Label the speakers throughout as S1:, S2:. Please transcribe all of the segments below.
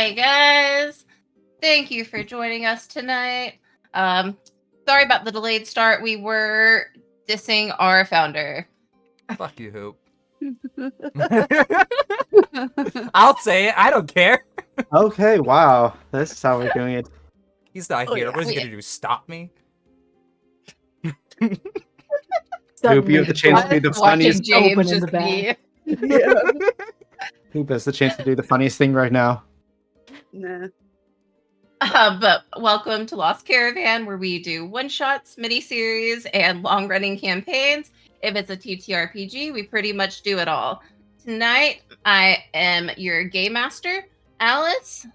S1: Hi, guys. Thank you for joining us tonight. Sorry about the delayed start. We were dissing our founder.
S2: Fuck you, Hoop. I'll say it. I don't care.
S3: Okay, wow. This is how we're doing it.
S2: He's not
S4: Oh,
S2: here.
S4: yeah.
S2: What is he gonna do? Stop me?
S3: Hoop, you have the chance to do the
S1: Watching
S3: funniest.
S1: James
S4: open in
S1: just
S4: the back.
S1: be.
S4: Yeah.
S3: Hoop has the chance to do the funniest thing right now.
S4: Nah.
S1: But welcome to Lost Caravan, where we do one-shots, mini-series, and long-running campaigns. If it's a TTRPG, we pretty much do it all. Tonight, I am your game master, Alice.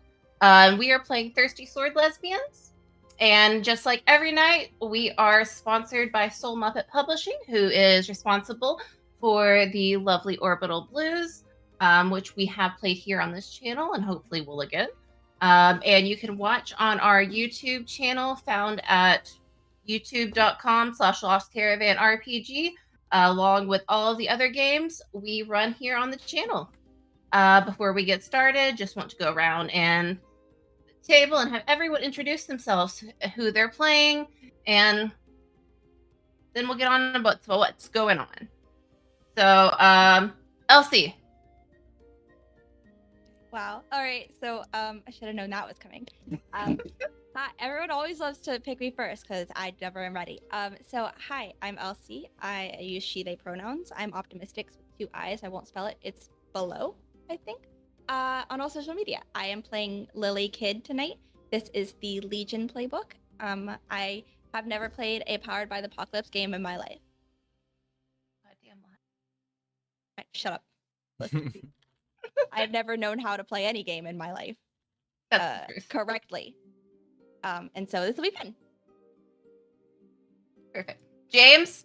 S1: We are playing Thirsty Sword Lesbians. And just like every night, we are sponsored by Soul Muppet Publishing, who is responsible for the lovely Orbital Blues, which we have played here on this channel and hopefully will again. And you can watch on our YouTube channel found at youtube.com/lostcaravanrpg, along with all of the other games we run here on the channel. Before we get started, just want to go around and table and have everyone introduce themselves, who they're playing, and then we'll get on about what's going on. So, Elsie.
S5: Wow. All right. So, I should have known that was coming. Hi. Everyone always loves to pick me first because I never am ready. So hi, I'm Elsie. I use she/they pronouns. I'm optimistic with 2 I's. I won't spell it. It's below, I think. On all social media, I am playing Lily Kidd tonight. This is the Legion playbook. I have never played a Powered by the Apocalypse game in my life.
S1: Goddamn lie.
S5: Right, shut up. I have never known how to play any game in my life
S1: That's the truth.
S5: correctly. And so this will be fun.
S1: Perfect. James?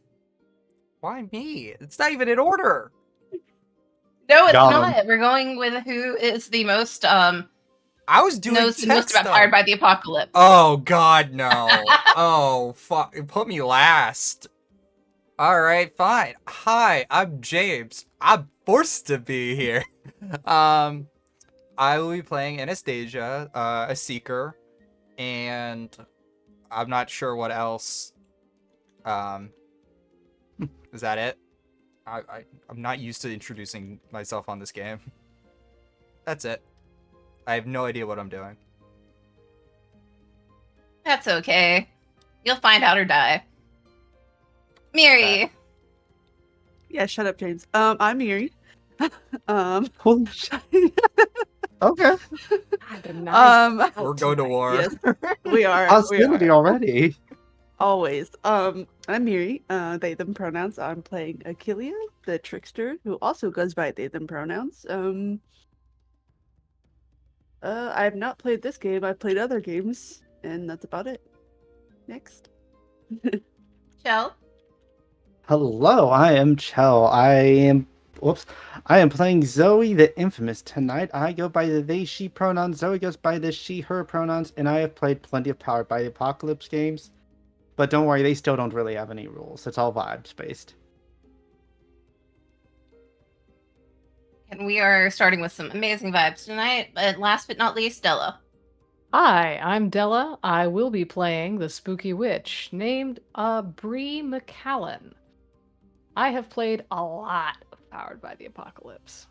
S2: Why me? It's not even in order.
S1: No, it's
S3: Got
S1: not. We're going with who is the most
S2: I was doing
S1: knows the most
S2: tech
S1: about
S2: stuff.
S1: Powered by the Apocalypse.
S2: Oh God, no. Oh fuck! Put me last. All right, fine. Hi, I'm James. I'm forced to be here. I will be playing Anastasia, a seeker, and I'm not sure what else. Is that it? I'm not used to introducing myself on this game. That's it. I have no idea what I'm doing.
S1: That's okay. You'll find out or die. Miri.
S4: Yeah, shut up, James. I'm Miri.
S3: Holy shit. Okay.
S2: We're going to war.
S4: Yes, we are.
S3: Hostility already.
S4: Always. I'm Miri. They, them pronouns. I'm playing Achillea, the trickster, who also goes by they, them pronouns. I have not played this game. I've played other games, and that's about it. Next.
S1: Chell.
S3: Hello, I am Chell. I am playing Zoe the Infamous tonight. I go by the they, she pronouns. Zoe goes by the she, her pronouns, and I have played plenty of Powered by the Apocalypse games. But don't worry, they still don't really have any rules. It's all vibes based.
S1: And we are starting with some amazing vibes tonight. But last but not least, Stella.
S6: Hi, I'm Della. I will be playing the spooky witch named Bree McCallan. I have played a lot of Powered by the Apocalypse.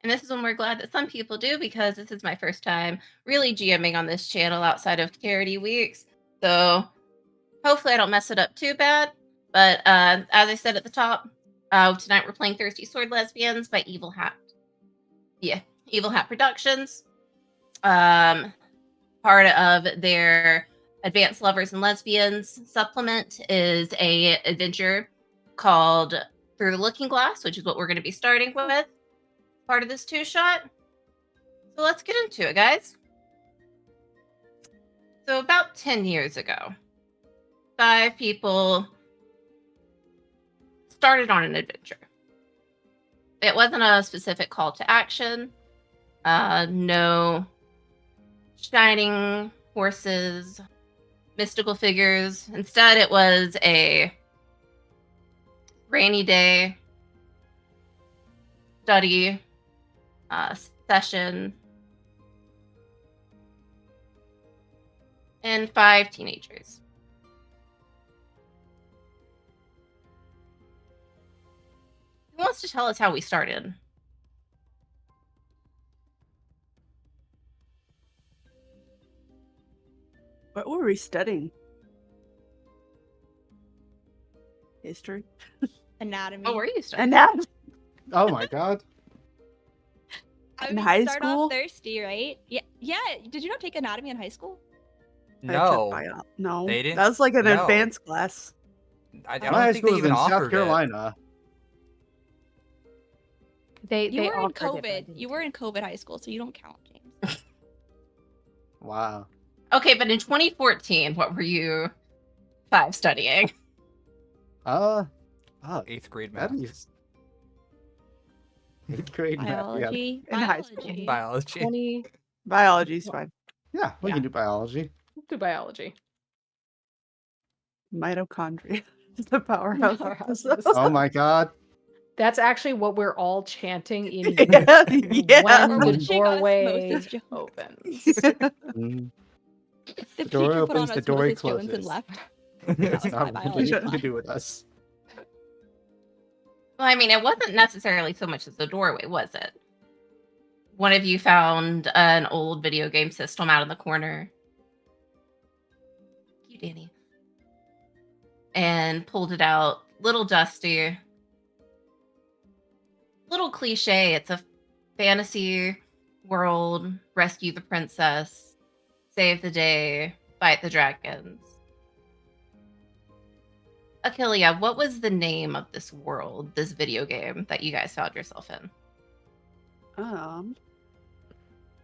S1: And this is when we're glad that some people do, because this is my first time really GMing on this channel outside of Charity Weeks. So hopefully I don't mess it up too bad. But as I said at the top, tonight we're playing Thirsty Sword Lesbians by Evil Hat. Yeah, Evil Hat Productions. Part of their Advanced Lovers and Lesbians supplement is a adventure called Through the Looking Glass, which is what we're going to be starting with. Part of this 2-shot. So let's get into it, guys. So about 10 years ago, 5 people started on an adventure. It wasn't a specific call to action. No shining horses, mystical figures. Instead, it was a rainy day study session, and 5 teenagers. Who wants to tell us how we started?
S4: What were we studying? History?
S5: Anatomy.
S1: What were you studying?
S4: Anatomy?
S3: Oh my god.
S5: I
S4: in
S5: mean,
S4: high
S5: start
S4: school?
S5: off thirsty, right? Yeah. Yeah. Did you not take anatomy in high school?
S4: I
S2: No,
S4: took no.
S2: they didn't-
S4: That was like an
S2: no.
S4: advanced class.
S2: I
S3: My
S2: don't
S3: high
S2: think
S3: school
S2: they
S3: was
S2: even
S3: in South
S2: offered it.
S3: Carolina.
S6: They
S5: You were in
S6: offered it, but I
S5: COVID.
S6: didn't
S5: You
S6: take
S5: were
S6: it.
S5: in COVID high school, so you don't count, James.
S3: Wow.
S1: Okay, but in 2014, what were you 5 studying?
S3: Oh,
S2: 8th grade
S3: that
S2: math.
S3: is 8th grade math. Yeah,
S5: Biology.
S4: In high school.
S5: Biology.
S2: Biology.
S6: 20.
S4: Biology's fine.
S3: yeah, we
S6: Yeah.
S3: can do biology.
S6: Do biology.
S4: Mitochondria is the powerhouse.
S6: Powerhouse
S4: of
S6: of the
S4: the
S3: Oh my god.
S6: That's actually what we're all chanting in
S4: yeah,
S6: unison
S4: yeah.
S6: when
S5: We're
S6: the
S5: watching
S6: doorway
S5: Osmosis Jones.
S6: opens.
S3: Mm.
S5: The
S3: door
S5: teacher put on
S3: opens, the door
S5: Osmosis Jones and
S3: closes.
S5: left.
S3: It's
S5: was my
S3: not
S5: biology
S3: nothing to
S5: class.
S3: do with us.
S1: Well, I mean, it wasn't necessarily so much as the doorway, was it? One of you found an old video game system out in the corner. You, Danny. And pulled it out. Little dusty. Little cliche. It's a fantasy world. Rescue the princess. Save the day. Fight the dragons. Achillia, what was the name of this world, this video game that you guys found yourself in?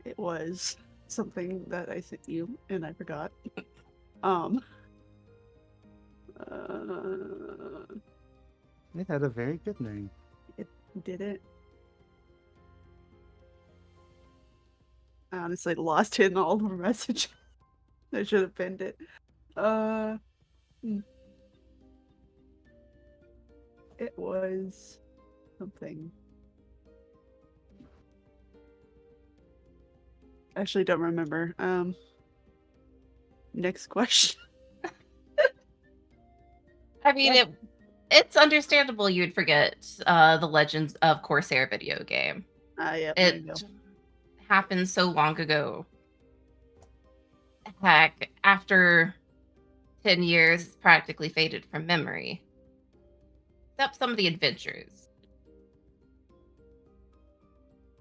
S4: It was something that I sent you and I forgot. Uh,
S3: It had a very good name.
S4: did it? I honestly lost it in all the messages. I should have pinned it. It was something. Actually, don't remember. Next question.
S1: I mean, it's understandable you'd forget the Legends of Corsair video game.
S4: Yeah, there you go.
S1: It happened so long ago. Heck, after 10 years, it's practically faded from memory. Except some of the adventures.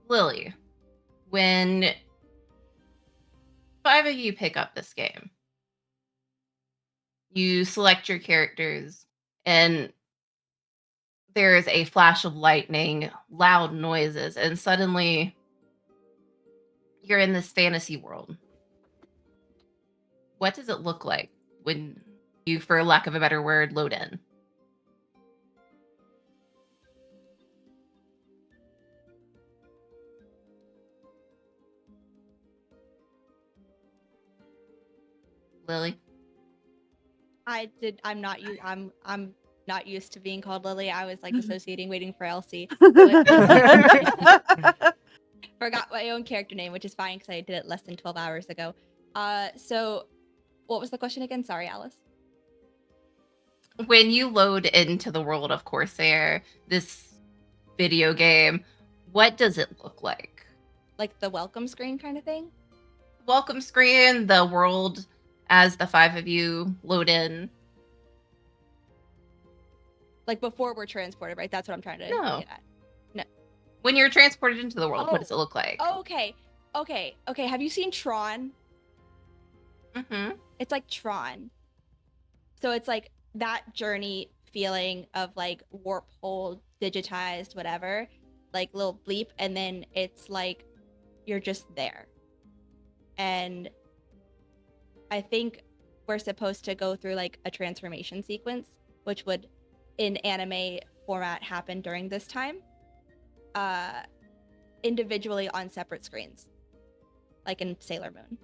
S1: Lily, when 5 of you pick up this game, you select your characters, and there's a flash of lightning, loud noises, and suddenly you're in this fantasy world. What does it look like when you, for lack of a better word, load in? Lily?
S5: I'm not used to being called Lily. I was like associating waiting for Elsie. Forgot my own character name, which is fine because I did it less than 12 hours ago. So what was the question again? Sorry, Alice.
S1: When you load into the world of Corsair, this video game, what does it look like?
S5: Like the welcome screen kind of thing?
S1: Welcome screen, the world as the 5 of you load in.
S5: Like before we're transported, right? That's what I'm trying to
S1: No.
S5: get at.
S1: When you're transported into the world, what does it look like?
S5: Oh, okay. Have you seen Tron?
S1: Mm-hmm.
S5: It's like Tron. So it's like that journey feeling of like warp hole, digitized, whatever, like little bleep, and then it's like you're just there. And I think we're supposed to go through like a transformation sequence, which would in anime format happen during this time, individually on separate screens, like in Sailor Moon.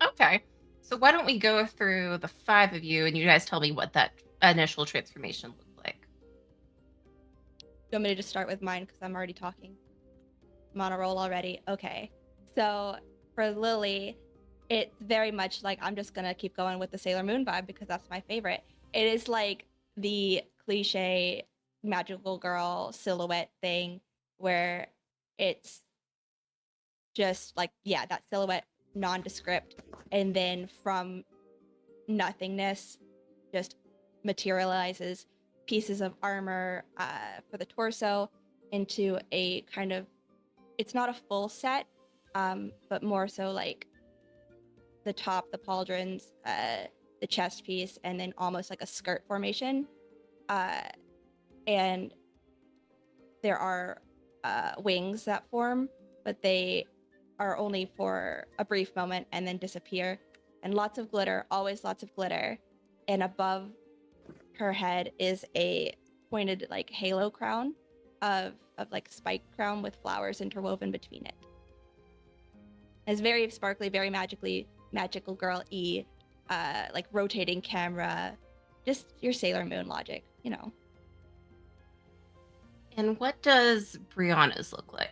S1: Okay. So why don't we go through the 5 of you and you guys tell me what that initial transformation looked like?
S5: You want me to just start with mine because I'm already talking? I'm on a roll already. Okay. So for Lily, it's very much like I'm just gonna keep going with the Sailor Moon vibe because that's my favorite. It is like the cliche magical girl silhouette thing where it's just like, yeah, that silhouette nondescript, and then from nothingness just materializes pieces of armor for the torso into a kind of, it's not a full set, but more so like the top, the pauldrons, the chest piece, and then almost like a skirt formation. And there are wings that form, but they are only for a brief moment and then disappear. And lots of glitter, always lots of glitter. And above her head is a pointed like halo crown of like spike crown with flowers interwoven between it. It's very sparkly, very magical girl-y, like rotating camera, just your Sailor Moon logic, you know.
S1: And what does Brianna's look like?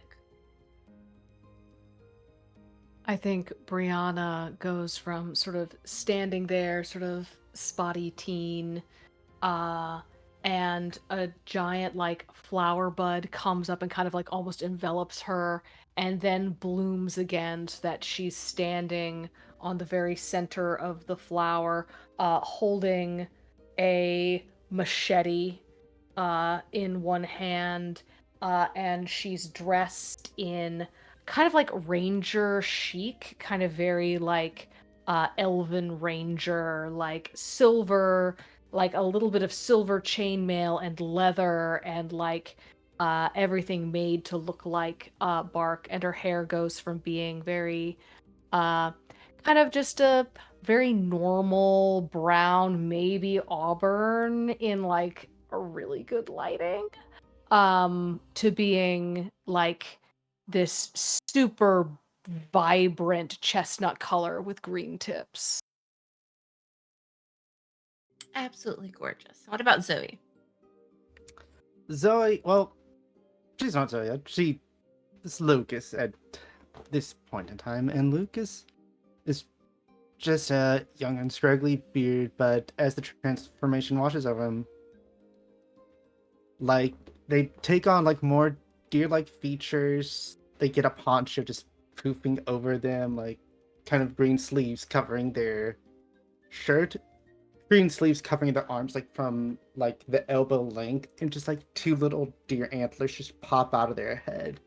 S6: I think Brianna goes from sort of standing there, sort of spotty teen, uh, and a giant like flower bud comes up and kind of like almost envelops her and then blooms again so that she's standing on the very center of the flower, holding a machete in one hand, and she's dressed in kind of like ranger chic, kind of very like elven ranger, like silver, like a little bit of silver chainmail and leather and like everything made to look like bark. And her hair goes from being very uh, kind of just a very normal brown, maybe auburn in like a really good lighting, to being like this super vibrant chestnut color with green tips.
S1: Absolutely gorgeous. What about Zoe?
S3: Zoe, well, she's not Zoe yet. She is Lucas at this point in time, and Lucas is just a young and scraggly beard, but as the transformation washes over him, like, they take on, like, more deer-like features. They get a poncho just poofing over them, like, kind of green sleeves covering their shirt. Green sleeves covering their arms, like, from, like, the elbow length, and just, like, two little deer antlers just pop out of their head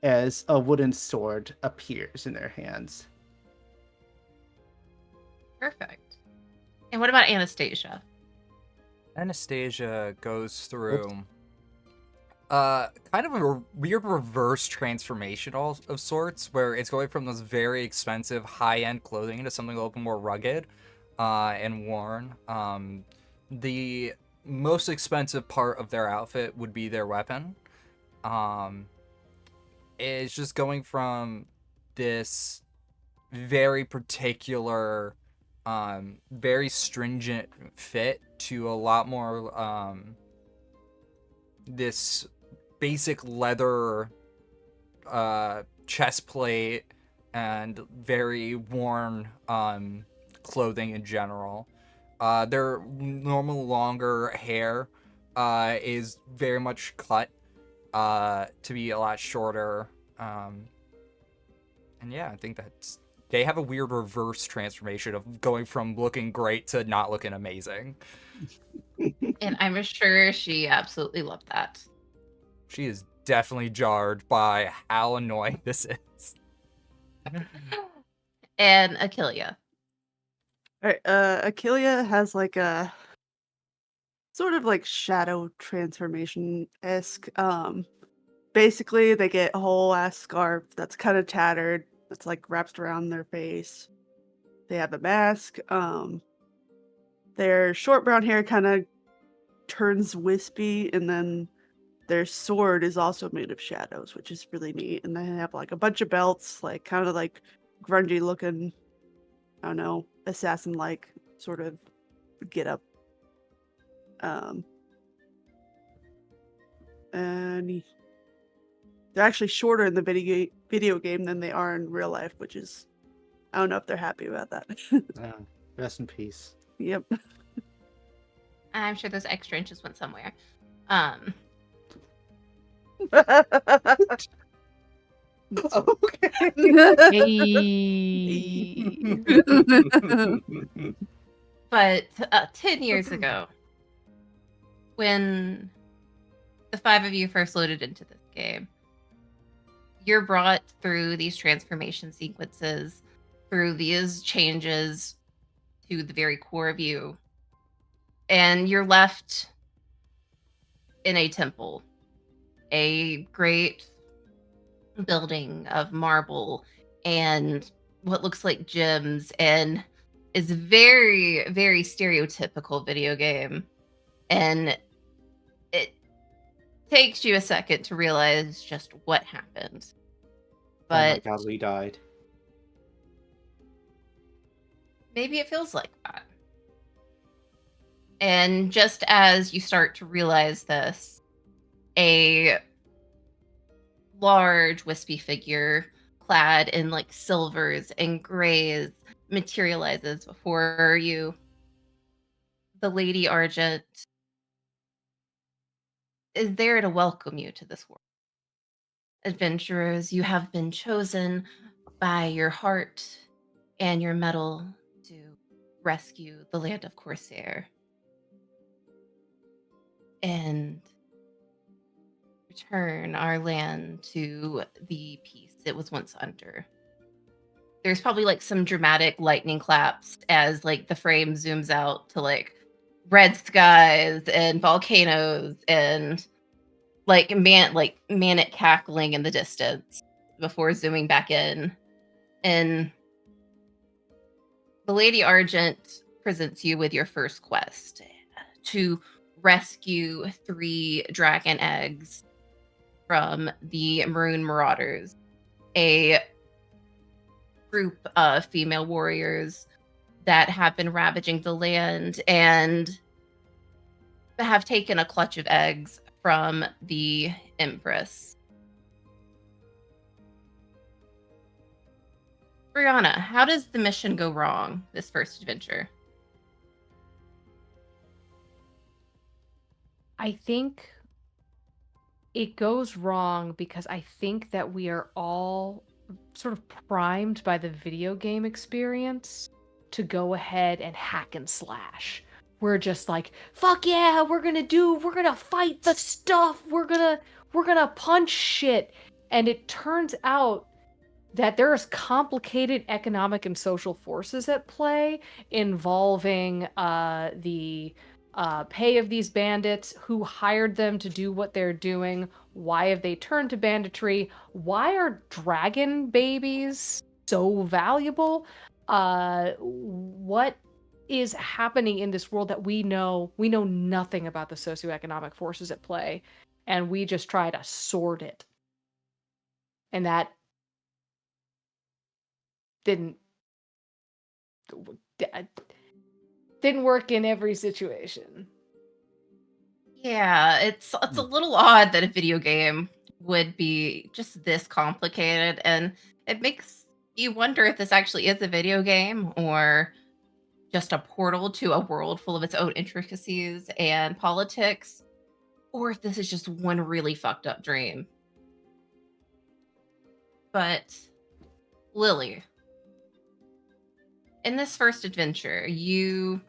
S3: as a wooden sword appears in their hands.
S1: Perfect. And what about Anastasia?
S2: Anastasia goes through kind of a weird reverse transformation of sorts, where it's going from this very expensive high-end clothing into something a little bit more rugged and worn. The most expensive part of their outfit would be their weapon. It's just going from this very particular, very stringent fit to a lot more this basic leather chest plate and very worn clothing in general. Their normal longer hair is very much cut to be a lot shorter. And yeah, I think that's, they have a weird reverse transformation of going from looking great to not looking amazing.
S1: And I'm sure she absolutely loved that.
S2: She is definitely jarred by how annoying this is.
S1: And Achillia.
S4: All right, Achillia has like a sort of like shadow transformation esque. Basically, they get a whole ass scarf that's kind of tattered, that's like wrapped around their face. They have a mask. Their short brown hair kind of turns wispy, and then their sword is also made of shadows, which is really neat. And they have like a bunch of belts, like kind of like grungy looking, I don't know, assassin like sort of get up. And They're actually shorter in the video game than they are in real life, which is, I don't know if they're happy about that.
S3: Rest in peace.
S4: Yep.
S1: I'm sure those extra inches went somewhere. Um,
S3: Okay.
S6: Hey.
S1: but 10 years ago, when the 5 of you first loaded into this game, you're brought through these transformation sequences, through these changes to the very core of you, and you're left in a temple, a great building of marble and what looks like gems, and is very, very stereotypical video game. And it takes you a second to realize just what happened.
S3: Oh my
S1: But
S3: god, we died.
S1: maybe it feels like that. And just as you start to realize this, a large, wispy figure clad in like silvers and grays materializes before you. The Lady Argent is there to welcome you to this world. Adventurers, you have been chosen by your heart and your mettle to rescue the land of Corsair and return our land to the peace it was once under. There's probably like some dramatic lightning claps as like the frame zooms out to like red skies and volcanoes and like manic cackling in the distance before zooming back in. And the Lady Argent presents you with your first quest to rescue 3 dragon eggs from the Maroon Marauders, a group of female warriors that have been ravaging the land and have taken a clutch of eggs from the Empress. Brianna, how does the mission go wrong this first adventure?
S6: I think it goes wrong because I think that we are all sort of primed by the video game experience to go ahead and hack and slash. We're just like, fuck yeah, we're gonna fight the stuff, we're gonna punch shit. And it turns out that there's complicated economic and social forces at play involving the pay of these bandits, who hired them to do what they're doing, why have they turned to banditry, why are dragon babies so valuable, what is happening in this world that we know nothing about the socioeconomic forces at play, and we just try to sort it. And that didn't didn't work in every situation.
S1: Yeah, it's a little odd that a video game would be just this complicated, and it makes you wonder if this actually is a video game or just a portal to a world full of its own intricacies and politics, or if this is just one really fucked up dream. But Lily, in this first adventure, you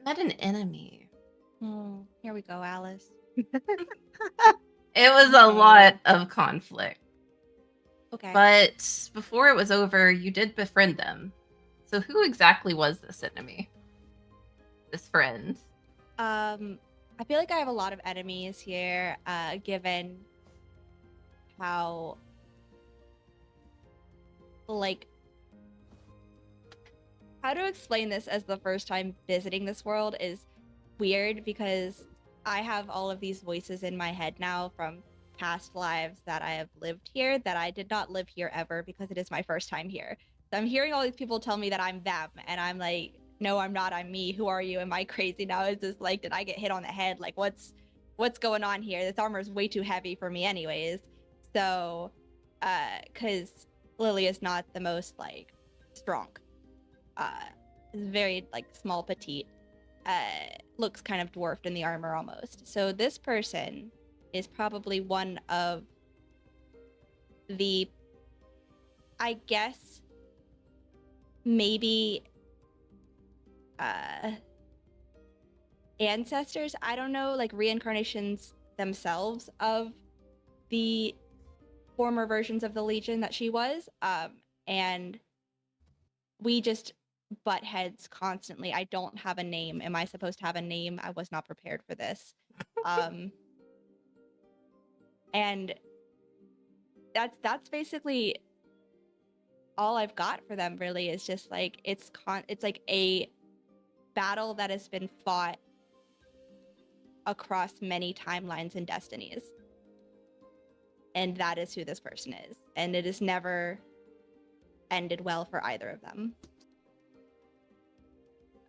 S1: met an enemy.
S5: Here we go, Alice.
S1: It was a lot of conflict.
S5: Okay.
S1: But before it was over, you did befriend them. So who exactly was this enemy? This friend?
S5: I feel like I have a lot of enemies here, given how, like, how to explain this as the first time visiting this world is weird, because I have all of these voices in my head now from past lives that I have lived here that I did not live here ever, because it is my first time here. So I'm hearing all these people tell me that I'm them, and I'm like, no, I'm not. I'm me. Who are you? Am I crazy now? Is this like, did I get hit on the head? Like, what's going on here? This armor is way too heavy for me anyways. So, because Lily is not the most like strong. Is very like small, petite. Looks kind of dwarfed in the armor almost. So this person is probably one of the, I guess, maybe ancestors, I don't know, like reincarnations themselves of the former versions of the Legion that she was. And we just butt heads constantly. I don't have a name. Am I supposed to have a name? I was not prepared for this. And that's basically all I've got for them, really, is just like it's like a battle that has been fought across many timelines and destinies. And that is who this person is. And it has never ended well for either of them.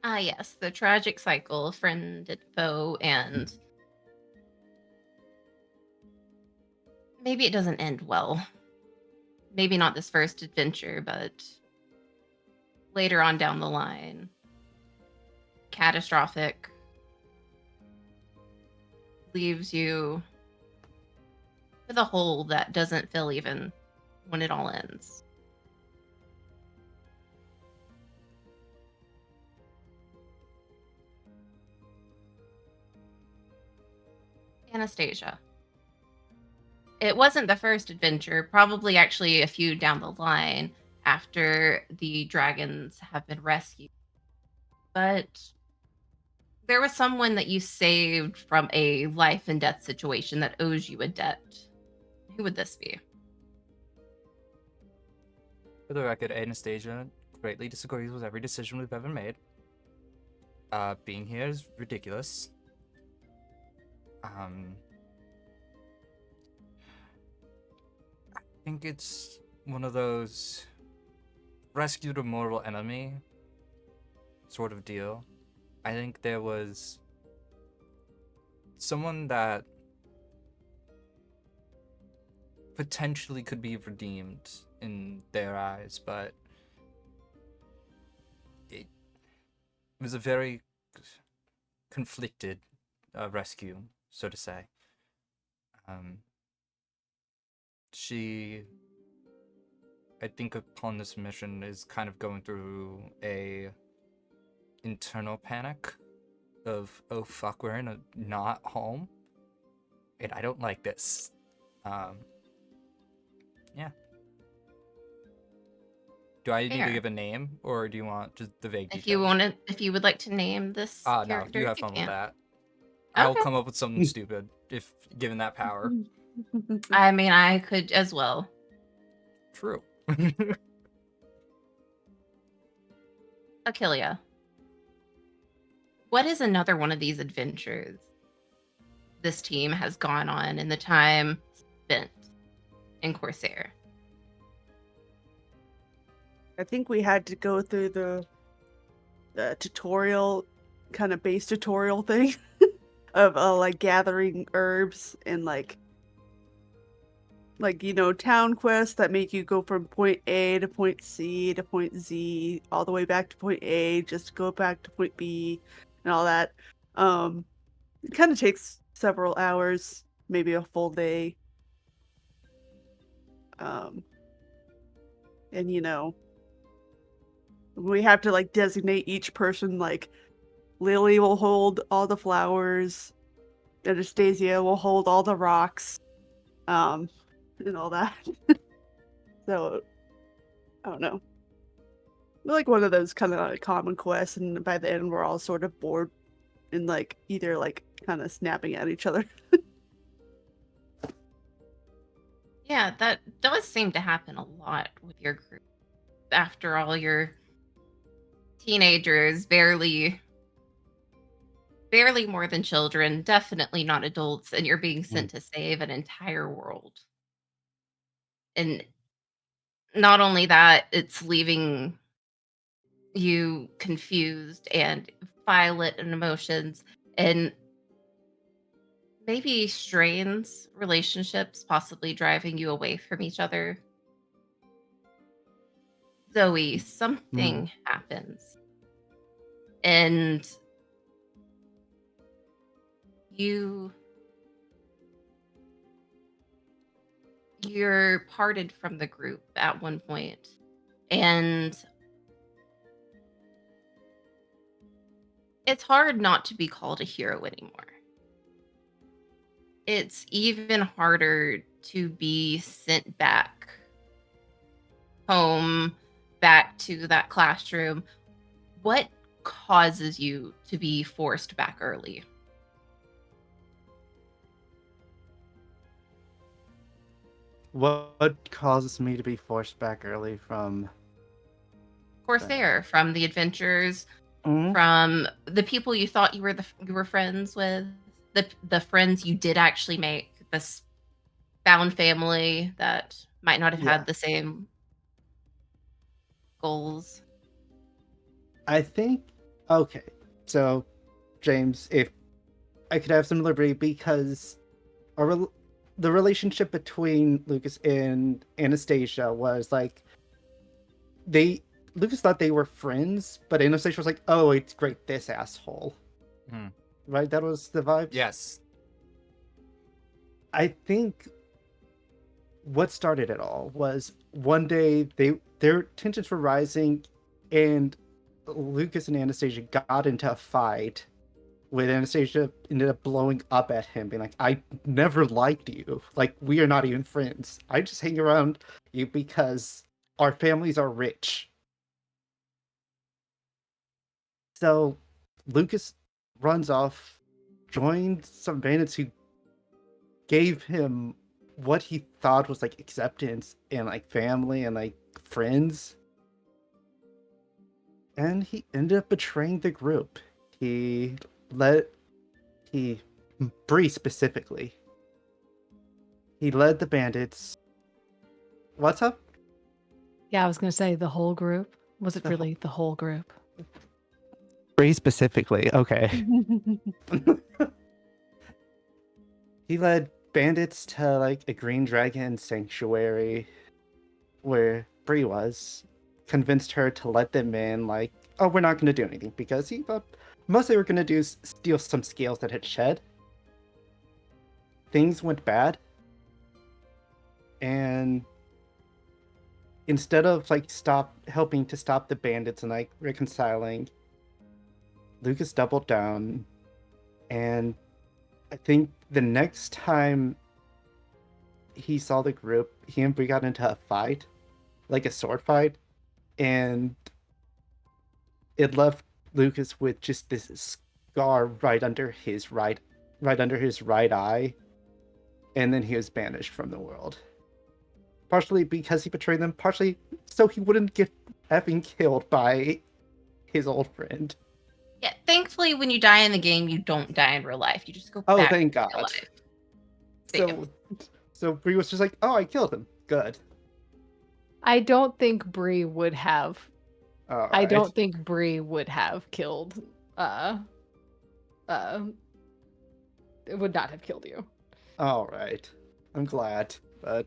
S1: Ah, yes, the tragic cycle of friend and foe, and maybe it doesn't end well. Maybe not this first adventure, but later on down the line. Catastrophic. Leaves you with a hole that doesn't fill even when it all ends. Anastasia. It wasn't the first adventure, probably actually a few down the line after the dragons have been rescued. But there was someone that you saved from a life and death situation that owes you a debt. Who would this be?
S2: For the record, Anastasia greatly disagrees with every decision we've ever made. Being here is ridiculous. I think it's one of those rescued a mortal enemy sort of deal. I think there was someone that potentially could be redeemed in their eyes, but it was a very conflicted rescue, so to say. She, I think, upon this mission is kind of going through a internal panic of, oh fuck, we're in a not home, and I don't like this. Yeah. Do I need to
S1: Fair.
S2: give a name, or do you want just the vague
S1: If you
S2: details?
S1: if you would like to name this
S2: No,
S1: character,
S2: you have fun with
S1: can.
S2: that. I'll
S1: Okay.
S2: come up with something stupid if given that power.
S1: I mean, I could as well.
S2: True.
S1: Achillia. What is another one of these adventures this team has gone on in the time spent in Corsair?
S4: I think we had to go through the tutorial, kind of base tutorial thing of like gathering herbs and like town quests that make you go from point A to point C to point Z all the way back to point A just to go back to point B and all that. It kind of takes several hours, maybe a full day. And we have to like designate each person, like Lily will hold all the flowers, Anastasia will hold all the rocks, and all that. So I don't know. Like one of those kind of like common quests, and by the end we're all sort of bored and like either like kind of snapping at each other.
S1: Yeah, that does seem to happen a lot with your group. After all, you're teenagers, barely more than children, definitely not adults, and you're being sent to save an entire world. And not only that, it's leaving you confused and violent in emotions, and maybe strains relationships, possibly driving you away from each other. Zoe,
S3: Mm.
S1: something happens, and you you're parted from the group at one point, and it's hard not to be called a hero anymore. It's even harder to be sent back home, back to that classroom. What causes you to be forced back early?
S3: What causes me to be forced back early from that?
S1: Corsair, from the adventures,
S3: Mm,
S1: from the people you thought you were friends with, the friends you did actually make, this found family that might not have
S3: yeah,
S1: had the same goals.
S3: I think. Okay, so James, if I could have some liberty, because our the relationship between Lucas and Anastasia was like they Lucas thought they were friends, but Anastasia was like, "Oh, it's great, this asshole."
S2: Hmm.
S3: Right? That was the vibes.
S2: Yes.
S3: I think what started it all was one day their tensions were rising, and Lucas and Anastasia got into a fight. With Anastasia ended up blowing up at him, being like, "I never liked you. Like, we are not even friends. I just hang around you because our families are rich." So Lucas runs off, joined some bandits who gave him what he thought was like acceptance and like family and like friends. And he ended up betraying the group. He let he Bree specifically. He led the bandits. What's up?
S6: Yeah, I was gonna say the whole group. Was it
S3: The whole-
S6: really the whole group?
S3: Bree specifically. Okay. He led bandits to like a green dragon sanctuary where Bree was, convinced her to let them in, like, "Oh, we're not gonna do anything," because he thought most they were gonna do is steal some scales that had shed. Things went bad, and instead of like stop helping to stop the bandits and like reconciling, Lucas doubled down, and I think the next time he saw the group, he and Bree got into a fight, like a sword fight, and it left Lucas with just this scar right under his right eye, and then he was banished from the world. Partially because he betrayed them, partially so he wouldn't get effing killed by his old friend.
S1: Yeah, thankfully, when you die in the game, you don't die in real life. You just go
S3: Oh,
S1: back
S3: thank
S1: to real
S3: God.
S1: life.
S3: So,
S1: Same.
S3: so Bree was just like, "Oh, I killed him. Good.
S6: I don't think Bree would have.
S3: All
S6: I
S3: right.
S6: don't think Bree would have killed. Uh, uh, would not have killed you.
S3: All right. I'm glad, but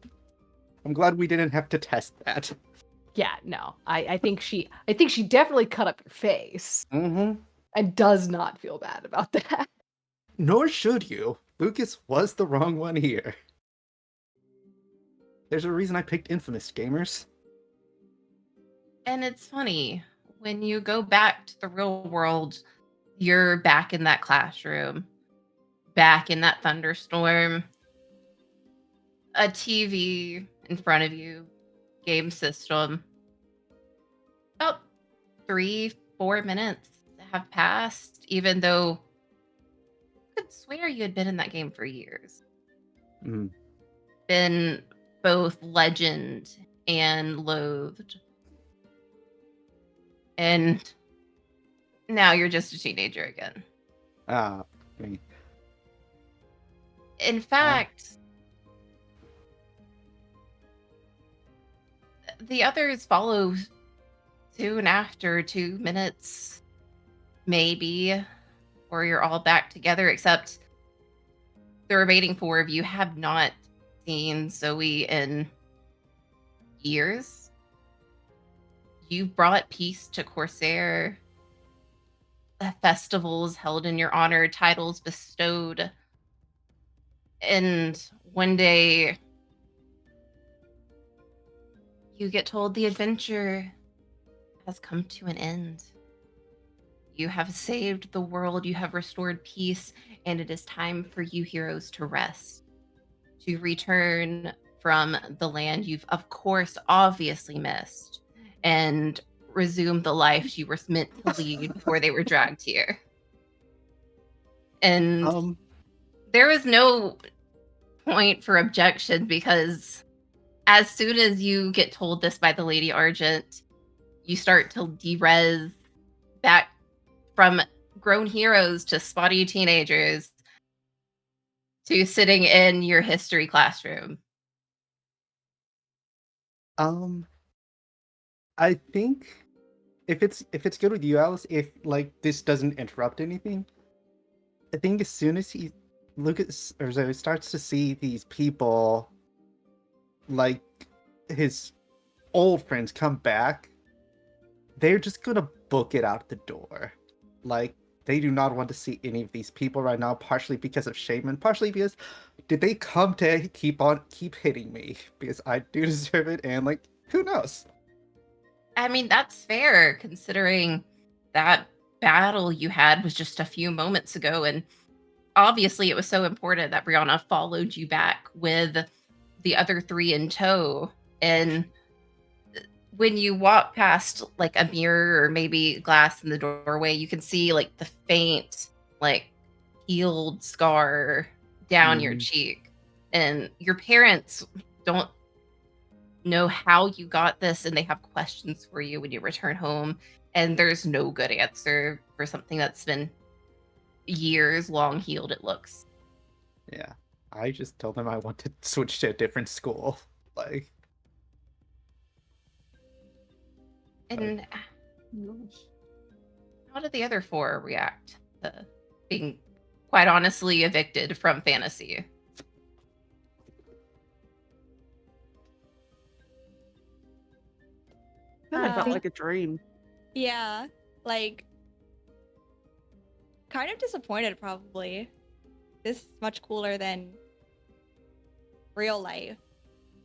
S3: I'm glad we didn't have to test that."
S6: Yeah, no. I think she definitely cut up your face
S3: Mm-hmm.
S6: and does not feel bad about that.
S3: Nor should you. Lucas was the wrong one here. There's a reason I picked Infamous, gamers.
S1: And it's funny when you go back to the real world, you're back in that classroom, back in that thunderstorm, a TV in front of you, game system. About 3, 4 minutes have passed, even though I could swear you had been in that game for years.
S3: Mm.
S1: Been both legend and loathed. And now you're just a teenager again.
S3: Ah, me.
S1: In fact, the others follow soon after 2 minutes, maybe, or you're all back together, except the remaining four of you have not seen Zoe in years. You've brought peace to Corsair, festivals held in your honor, titles bestowed. And one day you get told the adventure has come to an end. You have saved the world, you have restored peace, and it is time for you heroes to rest, to return from the land you've, of course, obviously missed, and resume the life you were meant to lead before they were dragged here. And there was no point for objection because as soon as you get told this by the Lady Argent, you start to derez back from grown heroes to spotty teenagers to sitting in your history classroom.
S3: I think if it's good with you, Alice, if like this doesn't interrupt anything, I think as soon as Zoe starts to see these people, like his old friends, come back, they're just gonna book it out the door. Like, they do not want to see any of these people right now, partially because of shame and partially because did they come to keep hitting me? Because I do deserve it, and like, who knows?
S1: I mean, that's fair considering that battle you had was just a few moments ago. And obviously, it was so important that Brianna followed you back with the other three in tow. And when you walk past like a mirror or maybe glass in the doorway, you can see like the faint, like healed scar down your cheek. And your parents don't know how you got this, and they have questions for you when you return home. And there's no good answer for something that's been years long healed, it looks.
S3: Yeah. I just told them I want to switch to a different school. Like,
S1: And how did the other four react to being, quite honestly, evicted from fantasy?
S4: Kind of felt
S5: Uh,
S4: like a dream.
S5: Yeah, like kind of disappointed probably. This is much cooler than real life,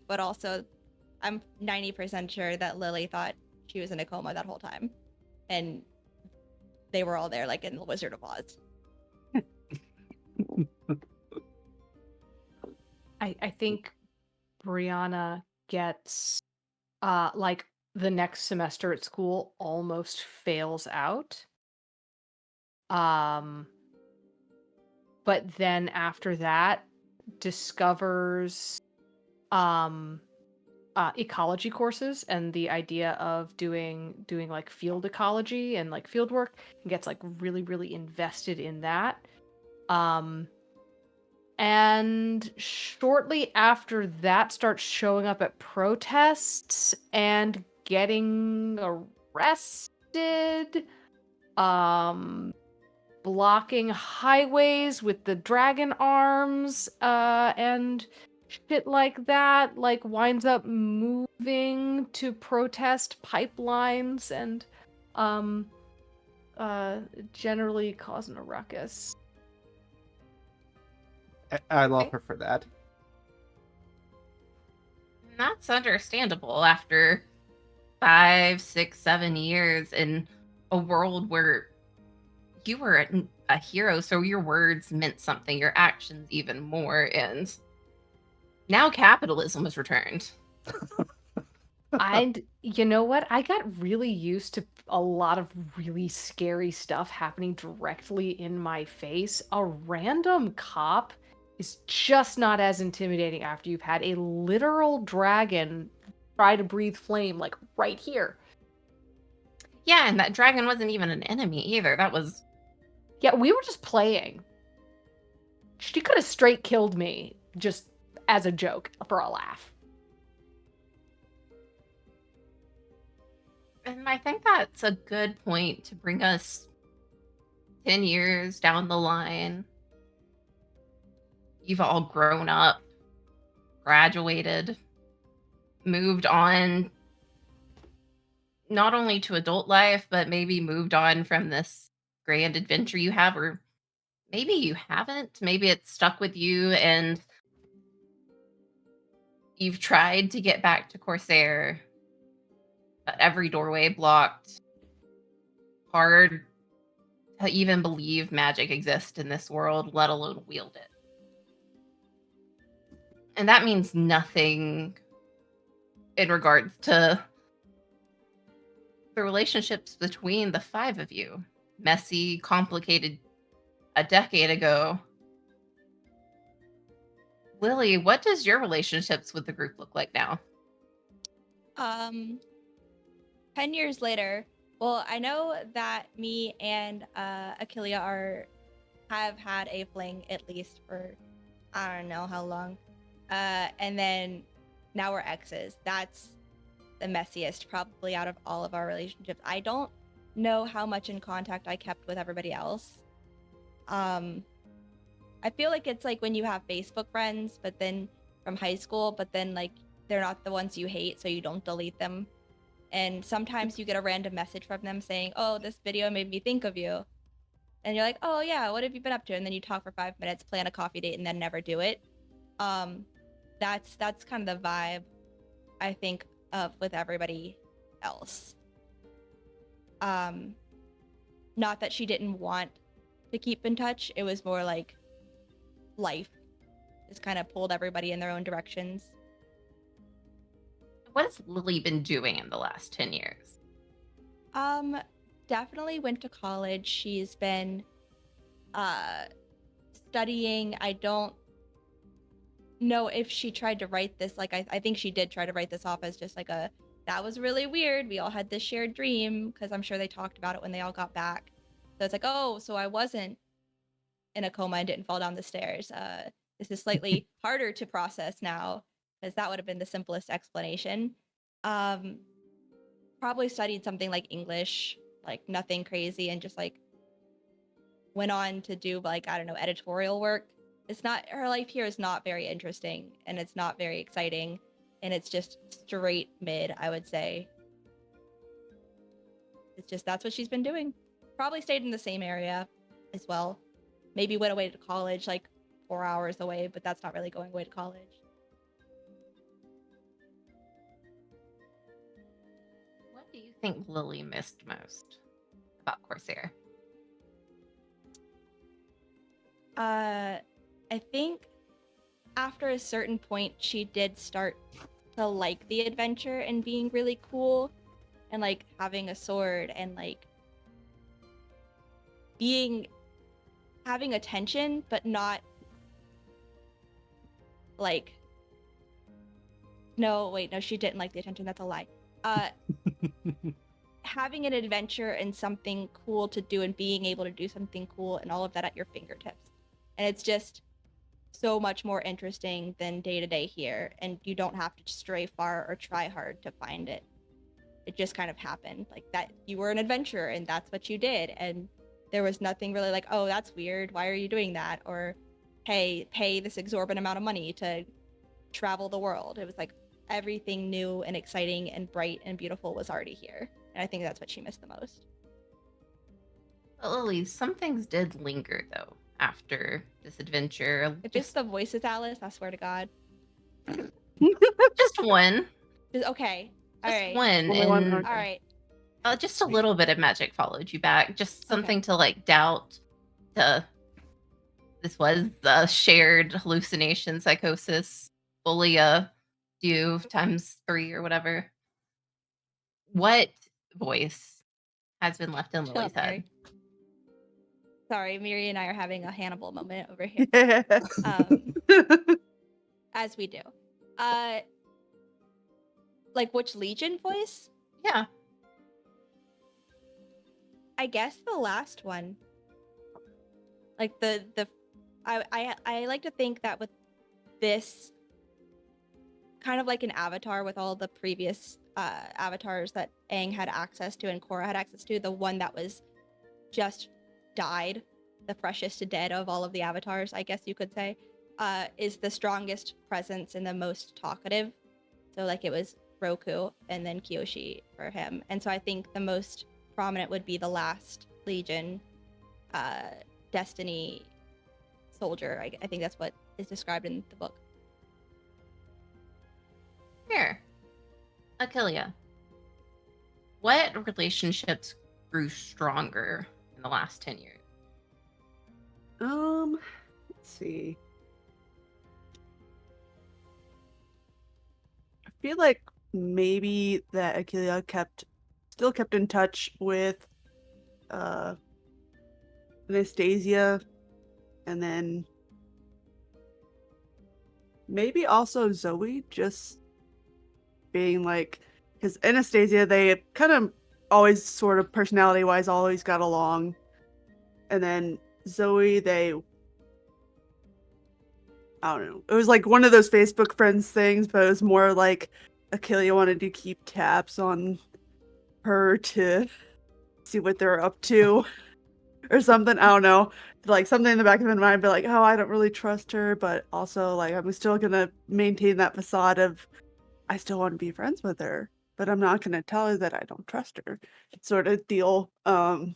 S5: but also I'm 90% sure that Lily thought she was in a coma that whole time, and they were all there like in the Wizard of Oz.
S6: I think Brianna gets like the next semester at school almost fails out. But then after that discovers ecology courses and the idea of doing like field ecology and like field work, and gets like really invested in that. And shortly after that starts showing up at protests and getting arrested, blocking highways with the dragon arms, and shit like that, like winds up moving to protest pipelines and generally causing a ruckus.
S3: I love her for that.
S1: And that's understandable after 5, 6, 7 years in a world where you were a hero, so your words meant something, your actions even more, and now capitalism has returned.
S6: And you know what? I got really used to a lot of really scary stuff happening directly in my face. A random cop is just not as intimidating after you've had a literal dragon try to breathe flame, like right here.
S1: Yeah, and that dragon wasn't even an enemy either. That was...
S6: Yeah, we were just playing. She could have straight killed me just as a joke for a laugh.
S1: And I think that's a good point to bring us 10 years down the line. you've all grown up, graduated, moved on not only to adult life, but maybe moved on from this grand adventure you have, or maybe you haven't. Maybe it's stuck with you and you've tried to get back to Corsair, but every doorway blocked. Hard to even believe magic exists in this world, let alone wield it. And that means nothing in regards to the relationships between the five of you. Messy, complicated a decade ago. Lily, what does your relationships with the group look like now?
S5: 10 years later, well, I know that me and Achillia have had a fling at least for I don't know how long. And then now we're exes. That's the messiest probably out of all of our relationships. I don't know how much in contact I kept with everybody else. I feel like it's like when you have Facebook friends, but then from high school, but then like they're not the ones you hate, so you don't delete them. And sometimes you get a random message from them saying, "Oh, this video made me think of you." And you're like, "Oh yeah, what have you been up to?" And then you talk for 5 minutes, plan a coffee date, and then never do it. That's kind of the vibe I think of with everybody else. Not that she didn't want to keep in touch. It was more like life just kind of pulled everybody in their own directions.
S1: What has Lily been doing in the last 10 years?
S5: Definitely went to college. She's been studying. I don't know if she tried to write this, like I think she did try to write this off as just like that was really weird. We all had this shared dream, because I'm sure they talked about it when they all got back. So it's like, oh, so I wasn't in a coma and didn't fall down the stairs. This is slightly harder to process now, because that would have been the simplest explanation. Probably studied something like English, like nothing crazy, and just like went on to do like, I don't know, editorial work. It's not, her life here is not very interesting, and it's not very exciting, and it's just straight mid, I would say. It's just, that's what she's been doing. Probably stayed in the same area as well. Maybe went away to college, like 4 hours away, but that's not really going away to college.
S1: What do you think Lily missed most about Corsair?
S5: I think after a certain point, she did start to like the adventure and being really cool, and like having a sword and like having attention, but not like, no, wait, no, she didn't like the attention. That's a lie. Having an adventure and something cool to do, and being able to do something cool and all of that at your fingertips. And it's just so much more interesting than day to day here. And you don't have to stray far or try hard to find it. It just kind of happened like that. You were an adventurer and that's what you did. And there was nothing really like, oh, that's weird. Why are you doing that? Or, hey, pay this exorbitant amount of money to travel the world. It was like everything new and exciting and bright and beautiful was already here. And I think that's what she missed the most.
S1: But Lily, some things did linger though after this adventure.
S5: If it's the voices, Alice, I swear to God.
S1: Just one.
S5: Okay. All
S1: Just
S5: right.
S1: one.
S4: Only one,
S1: And
S4: okay.
S5: All right.
S1: just a little bit of magic followed you back. Just something
S5: Okay.
S1: to like doubt. This was a shared hallucination psychosis. Fully do times 3 or whatever. What voice has been left in
S5: Shut
S1: Lily's
S5: up, Mary.
S1: head?
S5: Sorry, Miri and I are having a Hannibal moment over here. As we do. Like which Legion voice?
S1: Yeah.
S5: I guess the last one. Like I like to think that with this, kind of like an avatar with all the previous avatars that Aang had access to and Korra had access to, the one that was just died, the freshest dead of all of the avatars, I guess you could say. is the strongest presence and the most talkative. So like it was Roku and then Kiyoshi for him. And so I think the most prominent would be the last Legion Destiny soldier. I think that's what is described in the book.
S1: Here, Achillia. What relationships grew stronger in the last 10 years?
S4: Let's see. I feel like maybe that Achillia still kept in touch with Anastasia, and then maybe also Zoe, just being like, because Anastasia, they kind of always sort of personality wise always got along, and then Zoe, I don't know, it was like one of those Facebook friends things, but it was more like Achillia wanted to keep tabs on her to see what they're up to or something. I don't know. Like something in the back of my mind, be like, oh, I don't really trust her, but also like I'm still gonna maintain that facade of I still want to be friends with her, but I'm not gonna tell her that I don't trust her, sort of deal. I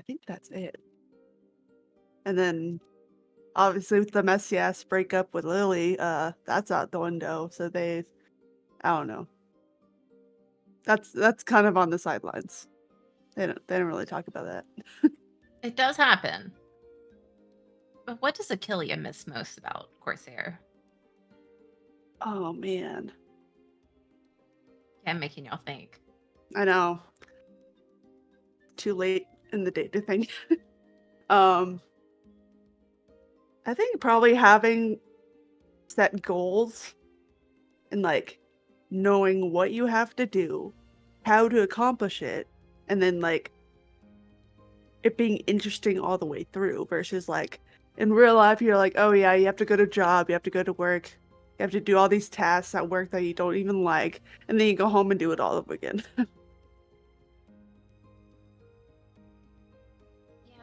S4: think that's it. And then obviously with the messy ass breakup with Lily, that's out the window. So I don't know. That's kind of on the sidelines. They don't really talk about that.
S1: It does happen. But what does Achillia miss most about Corsair?
S4: Oh man,
S1: Yeah, I'm making y'all think.
S4: I know. Too late in the day to think. I think probably having set goals and like knowing what you have to do, how to accomplish it, and then like it being interesting all the way through versus like in real life you're like, oh yeah, you have to go to job, you have to go to work, you have to do all these tasks at work that you don't even like, and then you go home and do it all over again.
S1: Yeah,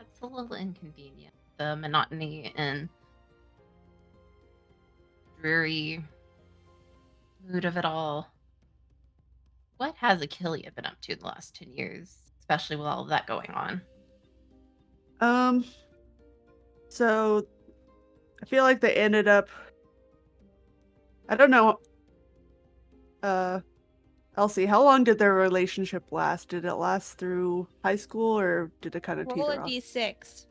S1: it's a little inconvenient. The monotony and dreary mood of it all. What has Achillia been up to the last 10 years, especially with all of that going on?
S4: Um, so I feel like they ended up, I don't know, Elsie, how long did their relationship last? Did it last through high school or did it kind of
S5: Roll a
S4: teeter off?
S5: d6.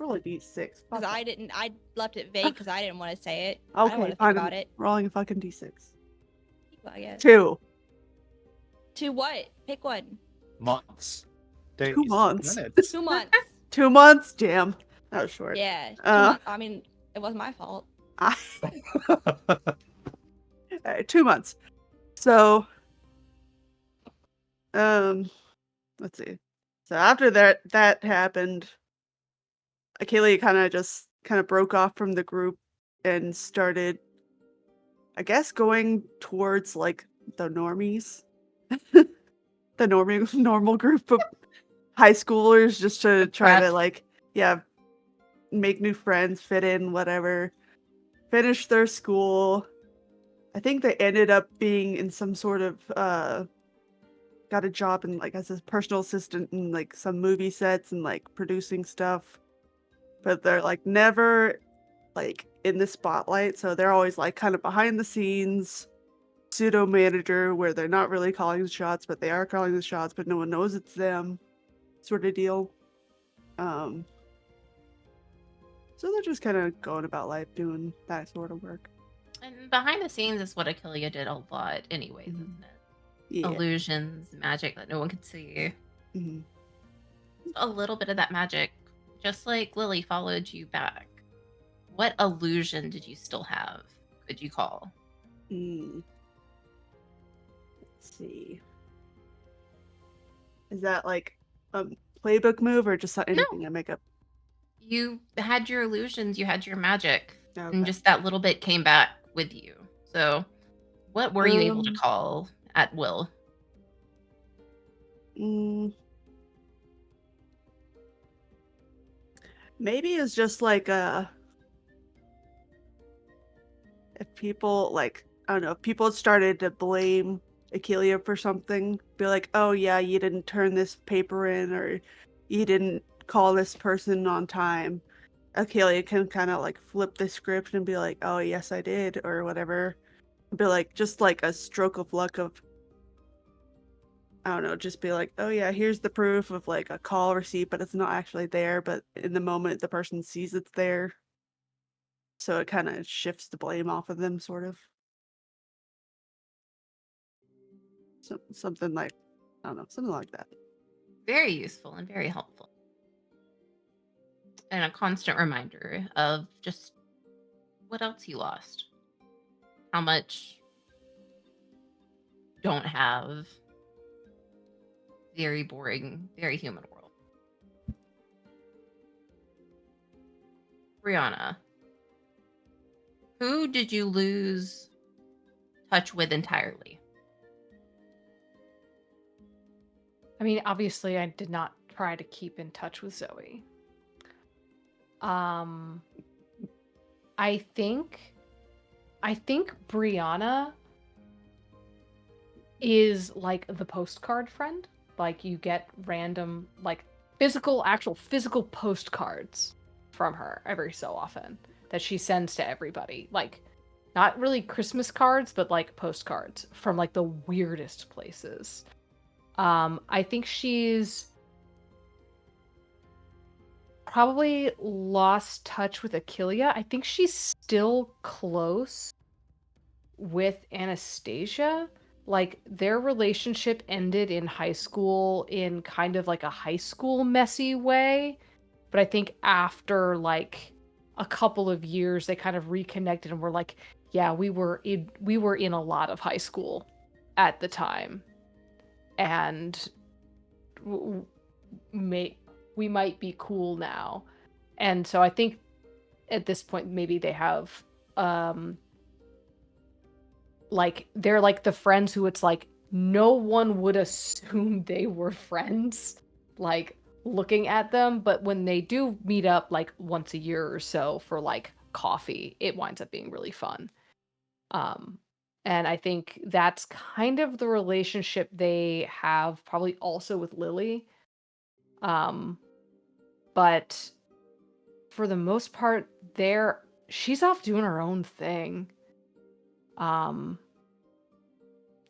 S4: Roll a d6.
S5: Because I left it vague because I didn't want to say it. I don't want
S4: Okay,
S5: to think
S4: fine.
S5: about
S4: I'm
S5: it.
S4: rolling a fucking d6.
S5: I guess.
S4: 2.
S5: To what? Pick one.
S3: Months. Days.
S4: 2 months.
S3: Minutes.
S5: 2 months.
S4: 2 months? Damn. That was short.
S5: Yeah. 2 months. I mean, it wasn't my fault.
S4: Alright, 2 months. So, let's see. So after that happened, Achilles kind of broke off from the group and started, I guess, going towards like the normies, the normal group of high schoolers, just to try to
S1: Prep.
S4: like, yeah, make new friends, fit in, whatever. Finish their school. I think they ended up being in some sort of got a job in like as a personal assistant in like some movie sets and like producing stuff. But they're like never like in the spotlight, so they're always like kind of behind the scenes, pseudo manager where they're not really calling the shots, but they are calling the shots, but no one knows it's them, sort of deal. So they're just kind of going about life doing that sort of work.
S1: And behind the scenes is what Achillia did a lot, anyways, isn't it?
S4: Yeah.
S1: Illusions, magic that no one could see.
S4: Mm-hmm.
S1: A little bit of that magic, just like Lily followed you back. What illusion did you still have? Could you call?
S4: Let's see. Is that like a playbook move or just anything I make up?
S1: You had your illusions, you had your magic,
S4: Okay.
S1: and just that little bit came back with you. So, what were you able to
S4: Um,
S1: call at will?
S4: Maybe it's just like if people like I don't know, if people started to blame Akelia for something, be like, "Oh yeah, you didn't turn this paper in, or you didn't call this person on time." Akelia can kind of like flip the script and be like, "Oh yes, I did," or whatever. Be like just like a stroke of luck of I don't know, just be like, "Oh yeah, here's the proof of like a call receipt, but it's not actually there, but in the moment the person sees it's there." So it kind of shifts the blame off of them sort of. Something like I don't know, something like that.
S1: Very useful and very helpful. And a constant reminder of just what else you lost. How much don't have. Very boring, very human world. Brianna, who did you lose touch with entirely?
S6: I mean, obviously, I did not try to keep in touch with Zoe. Um, I think Brianna is like the postcard friend. Like you get random, like actual physical postcards from her every so often that she sends to everybody. Like not really Christmas cards, but like postcards from like the weirdest places. I think she's probably lost touch with Aquilia. I think she's still close with Anastasia. Like their relationship ended in high school in kind of like a high school messy way. But I think after like a couple of years they kind of reconnected and were like, yeah, we were in a lot of high school at the time. And w- may we might be cool now. And so I think at this point maybe they have um like they're like the friends who it's like no one would assume they were friends like looking at them, but when they do meet up like once a year or so for like coffee, it winds up being really fun. um and I think that's kind of the relationship they have probably also with Lily. um but for the most part, she's off doing her own thing. um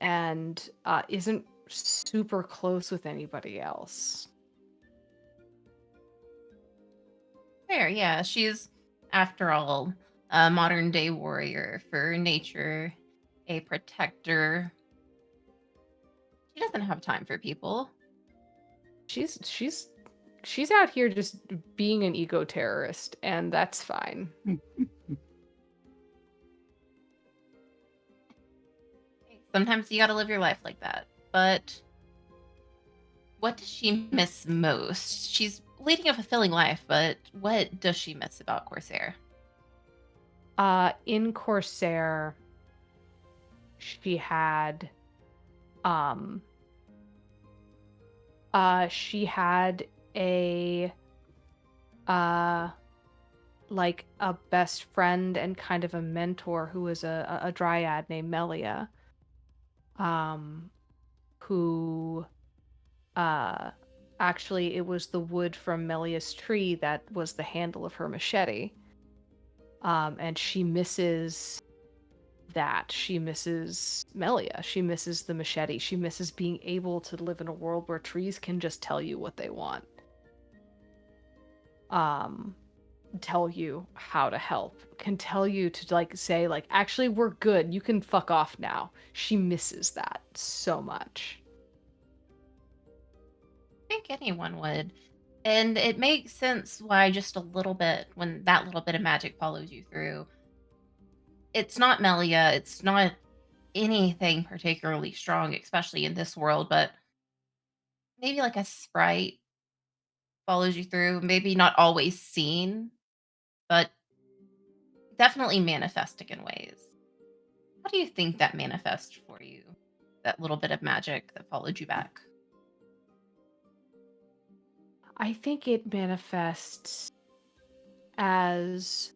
S6: and isn't super close with anybody else.
S1: Fair, yeah. She's, after all, a modern day warrior for nature, a protector. She doesn't have time for people.
S6: She's out here just being an eco terrorist, and that's fine.
S1: Sometimes you gotta live your life like that. But what does she miss most? She's leading a fulfilling life, but what does she miss about Corsair?
S6: In Corsair, she had um she had a uh like a best friend and kind of a mentor who was a dryad named Melia, um who uh actually it was the wood from Melia's tree that was the handle of her machete. And she misses that. She misses Melia. She misses the machete. She misses being able to live in a world where trees can just tell you what they want. Um, tell you how to help. Can tell you to like say like actually we're good. You can fuck off now. She misses that so much.
S1: I think anyone would. And it makes sense why just a little bit, when that little bit of magic follows you through, it's not Melia, it's not anything particularly strong, especially in this world, but maybe like a sprite follows you through, maybe not always seen, but definitely manifesting in ways. How do you think that manifests for you? That little bit of magic that followed you back?
S6: I think it manifests as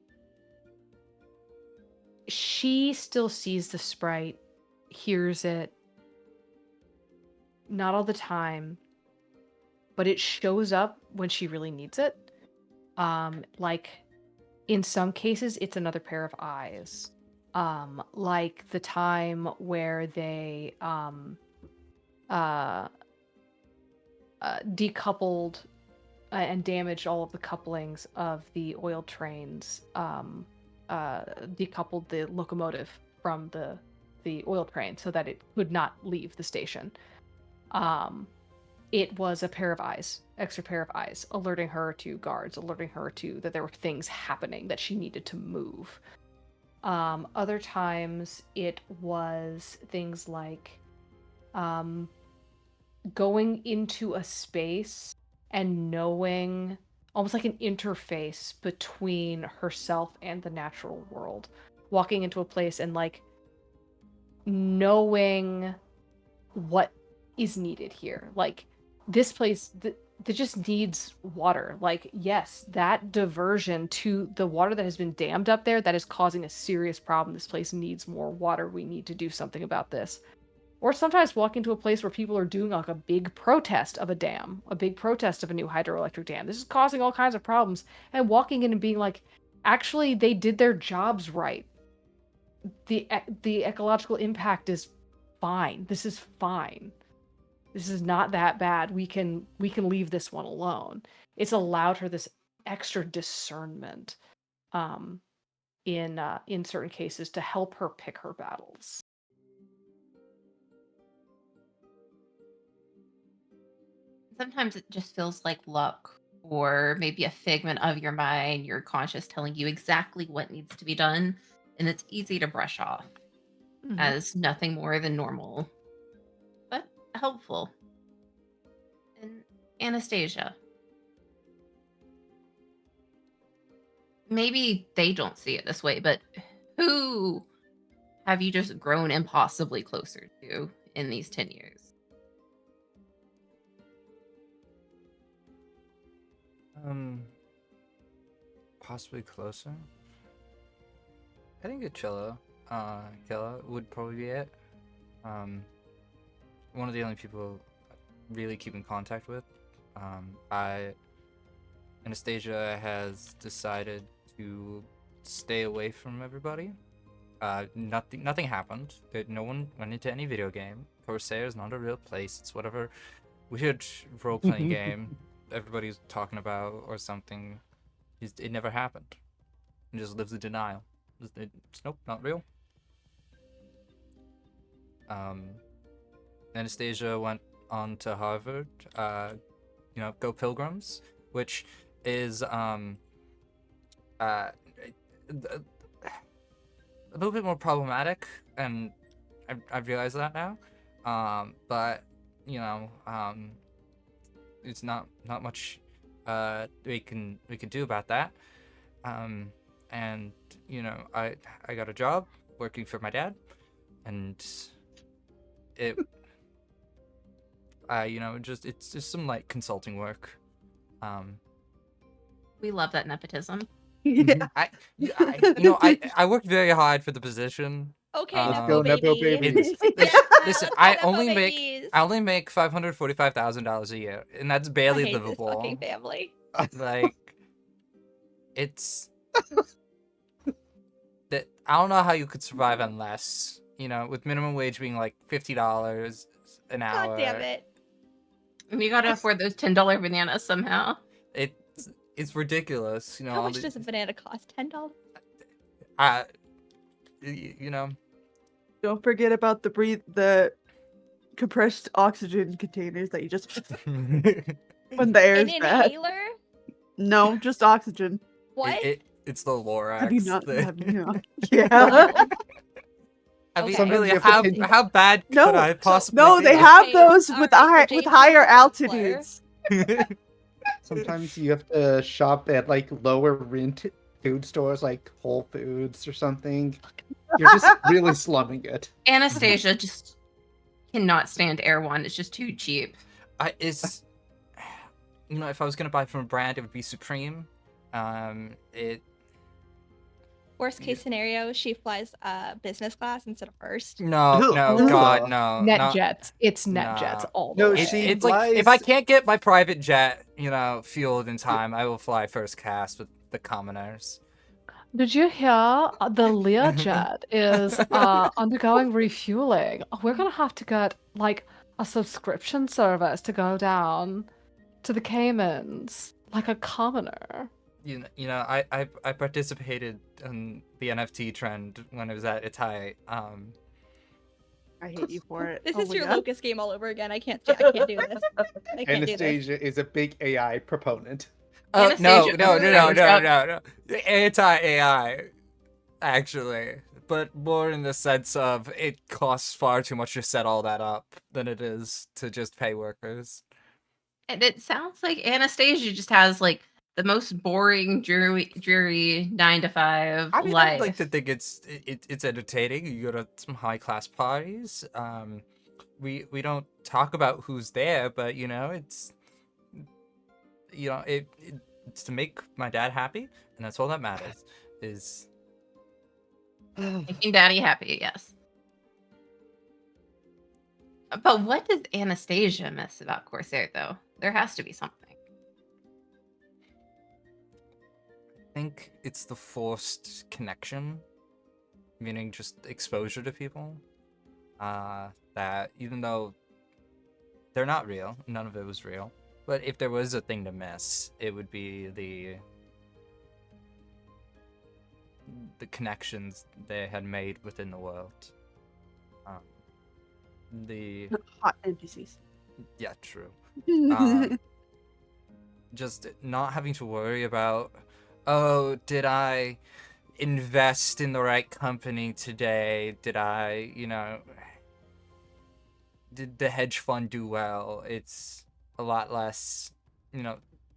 S6: she still sees the sprite, hears it, not all the time, but it shows up when she really needs it. Like in some cases, it's another pair of eyes. Like the time where they decoupled and damaged all of the couplings of the oil trains, decoupled the locomotive from the oil train so that it could not leave the station. It was a pair of eyes, extra pair of eyes, alerting her to guards, alerting her to that there were things happening that she needed to move. Other times it was things like going into a space and knowing, almost like an interface between herself and the natural world. Walking into a place and like knowing what is needed here. Like this place that just needs water. Like, yes, that diversion to the water that has been dammed up there, that is causing a serious problem. This place needs more water. We need to do something about this. Or sometimes walking to a place where people are doing like a big protest of a dam, a big protest of a new hydroelectric dam. This is causing all kinds of problems. And walking in and being like, actually, they did their jobs right. The ecological impact is fine. This is fine. This is not that bad. We can leave this one alone. It's allowed her this extra discernment in certain cases to help her pick her battles.
S1: Sometimes it just feels like luck or maybe a figment of your mind, your conscious telling you exactly what needs to be done, and it's easy to brush off as nothing more than normal, but helpful. And Anastasia, maybe they don't see it this way, but who have you just grown impossibly closer to in these 10 years?
S2: Possibly closer. I think Killa would probably be it. One of the only people I really keep in contact with. Anastasia has decided to stay away from everybody. Nothing happened. No one went into any video game. Corsair is not a real place. It's whatever weird role-playing game everybody's talking about or something. It never happened. It just lives in denial. Nope, not real. Anastasia went on to Harvard. Go Pilgrims, which is a little bit more problematic, and I realize that now. But it's not much we can do about that. And I got a job working for my dad, and it it's just some like consulting work.
S1: We love that nepotism.
S4: Yeah.
S2: I worked very hard for the position.
S5: Okay,
S3: Let's
S5: Nepo
S3: go, Nepo
S5: baby.
S3: baby.
S2: Listen,
S5: Let's
S2: I
S5: go,
S2: only
S5: Nepo
S2: make
S5: babies.
S2: $545,000 a year, and that's
S5: I
S2: barely
S5: hate this
S2: livable.
S5: fucking family.
S2: Like, it's that I don't know how you could survive on less. With minimum wage being like $50 an hour.
S5: God damn it.
S1: And you gotta afford those $10 bananas somehow.
S2: It's ridiculous.
S5: How much does a banana cost? $10?
S4: Don't forget about the compressed oxygen containers that you just when the air
S5: An
S4: is bad.
S5: inhaler?
S4: No, just oxygen.
S5: What?
S2: It's the Lorax
S4: Have you not?
S2: thing.
S4: Have you not? Yeah.
S2: I mean,
S5: Okay.
S2: really,
S3: Sometimes you have to
S2: how bad
S4: No,
S2: could I possibly
S4: No,
S2: be?
S4: they have
S5: Okay,
S4: those with
S5: alright, so
S4: with
S5: James
S4: higher
S5: is a
S4: altitudes.
S3: Sometimes you have to shop at like lower rent food stores like Whole Foods or something. You're just really slumming it.
S1: Anastasia just cannot stand Air One. It's just too cheap.
S2: If I was gonna buy from a brand, it would be Supreme. It
S5: Worst case scenario, she flies business class instead of first.
S2: no,
S3: Ugh.
S2: God,
S3: Ugh.
S2: no,
S6: Net
S2: no,
S6: jets. It's net jets
S2: no.
S6: all the
S3: No,
S6: way.
S3: she
S2: It's like if I
S3: flies.
S2: can't get my private jet, fueled in time, I will fly first class with the commoners.
S6: Did you hear the Learjet is undergoing refueling? We're gonna have to get like a subscription service to go down to the Caymans, like a commoner.
S2: I participated in the NFT trend when it was at its height.
S4: I hate you for it.
S5: This
S4: Oh
S5: is
S4: my
S5: your
S4: God.
S5: Locust game all over again. I can't do this. I can't do this.
S3: Anastasia is a big AI proponent.
S2: Oh no,
S1: Anastasia,
S2: no,
S1: I'm
S2: no,
S1: sorry,
S2: no,
S1: I'm
S2: no,
S1: drunk.
S2: no, no. Anti-AI, actually, but more in the sense of it costs far too much to set all that up than it is to just pay workers.
S1: And it sounds like Anastasia just has like the most boring, dreary 9 to 5
S2: I mean, I would like to
S1: life.
S2: think it's entertaining. You go to some high class parties. We don't talk about who's there, but it's to make my dad happy, and that's all that matters. Is
S1: Making daddy happy, yes. But what does Anastasia miss about Corsair, though? There has to be something.
S2: I think it's the forced connection, meaning just exposure to people. That even though they're not real, none of it was real. But if there was a thing to miss, it would be the connections they had made within the world. The
S4: Hot NPCs.
S2: Yeah, true. Just not having to worry about, oh, did I invest in the right company today? Did did the hedge fund do well? It's a lot less,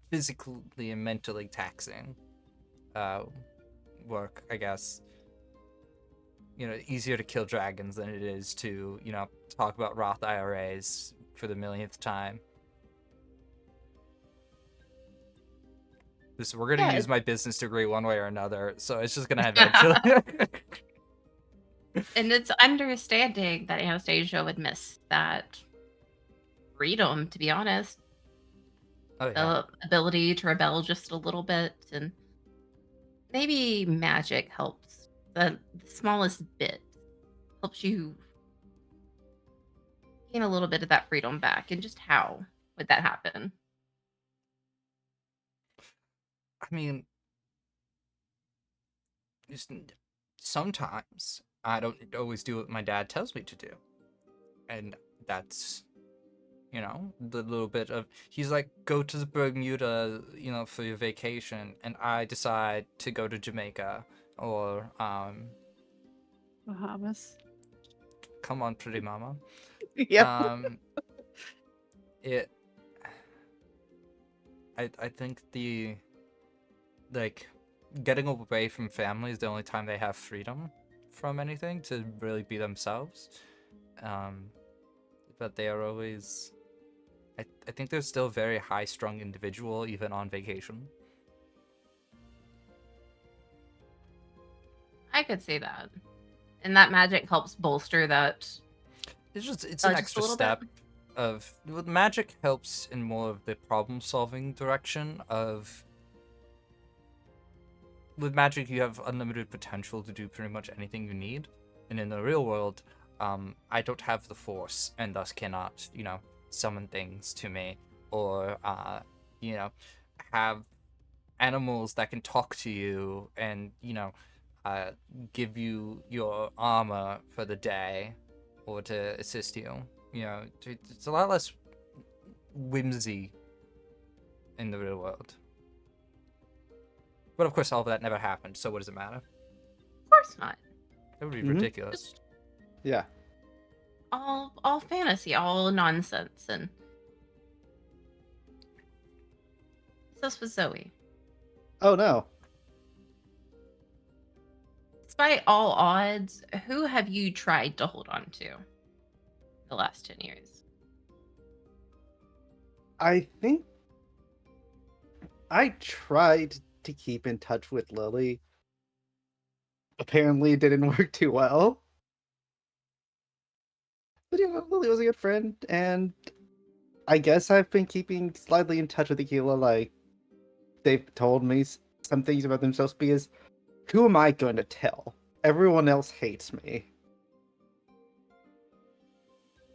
S2: physically and mentally taxing work, I guess. Easier to kill dragons than it is to, talk about Roth IRAs for the millionth time. We're gonna
S1: Yeah,
S2: use my business degree one way or another, so it's just gonna eventually.
S1: and it's understanding that Anastasia would miss that freedom, to be honest.
S2: Oh yeah.
S1: The ability to rebel just a little bit, and maybe magic helps. The smallest bit helps you gain a little bit of that freedom back. And just how would that happen?
S2: I mean, just sometimes I don't always do what my dad tells me to do, and that's the little bit of he's like, go to the Bermuda, for your vacation, and I decide to go to Jamaica or
S4: Bahamas.
S2: come on, pretty mama.
S4: Yep.
S2: It I think the like getting away from family is the only time they have freedom from anything to really be themselves. But they are always I think they're still a very high strung individual even on vacation.
S1: I could say that. And that magic helps bolster that.
S2: It's an
S1: just a
S2: extra
S1: little
S2: step
S1: bit.
S2: of magic helps in more of the problem solving direction of with magic you have unlimited potential to do pretty much anything you need, and in the real world I don't have the force and thus cannot summon things to me or have animals that can talk to you and give you your armor for the day or to assist you. It's a lot less whimsy in the real world. But of course, all of that never happened, so what does it matter?
S1: Of course not.
S2: That would be
S3: Mhm.
S2: ridiculous.
S3: Yeah.
S1: All fantasy, all nonsense. And so was Zoe.
S3: Oh no.
S1: Despite all odds, who have you tried to hold on to the last 10 years?
S3: I think I tried to keep in touch with Lily. Apparently, it didn't work too well. But Lily was a good friend, and I guess I've been keeping slightly in touch with Aquila. Like, they've told me some things about themselves because who am I going to tell? Everyone else hates me.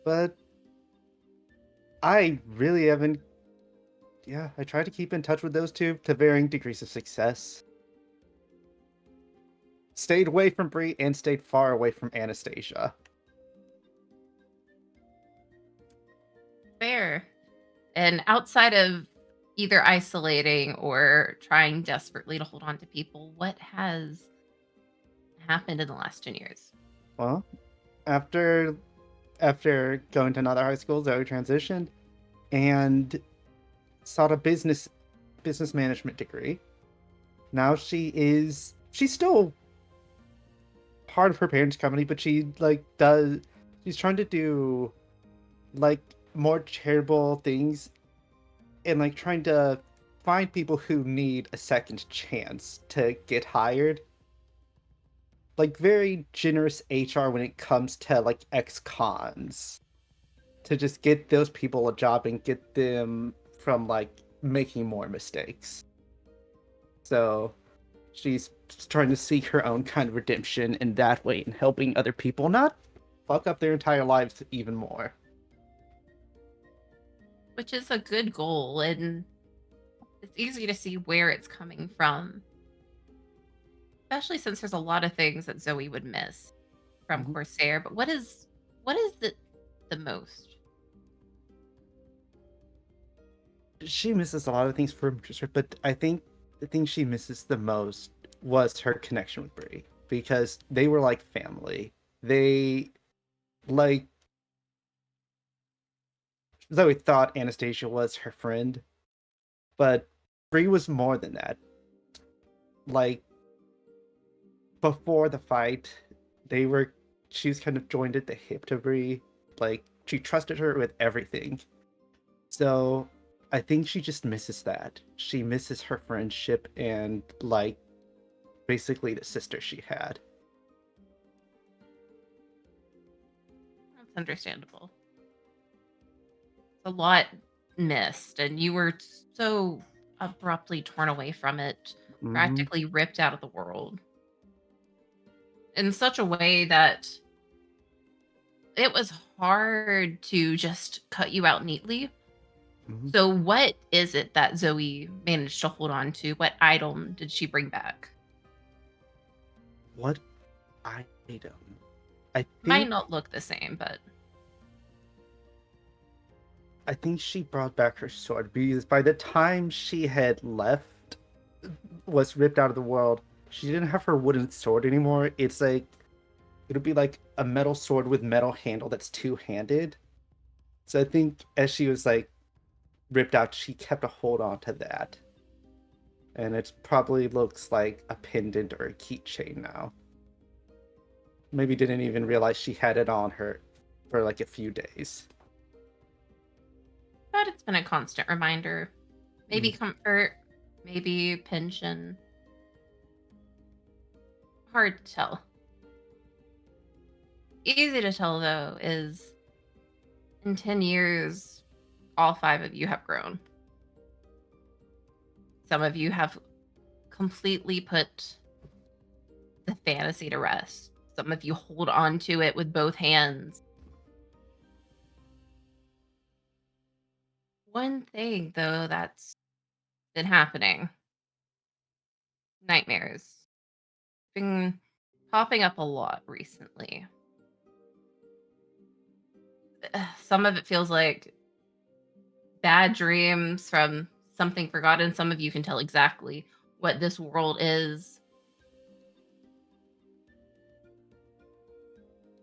S3: But I really haven't. Yeah, I try to keep in touch with those two to varying degrees of success. Stayed away from Bree and stayed far away from Anastasia.
S1: Fair. And outside of either isolating or trying desperately to hold on to people, what has happened in the last 10 years?
S3: Well, after going to another high school, Zoe transitioned and sought a business management degree. Now she's still part of her parents' company, but she's trying to do like more charitable things and like trying to find people who need a second chance to get hired. Like very generous HR when it comes to like ex-cons to just get those people a job and get them from like making more mistakes. So she's trying to seek her own kind of redemption in that way and helping other people not fuck up their entire lives even more.
S1: Which is a good goal, and it's easy to see where it's coming from, especially since there's a lot of things that Zoe would miss from
S3: Mhm.
S1: Corsair. But what is the most?
S3: She misses a lot of things from Trisha, but I think the thing she misses the most was her connection with Brie because they were like family. They like Zoe thought Anastasia was her friend, but Brie was more than that. Like before the fight, they were she was kind of joined at the hip to Brie. Like she trusted her with everything. So I think she just misses that. She misses her friendship and like basically the sister she had.
S1: That's understandable. A lot missed, and you were so abruptly torn away from it,
S3: Hmm.
S1: practically ripped out of the world in such a way that it was hard to just cut you out neatly.
S3: Hmm.
S1: So, what is it that Zoe managed to hold on to? What item did she bring back?
S3: What item? I
S1: Might
S3: think
S1: not look the same, but
S3: I think she brought back her sword because by the time she had left, was ripped out of the world, she didn't have her wooden sword anymore. It's like it would be like a metal sword with metal handle that's two-handed. So I think as she was like ripped out, she kept a hold on to that. And it probably looks like a pendant or a keychain now. Maybe didn't even realize she had it on her for like a few days.
S1: it's been a constant reminder. Maybe
S3: Mm.
S1: comfort, maybe pension. Hard to tell. Easy to tell though is in 10 years, all five of you have grown. Some of you have completely put the fantasy to rest. Some of you hold on to it with both hands. One thing, though, that's been happening nightmares. Been popping up a lot recently. Some of it feels like bad dreams from something forgotten. Some of you can tell exactly what this world is.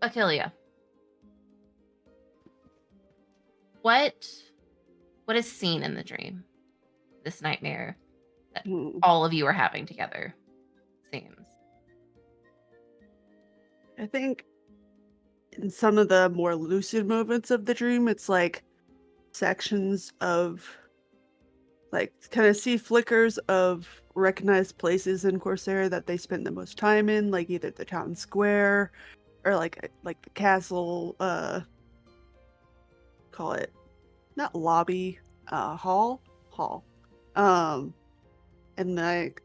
S1: Achillia, what what is seen in the dream? This nightmare that
S4: Hmm.
S1: all of you are having together seems.
S4: I think in some of the more lucid moments of the dream, it's like sections of like kind of see flickers of recognized places in Corsair that they spend the most time in, like either the town square or like the castle, call it not lobby, hall. Um, and like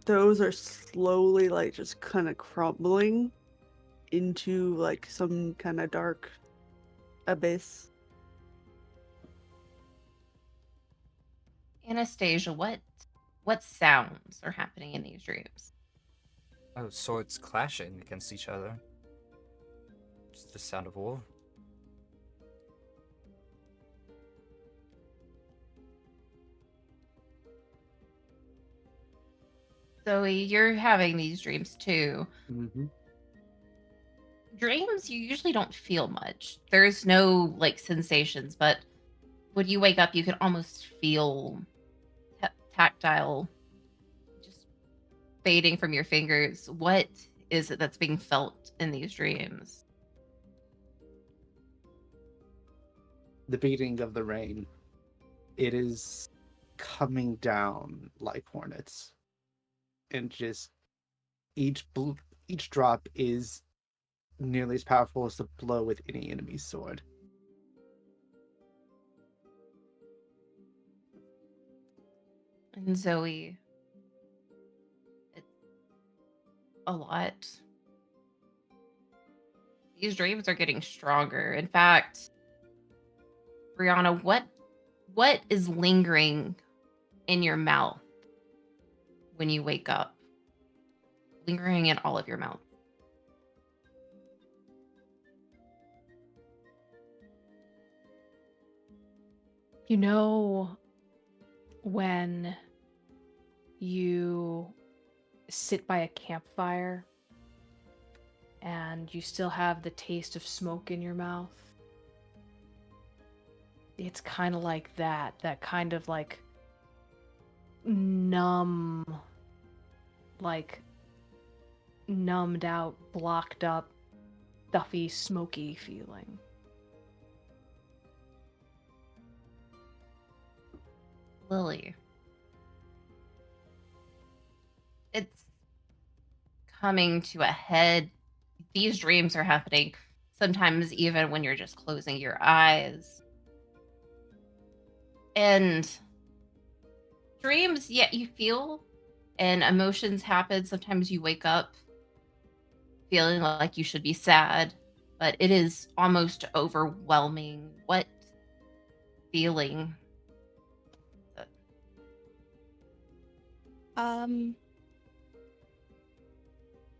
S4: those are slowly like just kind of crumbling into like some kind of dark abyss.
S1: Anastasia, what sounds are happening in these dreams?
S2: Oh, swords clashing against each other. Just the sound of war.
S1: Zoe, you're having these dreams too.
S3: Mm-hmm.
S1: Dreams, you usually don't feel much. There's no like sensations, but when you wake up, you can almost feel tactile just fading from your fingers. What is it that's being felt in these dreams?
S3: The beating of the rain. It is coming down like hornets, and just each drop is nearly as powerful as the blow with any enemy's sword.
S1: And Zoe, it's a lot. These dreams are getting stronger. In fact, Brianna, what is lingering in your mouth when you wake up? Lingering in all of your mouth.
S6: You know, when you sit by a campfire and you still have the taste of smoke in your mouth, it's kind of like that kind of like numb, like numbed out, blocked up, stuffy, smoky feeling.
S1: Lily, it's coming to a head. These dreams are happening sometimes even when you're just closing your eyes. And dreams, yet you feel, and emotions happen. Sometimes you wake up feeling like you should be sad, but it is almost overwhelming. What feeling?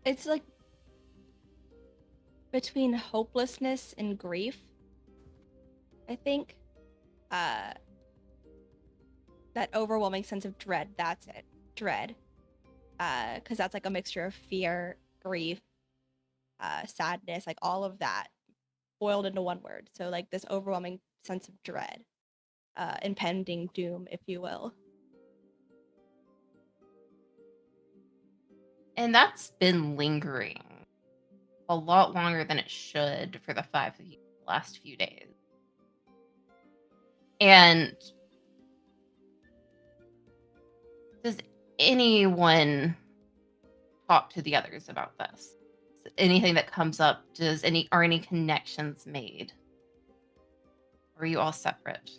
S5: It's like between hopelessness and grief, I think. That overwhelming sense of dread, that's it. Dread. Because that's like a mixture of fear, grief, sadness, like all of that boiled into one word. So like this overwhelming sense of dread, impending doom, if you will.
S1: And that's been lingering a lot longer than it should for the last few days. And does anyone talk to the others about this? Anything that comes up, are any connections made? Or are you all separate?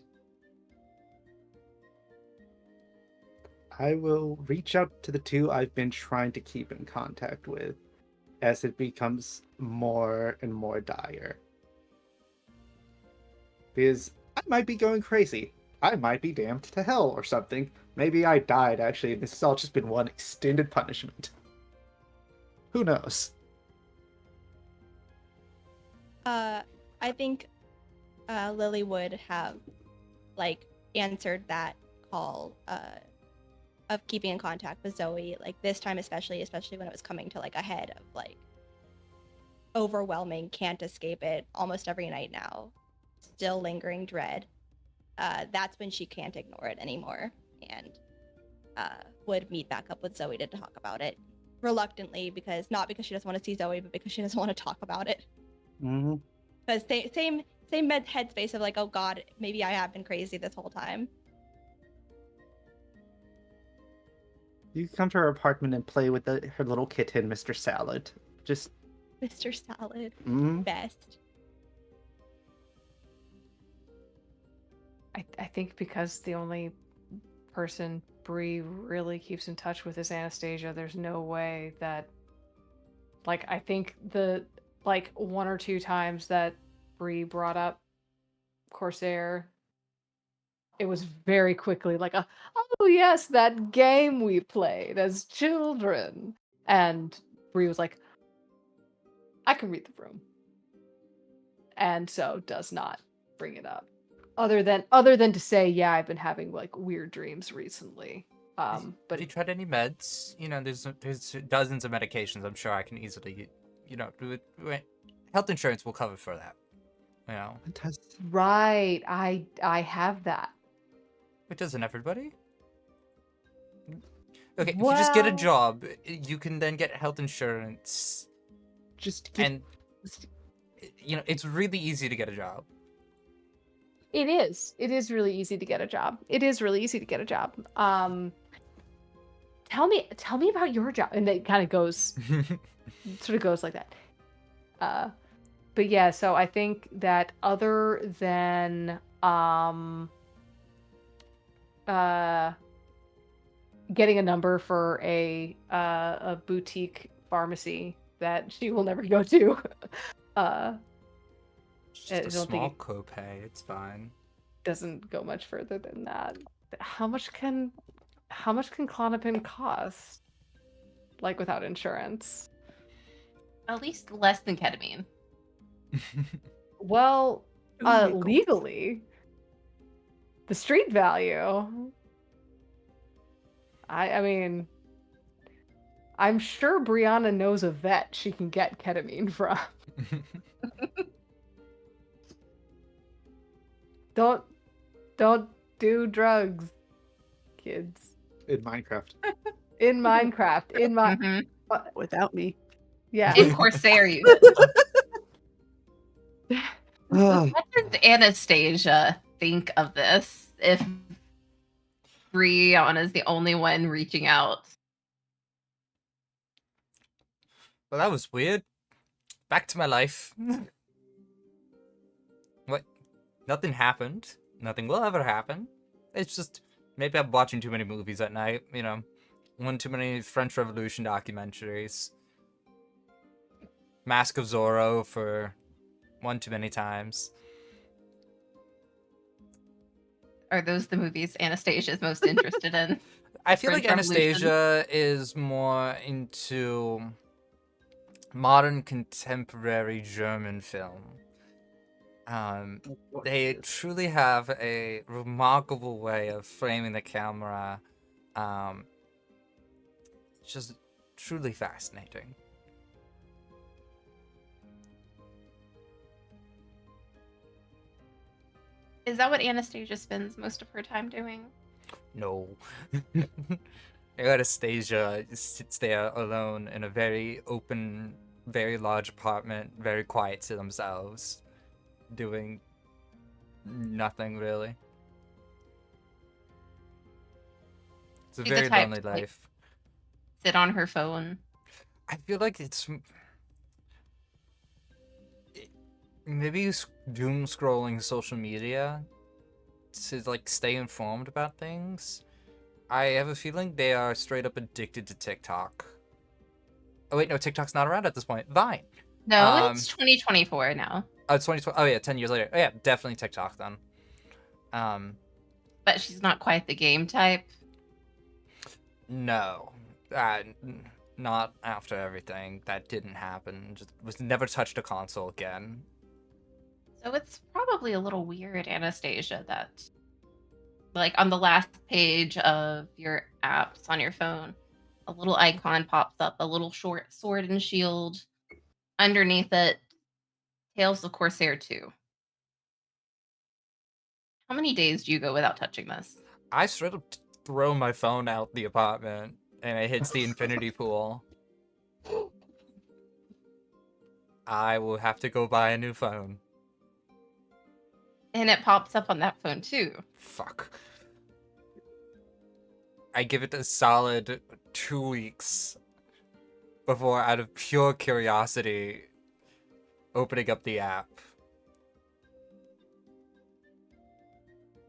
S3: I will reach out to the two I've been trying to keep in contact with as it becomes more and more dire. Because I might be going crazy. I might be damned to hell or something. Maybe I died, actually, and this has all just been one extended punishment. Who knows?
S5: I think Lily would have like answered that call of keeping in contact with Zoe, like this time especially when it was coming to like a head of like overwhelming, can't escape it almost every night now, still lingering dread. That's when she can't ignore it anymore, and would meet back up with Zoe to talk about it reluctantly, not because she doesn't want to see Zoe, but because she doesn't want to talk about it.
S3: Mm-hmm.
S5: Because same headspace of like, oh god, maybe I have been crazy this whole time.
S3: You can come to her apartment and play with her little kitten, Mr. Salad. Just,
S5: Mr. Salad,
S3: mm,
S5: best.
S6: I think because the only person Bree really keeps in touch with is Anastasia, there's no way that, like, I think the, like, one or two times that Bree brought up Corsair, it was very quickly like oh yes, that game we played as children. And Bree was like, I can read the room. And so does not bring it up. Other than to say, yeah, I've been having like weird dreams recently.
S2: Have
S6: But
S2: you tried any meds? You know, there's dozens of medications. I'm sure I can easily, you know, do it. Health insurance will cover for that. You know,
S3: fantastic.
S6: right, I have that.
S2: but doesn't everybody? Okay, if you just get a
S6: Well,
S2: job, you can then get health insurance,
S3: Just get.
S2: and you know, it's really easy to get a job.
S6: it is. It is really easy to get a job. It is really easy to get a job. Tell me about your job. And it kind of goes sort of goes like that. But yeah, so I think that other than getting a number for a boutique pharmacy that she will never go to.
S2: It's
S6: I
S2: just a
S6: don't think
S2: small
S6: it
S2: copay. It's fine.
S6: doesn't go much further than that. How much can Clonopin cost? Like without insurance?
S1: At least less than ketamine.
S6: Well,
S4: Ooh, gold.
S6: legally, the street value. I mean, I'm sure Brianna knows a vet she can get ketamine from. Don't do drugs, kids.
S3: In Minecraft.
S6: In Minecraft,
S1: Mhm.
S4: Without me.
S6: yeah.
S1: In Corsair, you.
S3: Ah,
S1: What does Anastasia think of this? If Brianna is the only one reaching out.
S2: Well, that was weird. Back to my life. What? Nothing happened. Nothing will ever happen. It's just maybe I'm watching too many movies at night. You know, one too many French Revolution documentaries. Mask of Zorro for one too many times.
S1: Are those the movies Anastasia is most interested in?
S2: I feel
S1: French
S2: like
S1: Revolution.
S2: Anastasia is more into modern contemporary German film. They truly have a remarkable way of framing the camera. It's just truly fascinating.
S1: Is that what Anastasia spends most of her time doing?
S2: No. Anastasia sits there alone in a very open, very large apartment, very quiet to themselves, doing nothing really. It's a
S1: She's the
S2: very
S1: type
S2: lonely
S1: to like
S2: life.
S1: sit on her phone.
S2: I feel like it's maybe doom scrolling social media to like stay informed about things. I have a feeling they are straight up addicted to TikTok. Oh wait, no, TikTok's not around at this point. Vine.
S1: No, it's 2024 now.
S2: Oh, it's 2020. Oh yeah, 10 years later. Oh yeah, definitely TikTok then.
S1: But she's not quite the game type.
S2: No, not after everything. That didn't happen. Just was never touched a console again.
S1: So it's probably a little weird, Anastasia, that like on the last page of your apps on your phone, a little icon pops up, a little short sword and shield. Underneath it, Tales of Corsair 2. How many days do you go without touching this?
S2: I straight up throw my phone out the apartment and it hits the infinity pool. I will have to go buy a new phone.
S1: And it pops up on that phone too.
S2: Fuck. I give it a solid 2 weeks before, out of pure curiosity, opening up the app.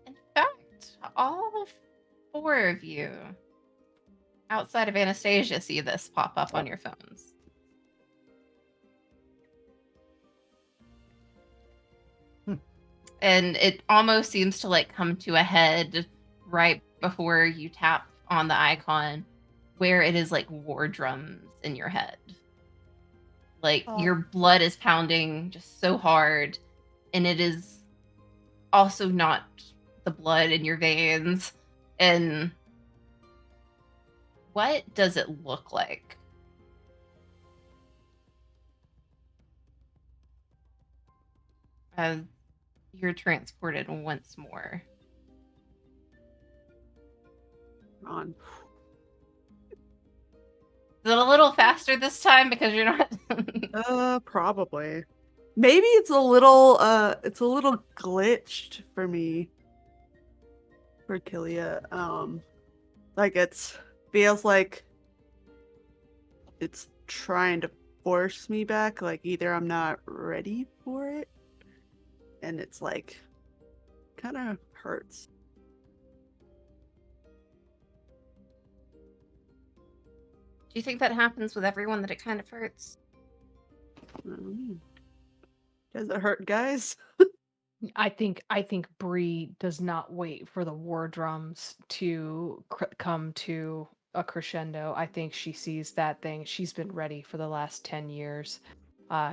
S1: In fact, all 4 of you, outside of Anastasia, see this pop up on your phones. And it almost seems to like come to a head right before you tap on the icon, where it is like war drums in your head. Like
S5: Oh.
S1: your blood is pounding just so hard, and it is also not the blood in your veins. And what does it look like? As you're transported once more.
S4: On.
S1: Is it a little faster this time because you're not?
S4: Probably. Maybe it's a little glitched for me. For Kilia. Like feels like it's trying to force me back. Like either I'm not ready for it, and it's like kind of hurts.
S1: Do you think that happens with everyone, that it kind of hurts?
S4: Does it hurt, guys?
S6: I think Bree does not wait for the war drums to come to a crescendo. I think she sees that thing. She's been ready for the last 10 years.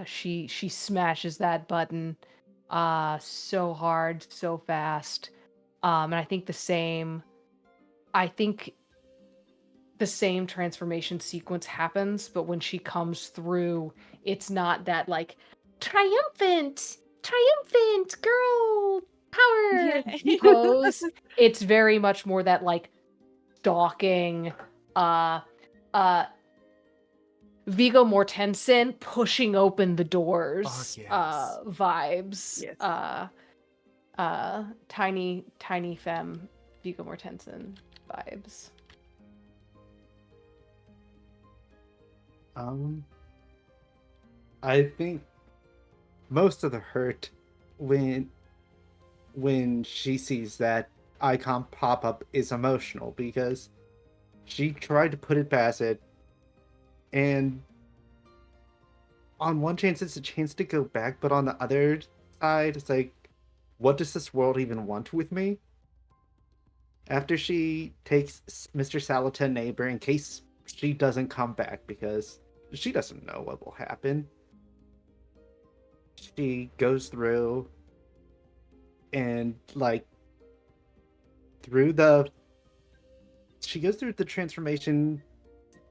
S6: She smashes that button so hard, so fast. And I think the same transformation sequence happens, but when she comes through, it's not that like triumphant girl power pose. It's very much more that like stalking Viggo Mortensen pushing open the doors
S2: yes.
S6: vibes.
S4: Yes.
S6: Tiny femme Viggo Mortensen vibes.
S3: I think most of the hurt when she sees that icon pop up is emotional, because she tried to put it past it, and on one chance it's a chance to go back, but on the other side it's like, what does this world even want with me? After she takes Mr. Salatin neighbor, in case she doesn't come back, because she doesn't know what will happen, she goes through and like she goes through the transformation,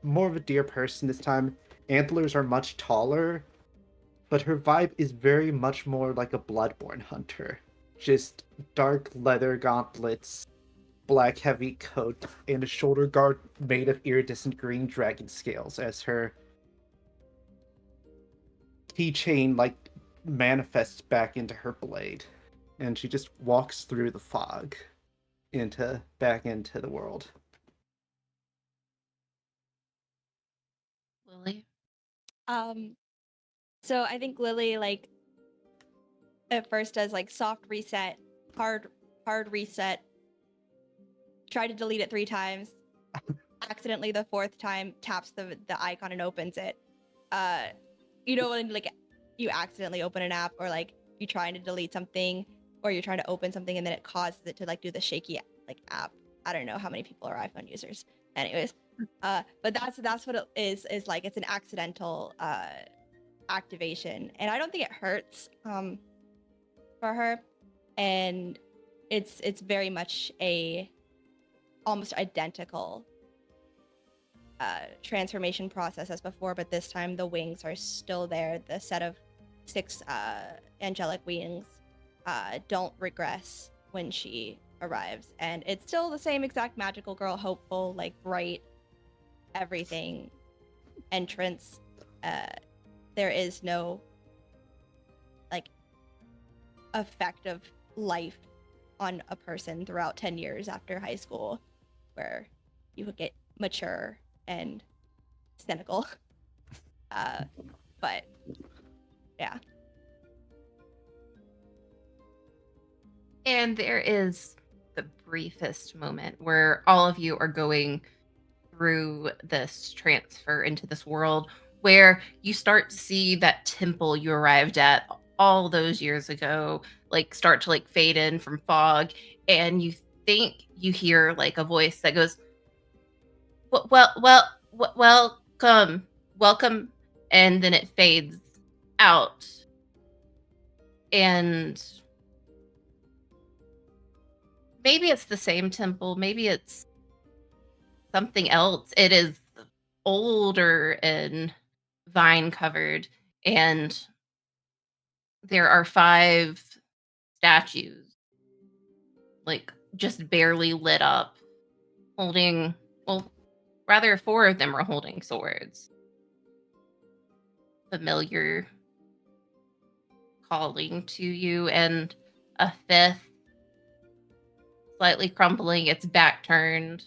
S3: more of a deer person this time. Antlers are much taller, but her vibe is very much more like a bloodborne hunter. Just dark leather gauntlets, black heavy coat, and a shoulder guard made of iridescent green dragon scales as her keychain like manifests back into her blade. And she just walks through the fog back into the world.
S1: Lily?
S5: So I think Lily like at first does like soft reset, hard reset, try to delete it 3 times, accidentally the 4th time taps the icon and opens it. You know, when like you accidentally open an app, or like you trying to delete something, or you're trying to open something and then it causes it to like do the shaky like app. I don't know how many people are iPhone users. Anyways, but that's what it is like. It's an accidental activation, and I don't think it hurts for her, and it's very much a almost identical transformation process as before, but this time the wings are still there. The set of 6 angelic wings don't regress when she arrives, and it's still the same exact magical girl, hopeful, like bright, everything entrance. There is no like effect of life on a person throughout 10 years after high school, where you would get mature and cynical. But yeah.
S1: And there is the briefest moment where all of you are going through this transfer into this world where you start to see that temple you arrived at all those years ago like start to like fade in from fog, and you think you hear like a voice that goes, welcome, welcome," and then it fades out. And maybe it's the same temple, maybe it's something else. It is older and vine covered, and there are 5 statues, like, just barely lit up, holding, well, rather 4 of them are holding swords. Familiar calling to you, and a 5th slightly crumbling, its back turned,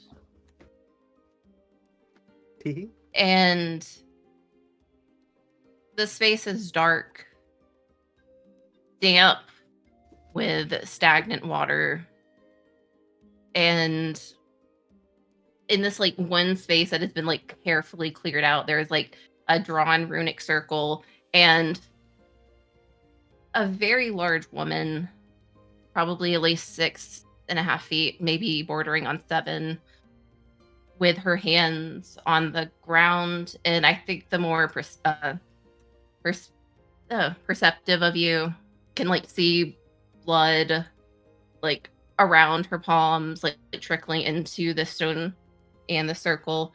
S3: Teehee.
S1: and the space is dark, damp, with stagnant water, and in this like one space that has been like carefully cleared out, there's like a drawn runic circle and a very large woman, probably at least 6.5 feet, maybe bordering on 7, with her hands on the ground. And I think the more pers- perceptive of you can like see blood like around her palms, like trickling into the stone and the circle.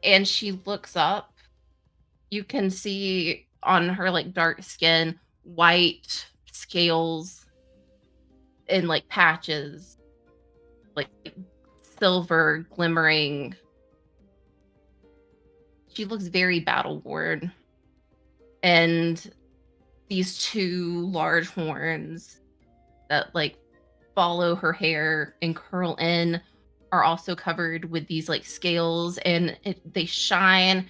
S1: And she looks up. You can see on her like dark skin white scales in like patches, like silver glimmering. She looks very battle worn. And these 2 large horns that like follow her hair and curl in are also covered with these like scales, and they shine,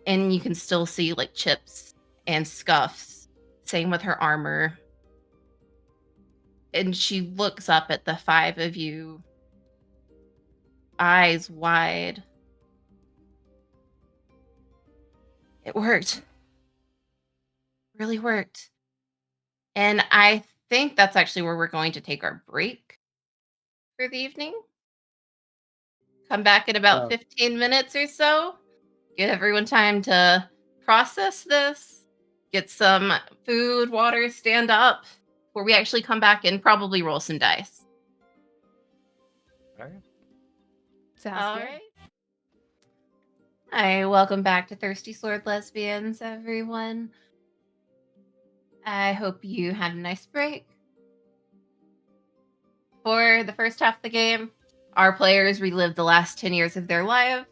S1: and you can still see like chips and scuffs. Same with her armor. And she looks up at the 5 of you, eyes wide. It worked. Really worked. And I think that's actually where we're going to take our break for the evening. Come back in about
S3: Oh.
S1: 15 minutes or so. Give everyone time to process this, get some food, water, stand up, before we actually come back and probably roll some dice.
S2: All right.
S6: Sounds
S1: All
S6: good.
S1: right. Hi, welcome back to Thirsty Sword Lesbians, everyone. I hope you had a nice break. For the first half of the game, our players relived the last 10 years of their lives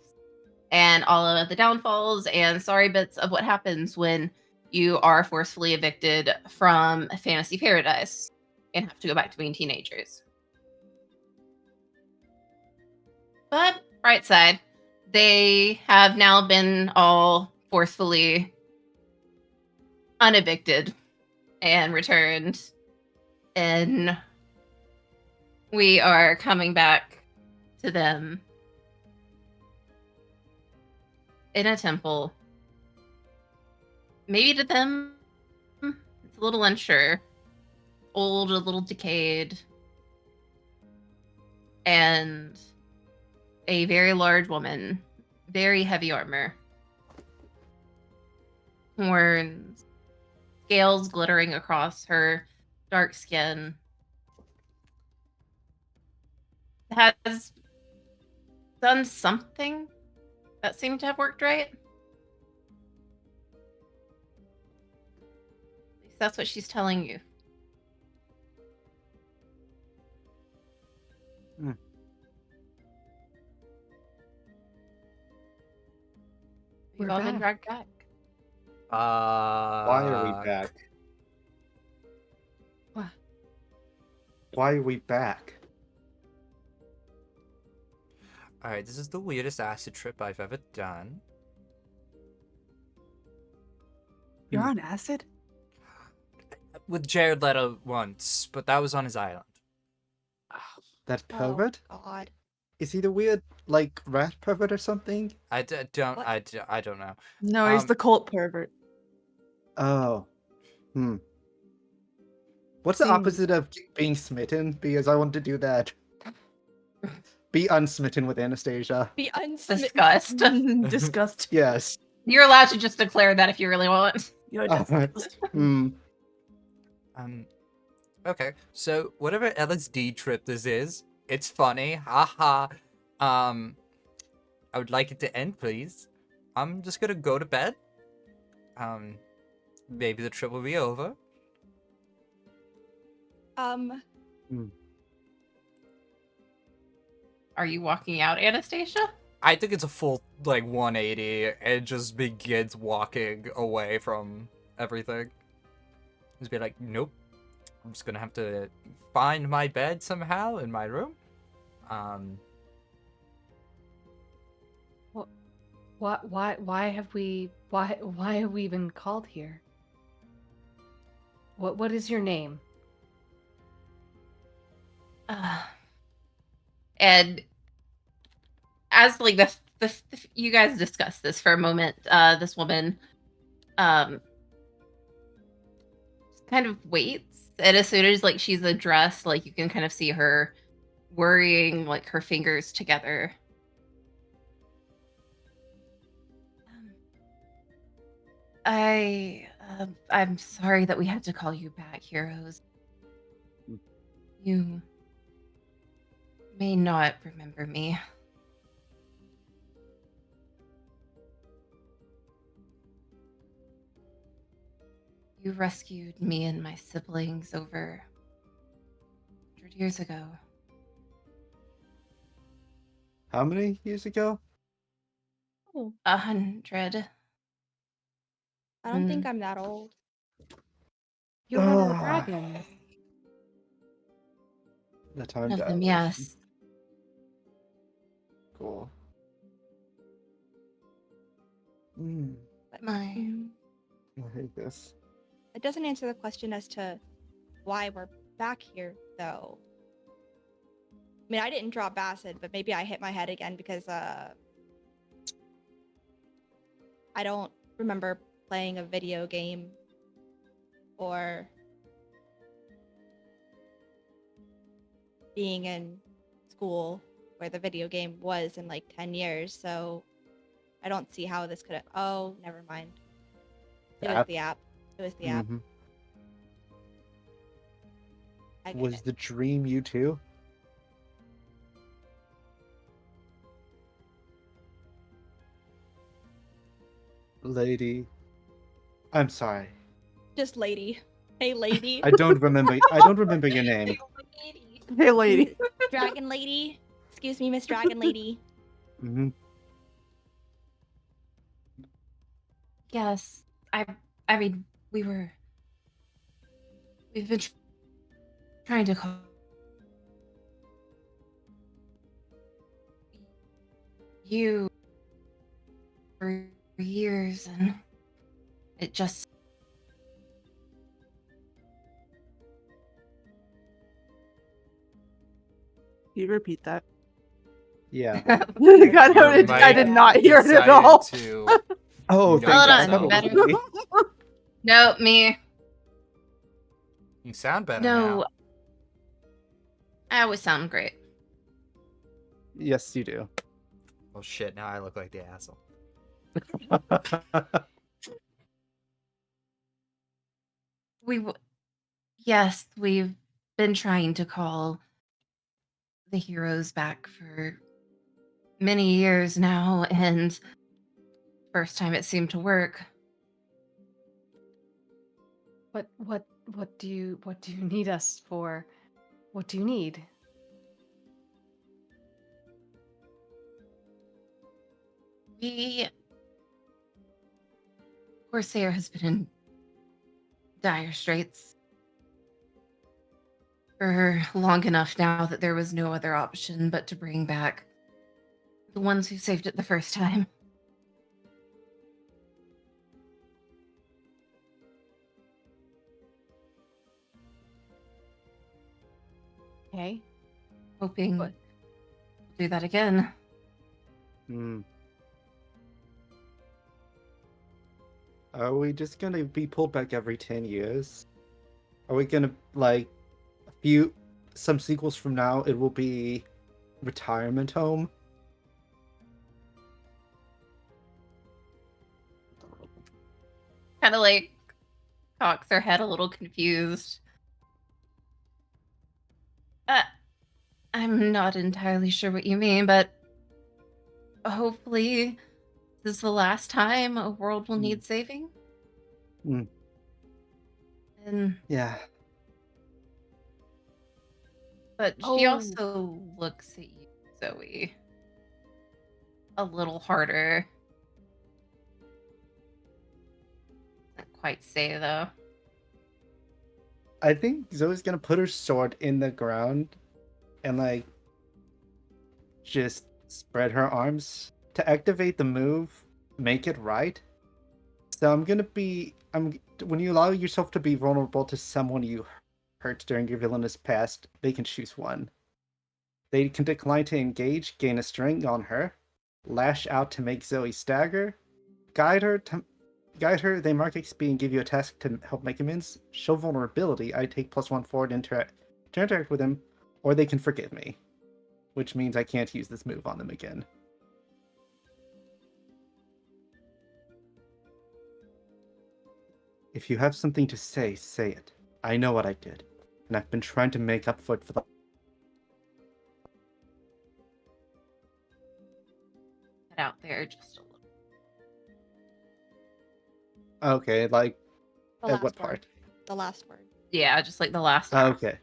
S1: and all of the downfalls and sorry bits of what happens when you are forcefully evicted from a fantasy paradise and have to go back to being teenagers. But, bright side, they have now been all forcefully unevicted and returned, and we are coming back to them in a temple. Maybe to them, it's a little unsure. Old, a little decayed, and a very large woman, very heavy armor, horns, scales glittering across her dark skin, has done something that seemed to have worked right. At least that's what she's telling you.
S3: Hmm.
S1: We've
S6: We're
S1: all been
S6: back.
S1: dragged back.
S3: Why are we back?
S6: What?
S3: Why are we back?
S2: Alright, this is the weirdest acid trip I've ever done.
S4: You're on acid?
S2: With Jared Leto once, but that was on his island.
S3: That
S5: Oh
S3: pervert?
S5: God.
S3: Is he the weird, like, rat pervert or something?
S2: I don't
S5: What?
S2: I don't know.
S4: No, he's
S2: Um,
S4: the cult pervert.
S3: Oh. Hmm. What's the
S4: Seems-
S3: opposite of being smitten? Because I want to do that. Be unsmitten with Anastasia.
S5: Be unsmitten.
S1: Disgust.
S4: Disgust.
S3: Yes.
S1: You're allowed to just declare that if you really want.
S4: You're
S3: Alright.
S4: disgust.
S3: Hmm.
S2: Okay, so whatever LSD trip this is, it's funny, haha. I would like it to end, please. I'm just gonna go to bed. Maybe the trip will be over.
S1: Are you walking out, Anastasia?
S2: I think it's a full, like, 180, and just begins walking away from everything. Just be like, nope. I'm just gonna have to find my bed somehow in my room.
S6: Why have we been called here? What is your name?
S1: And as like the you guys discuss this for a moment, this woman just kind of waits, and as soon as like she's addressed, like you can kind of see her worrying like her fingers together. I'm sorry that we had to call you back, heroes. You may not remember me. You rescued me and my siblings over 100 years ago.
S3: How many years ago?
S1: 100.
S5: I don't think I'm that old.
S6: You're one of the
S3: Ah,
S6: dragons.
S3: the time
S1: One of them,
S3: dilation.
S1: yes.
S3: Cool. Hmm.
S5: But,
S1: My
S3: I hate this.
S5: it doesn't answer the question as to why we're back here, though. I mean, I didn't drop acid, but maybe I hit my head again because I don't remember playing a video game or being in school where the video game was in like 10 years. So I don't see how this could have. Oh, never mind. It was
S3: App?
S5: the app. It was the app.
S3: Mhm.
S5: I get
S3: Was
S5: it.
S3: the dream you too? Lady. I'm sorry.
S5: Just lady. Hey, lady.
S3: I don't remember your name.
S4: Hey, lady.
S5: Dragon lady. Excuse me, Miss Dragon lady.
S3: Hmm.
S1: Yes, I mean, we've been trying to call you for years, and it just
S4: Can you repeat that?
S3: Yeah.
S4: God,
S2: Your
S4: I did
S2: mic
S4: not hear it at
S2: decided
S4: all.
S2: to
S3: Oh,
S2: No,
S3: thank
S1: Hold
S3: God. I
S1: on,
S3: thought it was
S1: better.
S3: me.
S1: no me.
S2: You sound better
S1: No,
S2: now.
S1: I always sound great.
S3: Yes, you do.
S2: Oh shit, now I look like the asshole.
S1: Yes, we've been trying to call the heroes back for many years now, and first time it seemed to work.
S6: What do you need us for? What do you need?
S1: Corsair has been in dire straits for long enough now that there was no other option but to bring back The ones who saved it the first time.
S6: Okay.
S1: Hoping
S6: What?
S1: we'll do that again.
S3: Hmm. Are we just gonna be pulled back every 10 years? Are we gonna, like, some sequels from now, it will be retirement home?
S1: Kind of like cocks her head a little confused. Uh, I'm not entirely sure what you mean, but hopefully this is the last time a world will need saving.
S3: Mm.
S1: And
S3: Yeah.
S1: but she
S6: Oh.
S1: also looks at you, Zoe, a little harder. Can't quite say though.
S3: I think Zoe's gonna put her sword in the ground and, like, just spread her arms to activate the move, make it right. So when you allow yourself to be vulnerable to someone you hurt during your villainous past, they can choose one. They can decline to engage, gain a string on her, lash out to make Zoe stagger, guide her, they mark XP and give you a task to help make amends, show vulnerability, I take +1 forward to interact with them, or they can forgive me, which means I can't use this move on them again. If you have something to say, say it. I know what I did, and I've been trying to make up for it for the...
S1: Get out there just a little.
S3: Okay, like,
S5: The
S3: at
S5: last
S3: what
S5: word.
S3: part?
S5: The last word.
S1: Yeah, just like the last.
S3: Okay.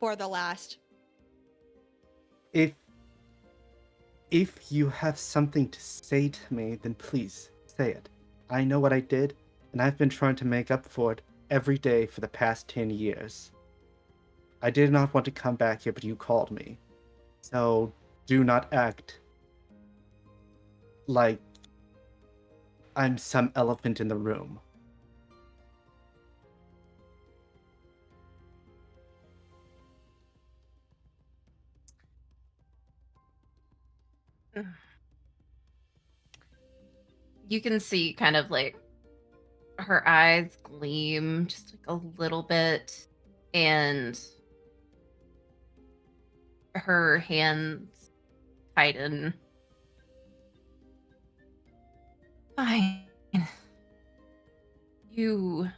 S5: For the last.
S3: If you have something to say to me, then please say it. I know what I did, and I've been trying to make up for it every day for the past 10 years. I did not want to come back here, but you called me. So do not act like I'm some elephant in the room.
S1: You can see kind of like her eyes gleam just like a little bit, and her hands tighten. Fine. You,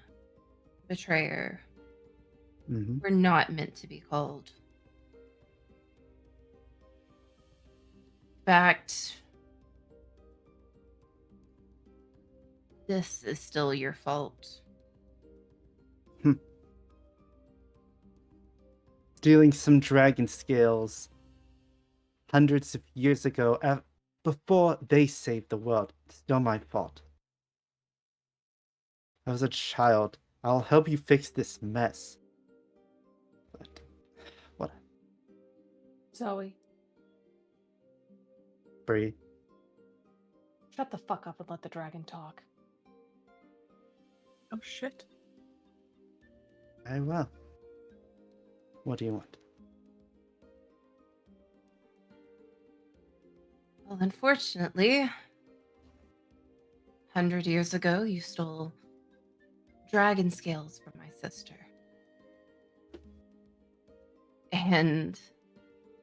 S1: betrayer,
S3: Mm-hmm.
S1: were not meant to be called. In fact, this is still your fault.
S3: Stealing some dragon scales hundreds of years ago, before they saved the world. It's still my fault. I was a child. I'll help you fix this mess. But what?
S6: Zoe,
S3: Bree.
S6: shut the fuck up and let the dragon talk.
S4: Oh shit.
S3: I will. What do you want?
S1: Well, unfortunately, 100 years ago, you stole dragon scales from my sister. And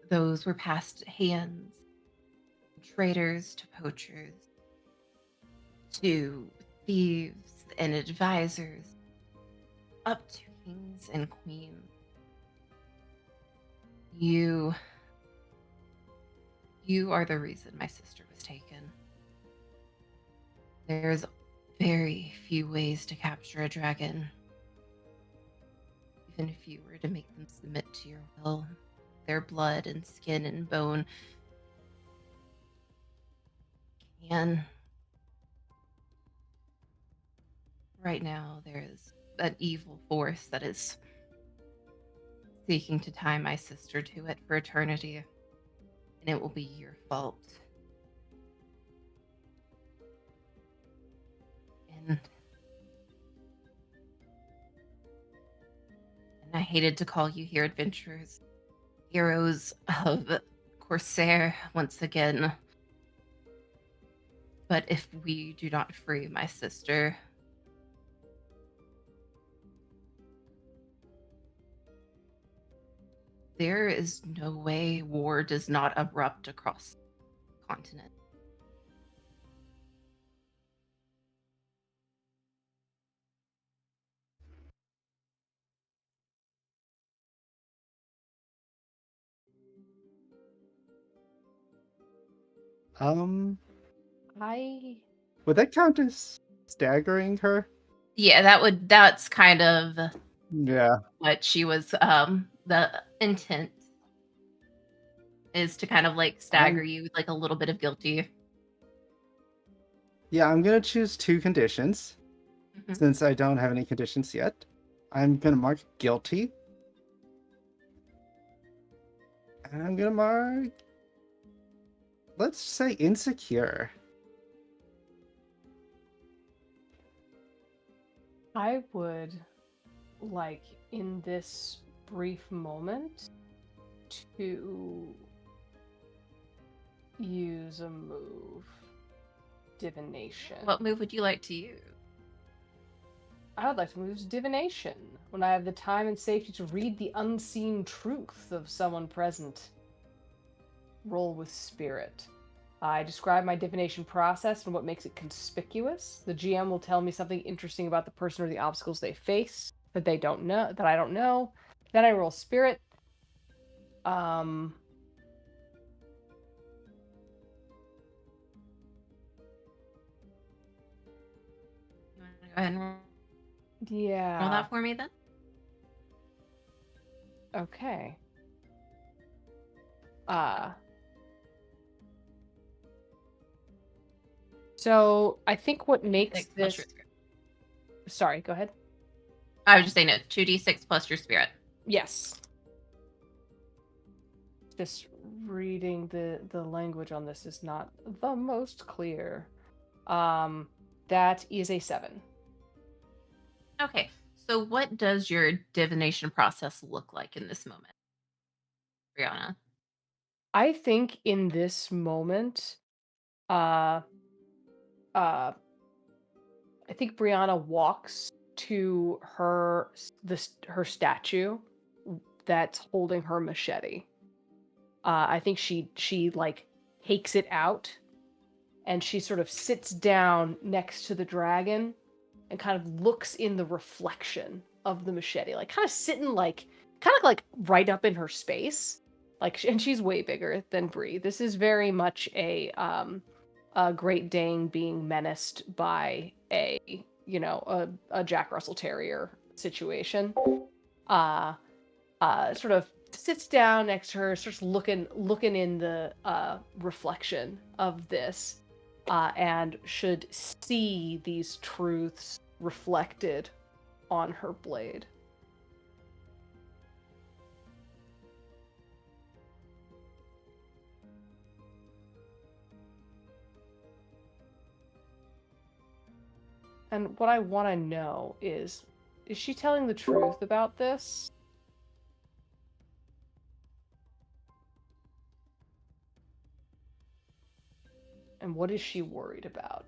S1: those were passed hands, traders to poachers, to thieves and advisors, up to kings and queens. You are the reason my sister was taken. There's very few ways to capture a dragon. Even if you were to make them submit to your will, their blood and skin and bone can. Right now, there is an evil force that is seeking to tie my sister to it for eternity, and it will be your fault And I hated to call you here adventurers, heroes of Corsair once again. But if we do not free my sister, there is no way war does not erupt across the continent.
S6: I
S3: Would that count as staggering her?
S1: Yeah, that's kind of
S3: Yeah.
S1: what she was the intent is to kind of like stagger you with like a little bit of guilty.
S3: Yeah, I'm gonna choose 2 conditions.
S1: Mhm.
S3: Since I don't have any conditions yet. I'm gonna mark guilty. And I'm gonna mark, let's say, insecure.
S6: I would like in this brief moment to use a move. Divination.
S1: What move would you like to use?
S6: I would like to use divination when I have the time and safety to read the unseen truth of someone present. Roll with spirit. I describe my divination process and what makes it conspicuous. The GM will tell me something interesting about the person or the obstacles they face that they don't know, that I don't know. Then I roll spirit.
S1: You want to go ahead and roll
S6: Yeah.
S1: that for me then?
S6: Okay. So I think what makes
S1: 6 plus
S6: this.
S1: your spirit.
S6: Sorry, go ahead.
S1: I was just saying it's 2d6 plus your spirit.
S6: Yes. Just reading the language on this is not the most clear. That is a 7.
S1: Okay, so what does your divination process look like in this moment, Brianna?
S6: I think in this moment, uh, I think Brianna walks to her statue that's holding her machete. I think she like takes it out and she sort of sits down next to the dragon and kind of looks in the reflection of the machete, like kind of sitting like kind of like right up in her space. Like, and she's way bigger than Bree. This is very much a Great Dane being menaced by a Jack Russell Terrier situation. Uh, Sort of sits down next to her, starts looking in the reflection of this, and should see these truths reflected on her blade. And what I want to know is she telling the truth about this? And what is she worried about?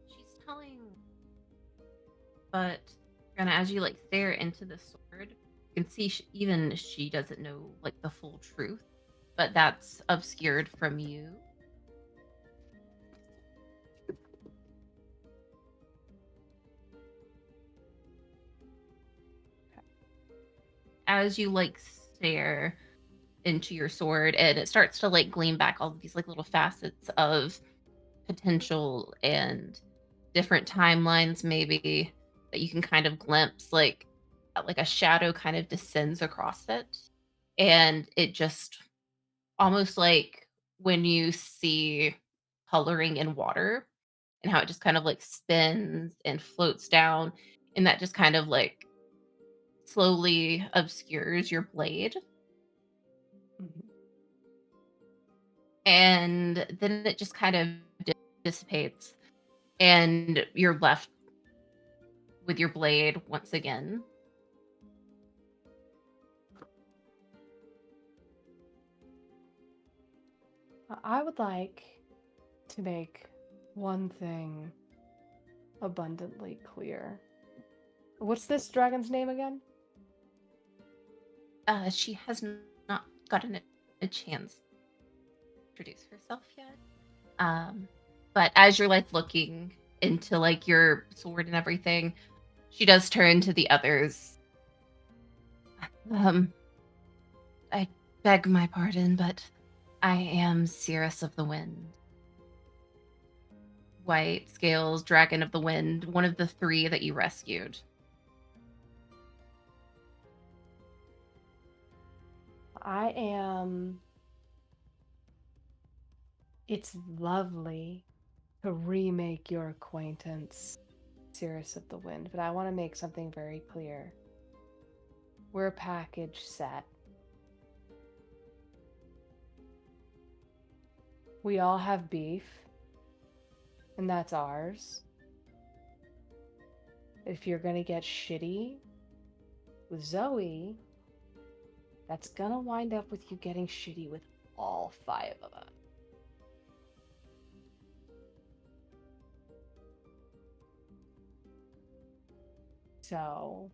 S1: She's telling, but Brianna, as you like stare into the sword, you can see even she doesn't know like the full truth, but that's obscured from you. As you like stare into your sword and it starts to like gleam back all of these like little facets of potential and different timelines maybe that you can kind of glimpse, like a shadow kind of descends across it, and it just almost like when you see coloring in water and how it just kind of like spins and floats down, and that just kind of like slowly obscures your blade.
S6: Mhm.
S1: And then it just kind of dissipates. and you're left with your blade once again.
S6: I would like to make one thing abundantly clear. What's this dragon's name again?
S1: She has not gotten a chance to introduce herself yet. But as you're like looking into like your sword and everything, she does turn to the others. I beg my pardon, but I am Cirrus of the Wind. White Scales, Dragon of the Wind, one of the 3 that you rescued.
S6: I am. It's lovely to remake your acquaintance, Cirrus of the Wind, but I want to make something very clear. We're a package set. We all have beef, and that's ours. If you're gonna get shitty with Zoe, that's gonna wind up with you getting shitty with all 5 of us. So,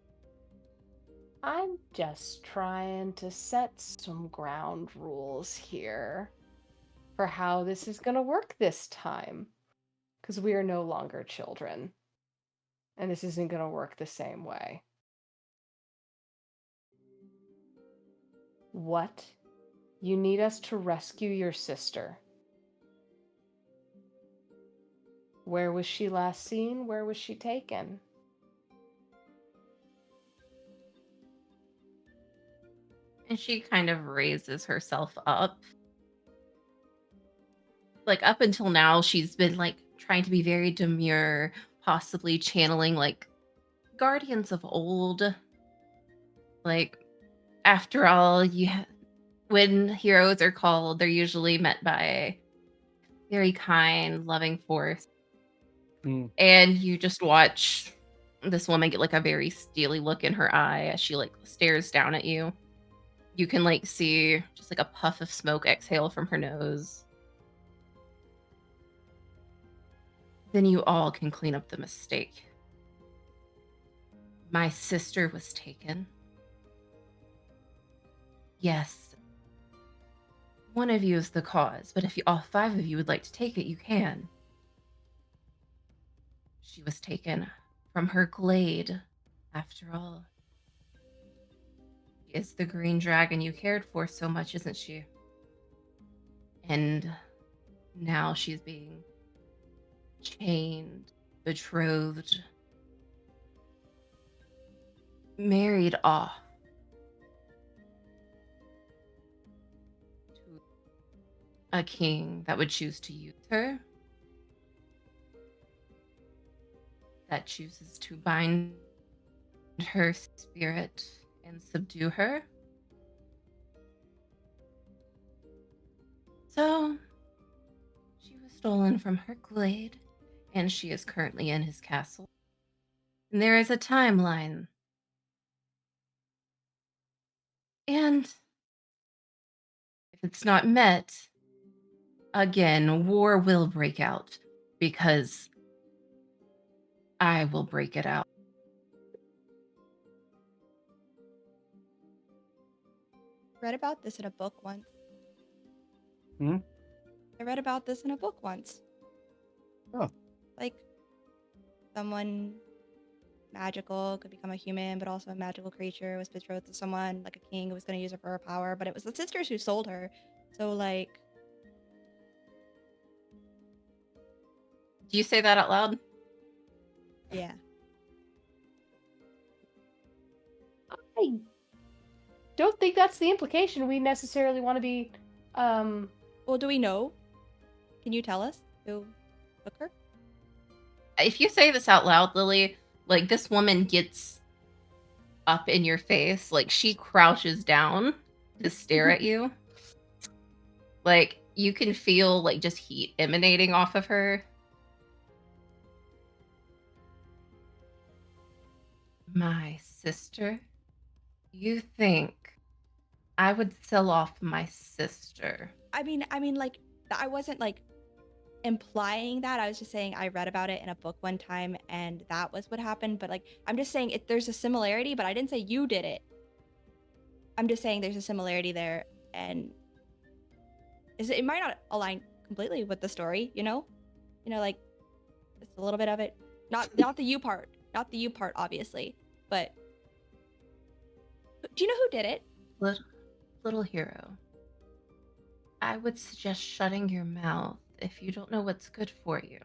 S6: I'm just trying to set some ground rules here for how this is gonna work this time. Because we are no longer children. And this isn't gonna work the same way. What? You need us to rescue your sister. Where was she last seen? Where was she taken?
S1: And she kind of raises herself up. Like up until now, she's been like trying to be very demure, possibly channeling like guardians of old. Like, after all, when heroes are called, they're usually met by very kind, loving force.
S3: Mm.
S1: And you just watch this woman get like a very steely look in her eye as she like stares down at you. You can like see just like a puff of smoke exhale from her nose. Then you all can clean up the mistake. My sister was taken. Yes. One of you is the cause, but if all 5 of you would like to take it, you can. She was taken from her glade, after all. She is the green dragon you cared for so much, isn't she? And now she's being chained, betrothed, married off to a king that would choose to use her, that chooses to bind her spirit and subdue her. So, she was stolen from her glade, and she is currently in his castle. And there is a timeline. And if it's not met, again, war will break out because I will break it out.
S5: Read about this in a book once.
S3: Hmm?
S5: I read about this in a book once.
S3: Oh.
S5: Like, someone magical could become a human, but also a magical creature was betrothed to someone, like a king who was going to use her for her power, but it was the sisters who sold her. So, like,
S1: Do you say that out loud?
S5: yeah.
S6: I don't think that's the implication. We necessarily want to be,
S5: Well, do we know? Can you tell us who took her?
S1: If you say this out loud, Lily, like this woman gets up in your face, like she crouches down to stare at you. Like you can feel like just heat emanating off of her. My sister? You think I would sell off my sister?
S5: I mean, like, I wasn't like implying that. I was just saying I read about it in a book one time, and that was what happened. But like, I'm just saying there's a similarity, but I didn't say you did it. I'm just saying there's a similarity there, and it might not align completely with the story, like just a little bit of it. Not the you part, obviously, but do you know who did it?
S1: Little hero, I would suggest shutting your mouth if you don't know what's good for you.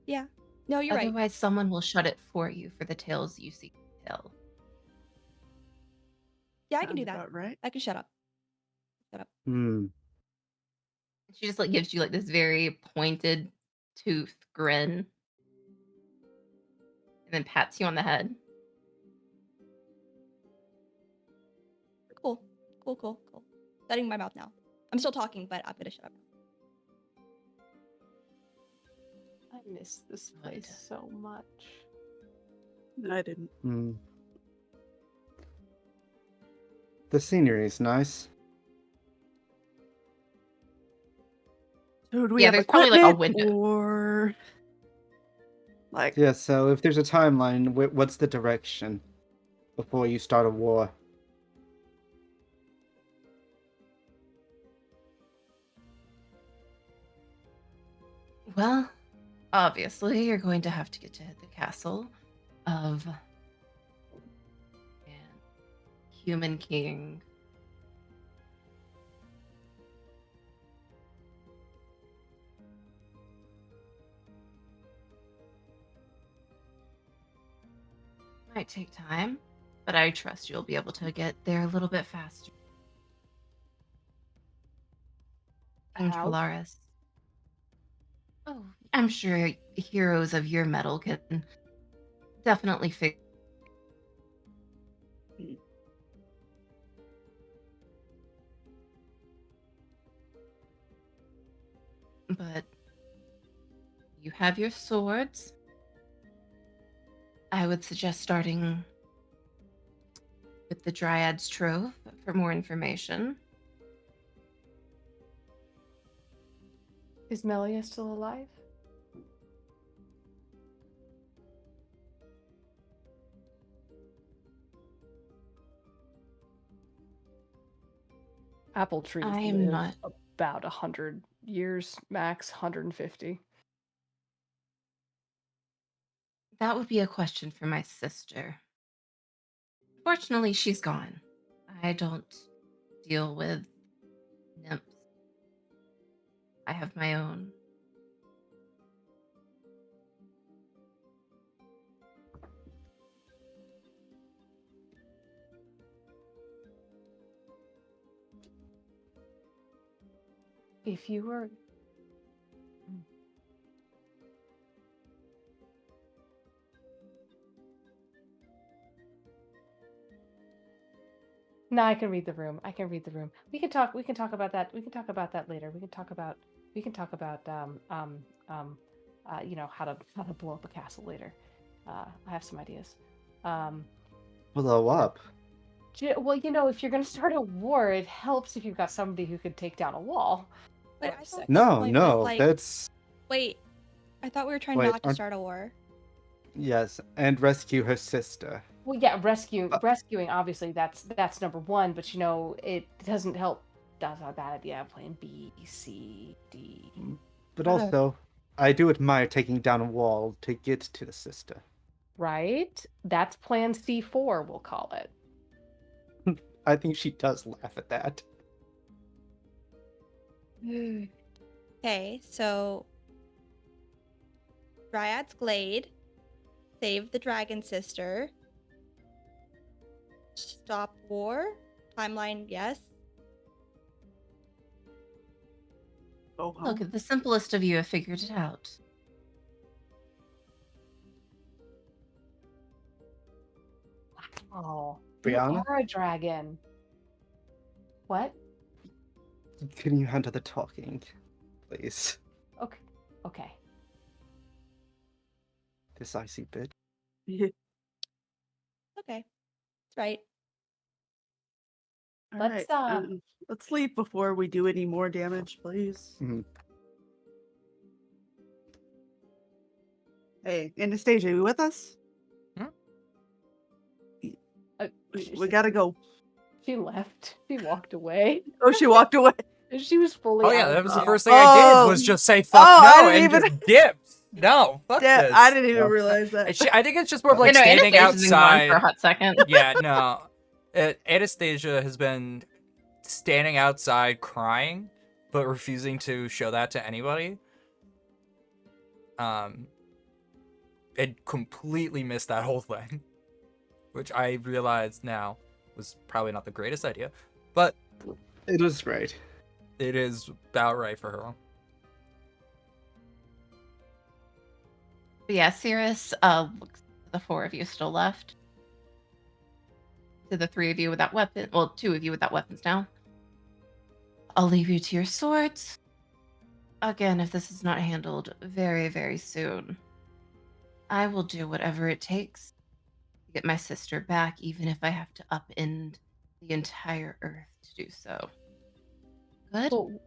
S5: Yeah. No, you're right.
S1: Otherwise, someone will shut it for you for the tales you seek to tell.
S5: Yeah, I can do
S4: Sounds
S5: that.
S4: about right.
S5: I can shut up. Shut up.
S3: Hmm.
S1: She just like gives you like this very pointed tooth grin and then pats you on the head.
S5: Cool. Cool. Shutting my mouth now. I'm still talking, but I'm gonna shut up.
S6: I miss this place
S1: Good.
S6: so much.
S4: I didn't.
S3: Hmm. The scenery is nice.
S4: So do we
S1: Yeah,
S4: have
S1: there's probably like a
S4: equipment,
S1: window.
S4: or like
S3: Yeah, so if there's a timeline, what's the direction before you start a war?
S1: Well, obviously, you're going to have to get to the castle of and Human King. Might take time, but I trust you'll be able to get there a little bit faster. King
S6: How?
S1: Trelaris. Oh, I'm sure heroes of your metal can definitely figure. But you have your swords. I would suggest starting with the Dryad's Trove for more information.
S6: Is Melia still alive? Apple trees
S1: I am
S6: live
S1: not.
S6: about 100 years, max 150.
S1: That would be a question for my sister. Fortunately, she's gone. I don't deal with nymphs. I have my own.
S6: If you were. No, I can read the room. I can read the room. We can talk about that. We can talk about that later. We can talk about how to blow up a castle later. I have some ideas.
S3: Blow up.
S6: Well, if you're going to start a war, it helps if you've got somebody who could take down a wall.
S5: But I thought the
S3: No,
S5: point was
S3: no,
S5: like,
S3: that's
S5: wait, I thought we were trying
S3: Wait,
S5: not to
S3: aren't-
S5: start a war.
S3: yes, and rescue her sister.
S6: Well, yeah, rescuing obviously that's number one, but it doesn't help. That's not a bad idea. Playing B, C, D.
S3: But also, I do admire taking down a wall to get to the sister.
S6: Right? That's Plan C4, we'll call it.
S3: I think she does laugh at that.
S5: Okay, so Dryad's Glade, save the dragon sister, stop war, timeline, yes.
S4: go home?
S1: Look, the simplest of you have figured it out.
S6: Oh,
S3: Brianna?
S6: you are a dragon. What?
S3: Can you handle the talking, please?
S6: Okay.
S3: This icy bit.
S4: Yeah.
S5: Okay. That's right.
S4: All
S6: Let's,
S4: right. Let's leave before we do any more damage, please.
S3: Mhm.
S4: Hey, Anastasia, you with us? We gotta go.
S6: She left. She walked away.
S4: Oh, she walked away.
S6: She was fully
S2: Oh yeah,
S6: out
S2: that
S6: of
S2: was the
S6: the
S2: first thing I did
S4: Oh.
S2: was just say fuck
S4: I
S2: no
S4: didn't
S2: and
S4: even-
S2: just dipped. No, fuck
S4: Damn,
S2: this.
S4: I didn't even
S3: Yeah.
S4: realize that.
S2: I think it's just more of like
S1: You know,
S2: standing
S1: Anastasia's been gone for a
S2: outside.
S1: hot second.
S2: Yeah, no. Anastasia has been standing outside crying, but refusing to show that to anybody. It completely missed that whole thing, which I realize now was probably not the greatest idea, but
S3: It was great.
S2: it is about right for her.
S1: But yeah, Cirrus looks at the four of you still left. To the three of you without weapon. Well, two of you without weapons now. I'll leave you to your swords. Again, if this is not handled very, very soon, I will do whatever it takes to get my sister back, even if I have to upend the entire earth to do so. Good?
S6: Cool.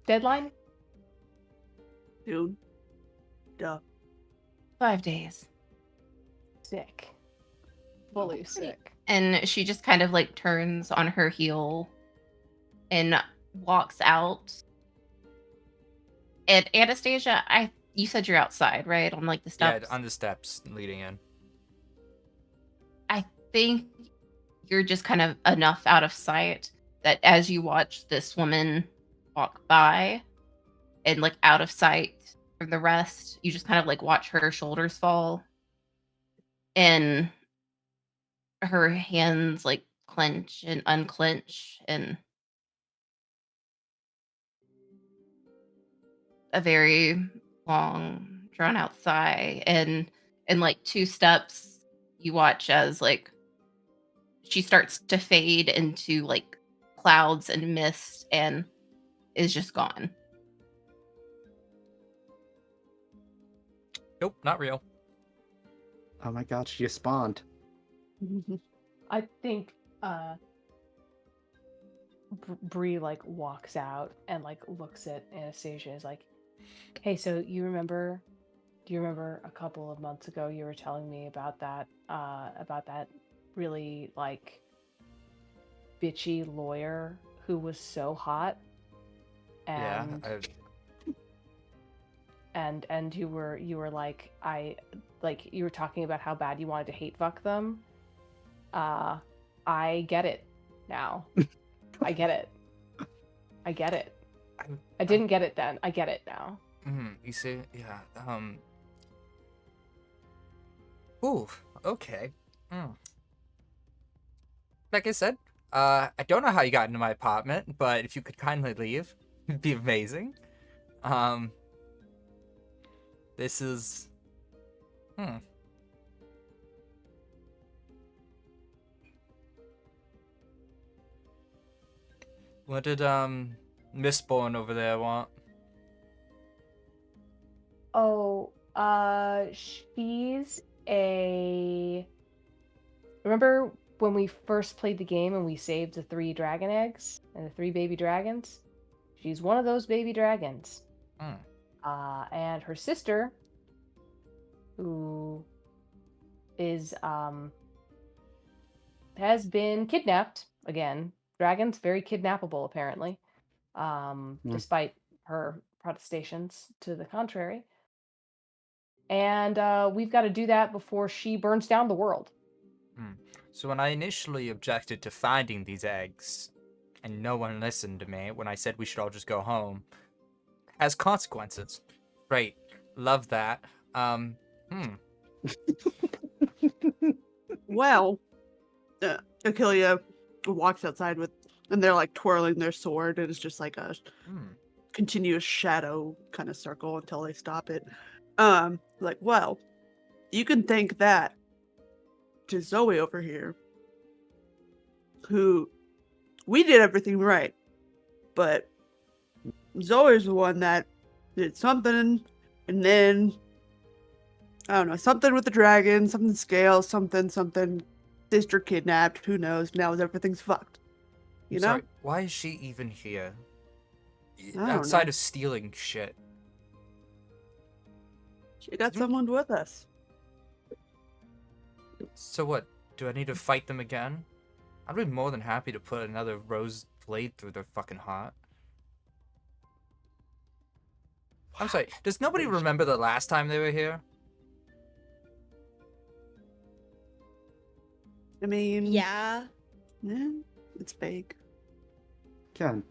S6: Deadline?
S4: Dude. Duh.
S1: 5 days.
S6: Sick. Fully sick.
S1: And she just kind of like turns on her heel and walks out. And Anastasia, you said you're outside, right? On like the steps.
S2: Yeah, on the steps leading in.
S1: I think you're just kind of enough out of sight that as you watch this woman walk by and like out of sight from the rest, you just kind of like watch her shoulders fall and her hands like clench and unclench and a very long drawn out sigh and in like 2 steps you watch as like she starts to fade into like clouds and mist and is just gone.
S2: Nope, not real.
S3: Oh my god, she spawned.
S6: I think Bree like walks out and like looks at Anastasia and is like, "Hey, so do you remember a couple of months ago you were telling me about that really like bitchy lawyer who was so hot?" And and you were like, you were talking about how bad you wanted to hate fuck them. I get it now. I get it. I get it. I didn't get it then. I get it now.
S2: You see, yeah. Ooh, okay. Like I said, I don't know how you got into my apartment, but if you could kindly leave, it'd be amazing. This is... What did, Mistborn over there want?
S6: Oh, she's a... Remember when we first played the game and we saved the 3 dragon eggs and the 3 baby dragons? She's one of those baby dragons. And her sister, who is, has been kidnapped again. Dragons, very kidnappable, apparently, despite her protestations to the contrary. And we've got to do that before she burns down the world.
S2: So when I initially objected to finding these eggs, and no one listened to me when I said we should all just go home, has consequences. Great. Love that.
S4: Well, Achillia walks outside and they're like twirling their sword, and it's just like a continuous shadow kind of circle until they stop it. Like, well, you can thank that to Zoe over here, who we did everything right, but Zoe's the one that did something, and then I don't know, something with the dragon, something scale, something. Sister kidnapped. Who knows? Now everything's fucked. You
S2: I'm
S4: know?
S2: sorry, why is she even here?
S4: I don't
S2: Outside
S4: know.
S2: of stealing shit.
S4: She got someone with us.
S2: So what? Do I need to fight them again? I'd be more than happy to put another rose blade through their fucking heart. I'm sorry, does nobody remember the last time they were here?
S4: I mean,
S5: Yeah.
S4: it's fake.
S3: Ken.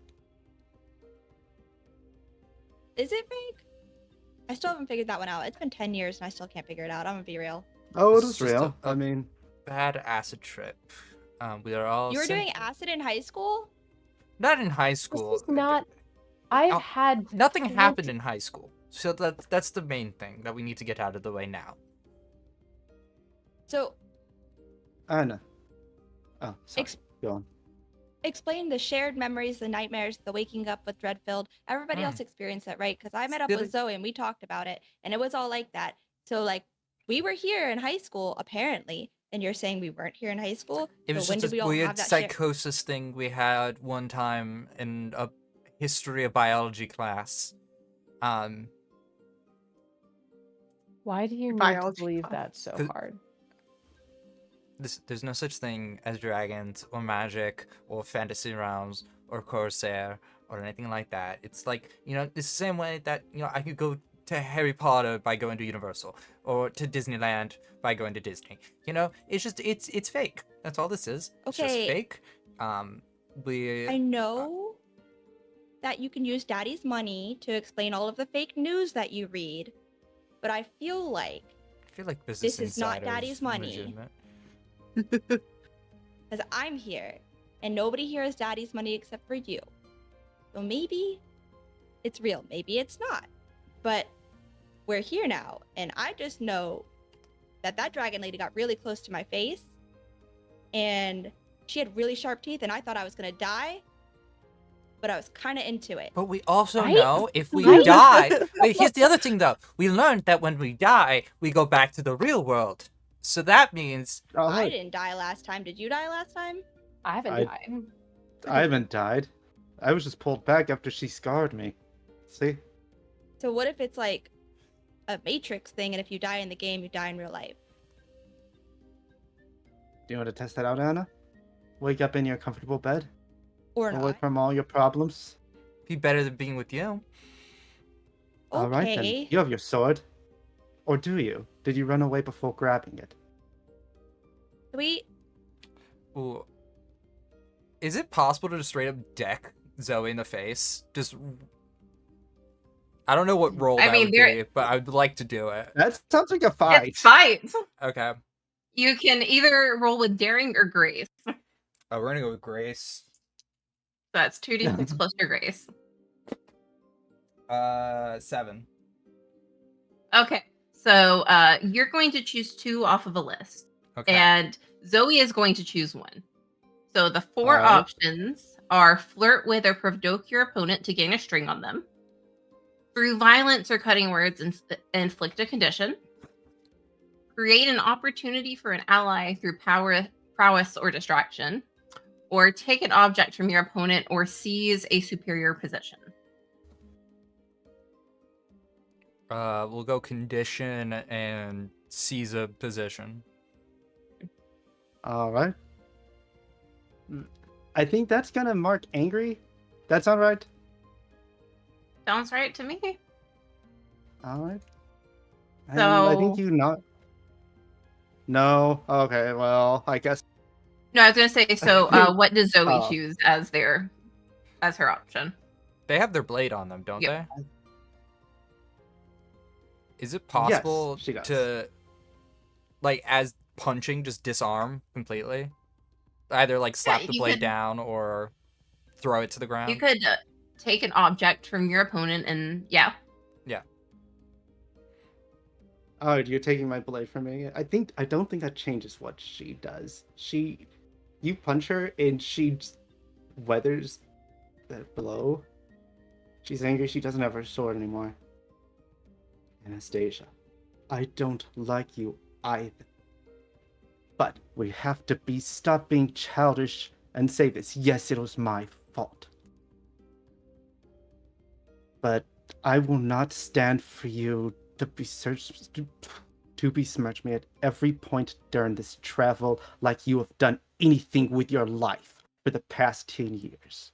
S5: Is it fake? I still haven't figured that one out. It's been 10 years and I still can't figure it out. I'm gonna be real.
S3: Oh,
S2: This
S3: it
S2: is
S3: is
S2: just
S3: real.
S2: a
S3: I mean,
S2: bad acid trip. We are all
S5: You were doing
S2: simple.
S5: acid in high school?
S2: Not in high
S6: This
S2: school.
S6: is not. I've
S2: Oh,
S6: had
S2: Nothing
S6: 20
S2: happened in high school. So that's the main thing that we need to get out of the way now.
S5: So
S3: Anna. Oh, sorry.
S5: Ex-
S3: Go on.
S5: explain the shared memories, the nightmares, the waking up with Dreadfield. Everybody else experienced that, right? Because I met up
S2: Silly.
S5: with Zoe and we talked about it, and it was all like that. So like we were here in high school apparently, and you're saying we weren't here in high school.
S2: It
S5: So
S2: was
S5: when
S2: just
S5: did
S2: this
S5: we all
S2: weird
S5: have that share?
S2: psychosis thing we had one time in a history of biology class.
S6: Why do you need to
S4: Biology
S6: believe
S4: class.
S6: that so
S2: 'Cause-
S6: hard?
S2: There's no such thing as dragons or magic or fantasy realms or Corsair or anything like that. It's like, it's the same way that, I could go to Harry Potter by going to Universal or to Disneyland by going to Disney. It's just, it's fake. That's all this is. It's just
S5: Okay.
S2: fake.
S5: I know that you can use Daddy's money to explain all of the fake news that you read, but I feel like
S2: Business
S5: this is not
S2: Insider
S5: Daddy's money.
S2: legitimate.
S5: because I'm here, and nobody here has Daddy's money except for you. So maybe it's real, maybe it's not. But we're here now, and I just know that dragon lady got really close to my face, and she had really sharp teeth, and I thought I was gonna die, but I was kind of into it.
S2: But we also
S6: Right?
S2: know if we
S6: Right?
S2: die. Wait, here's the other thing though. We learned that when we die, we go back to the real world. So that means
S3: Oh,
S5: I
S3: hi.
S5: didn't die last time. Did you die last time?
S6: I haven't
S3: I-
S6: died.
S3: I haven't died. I was just pulled back after she scarred me. See?
S5: So what if it's like a Matrix thing, and if you die in the game, you die in real life?
S3: Do you want to test that out, Anna? Wake up in your comfortable bed?
S5: Or
S3: Away
S5: not?
S3: from all your problems?
S2: be better than being with you.
S3: Alright then.
S5: Okay.
S3: You have your sword. Or do you? Did you run away before grabbing it?
S5: Sweet.
S2: Ooh. Is it possible to just straight up deck Zoe in the face? I don't know what role
S1: I
S2: that
S1: mean,
S2: would
S1: there-
S2: be, but I would like to do it.
S3: That sounds like a fight.
S1: It's fight.
S2: Okay.
S1: You can either roll with daring or grace. So
S2: Oh, we're gonna go with Grace.
S1: that's 2d6 plus your grace.
S2: 7.
S1: Okay. So you're going to choose 2 off of a list.
S2: Okay.
S1: And Zoe is going to choose 1. So the 4
S3: Alright.
S1: options are flirt with or provoke your opponent to gain a string on them. Through violence or cutting words, inflict a condition. Create an opportunity for an ally through prowess or distraction. Or take an object from your opponent or seize a superior position.
S2: We'll go condition and seize a position.
S3: Alright. I think that's gonna mark angry. That sound right?
S1: Sounds right to me.
S3: Alright. And I think
S1: So-
S3: you not. No. Okay. Well, I guess.
S1: No, I was gonna say. So, what does Zoe
S3: Oh.
S1: choose as her option?
S2: They have their blade on them, don't
S1: Yep.
S2: they? Is it possible
S3: she does.
S2: to, like, as punching, just disarm completely? Either, like, slap the
S1: you
S2: blade
S1: could-
S2: down or throw it to the ground?
S1: You could take an object from your opponent, and yeah,
S3: Oh, you're taking my blade from me. I don't think that changes what she does. You punch her and she just weathers that blow. She's angry. She doesn't have her sword anymore. Anastasia, I don't like you either. But we have to stop being childish and say this. Yes, it was my fault. But I will not stand for you to besmirch me at every point during this travel like you have done anything with your life for the past 10 years.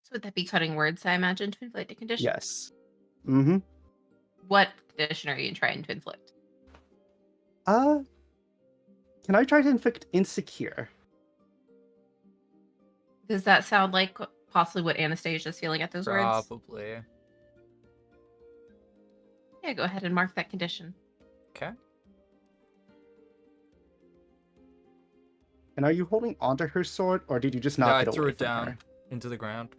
S1: So would that be cutting words, I imagine, to inflict a condition?
S3: Yes. Mm-hmm.
S1: What condition are you trying to inflict?
S3: Uh, can I try to inflict insecure?
S1: Does that sound like possibly what Anastasia's feeling at those words?
S2: Probably.
S1: Yeah, go ahead and mark that condition.
S2: Okay.
S3: And are you holding onto her sword, or did you just
S2: No,
S3: knock
S2: I
S3: it
S2: threw
S3: away
S2: it
S3: from
S2: down
S3: her?
S2: into the ground.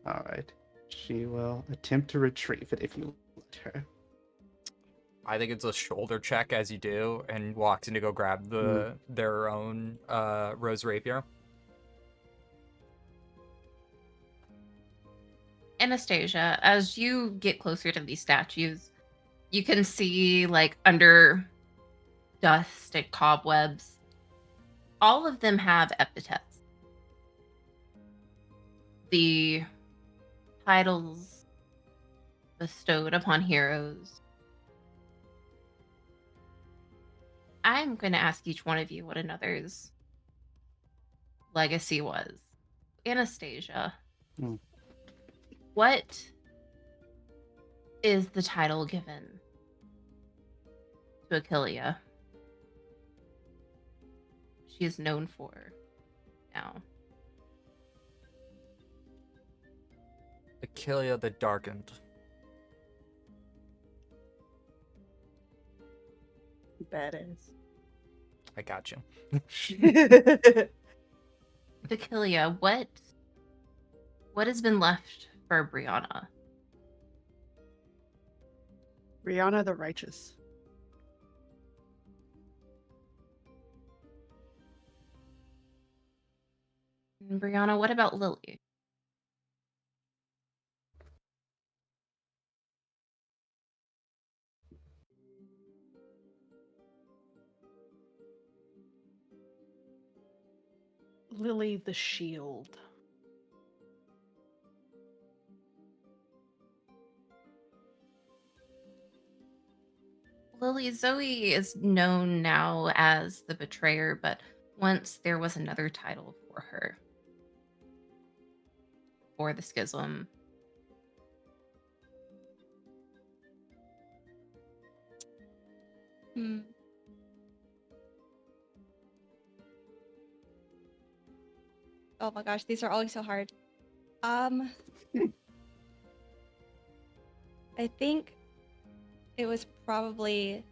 S3: All right. She will attempt to retrieve it if you let her.
S2: I think it's a shoulder check as you do, and walks in to go grab their own rose rapier.
S1: Anastasia, as you get closer to these statues, you can see, like, under dust and cobwebs, all of them have epithets. The titles bestowed upon heroes. I'm going to ask each one of you what another's legacy was. Anastasia,
S3: Hmm.
S1: what is the title given to Achillea? She is known for now.
S2: Achillea the Darkened.
S4: Badass.
S2: I got you.
S1: Achillea, what has been left for Brianna?
S4: Rihanna the Righteous.
S1: And Brianna, what about Lily?
S6: Lily the Shield.
S1: Lily, Zoe is known now as the Betrayer, but once there was another title for her. For the Schism.
S5: Hmm. Oh my gosh, these are always so hard. I think it was probably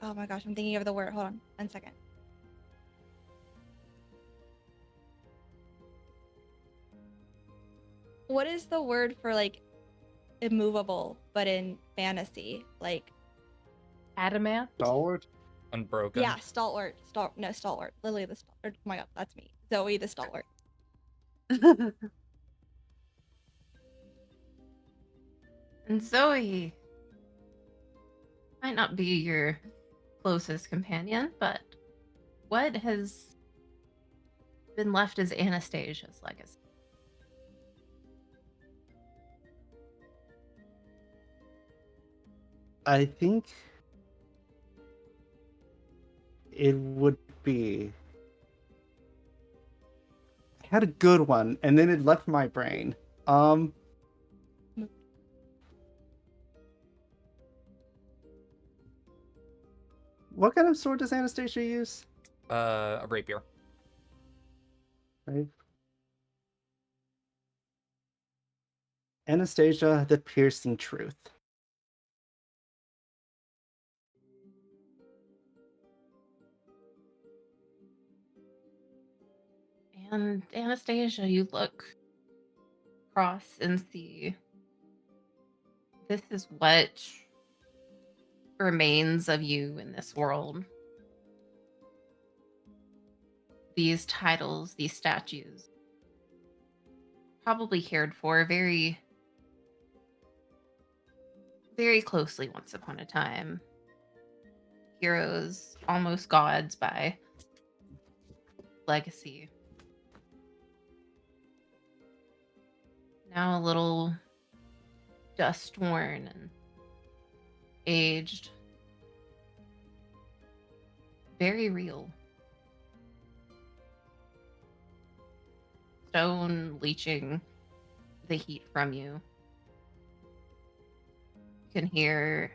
S5: oh my gosh, I'm thinking of the word. Hold on, 1 second. What is the word for like immovable, but in fantasy? Like,
S6: Adamant?
S3: Stalwart?
S2: Unbroken.
S5: yeah, stalwart. Stalwart. Lily the stalwart. Oh my god, that's me. Zoe the stalwart.
S1: And Zoe might not be your closest companion, but what has been left as Anastasia's legacy?
S3: I think it would be. I had a good one, and then it left my brain. What kind of sword does Anastasia use?
S2: A rapier.
S3: Right. Anastasia, the piercing truth.
S1: And Anastasia, you look across and see this is what remains of you in this world. These titles, these statues. probably cared for very, very closely once upon a time. Heroes, almost gods by legacy. Now a little dust worn and aged. Very real. Stone leaching the heat from you. You can hear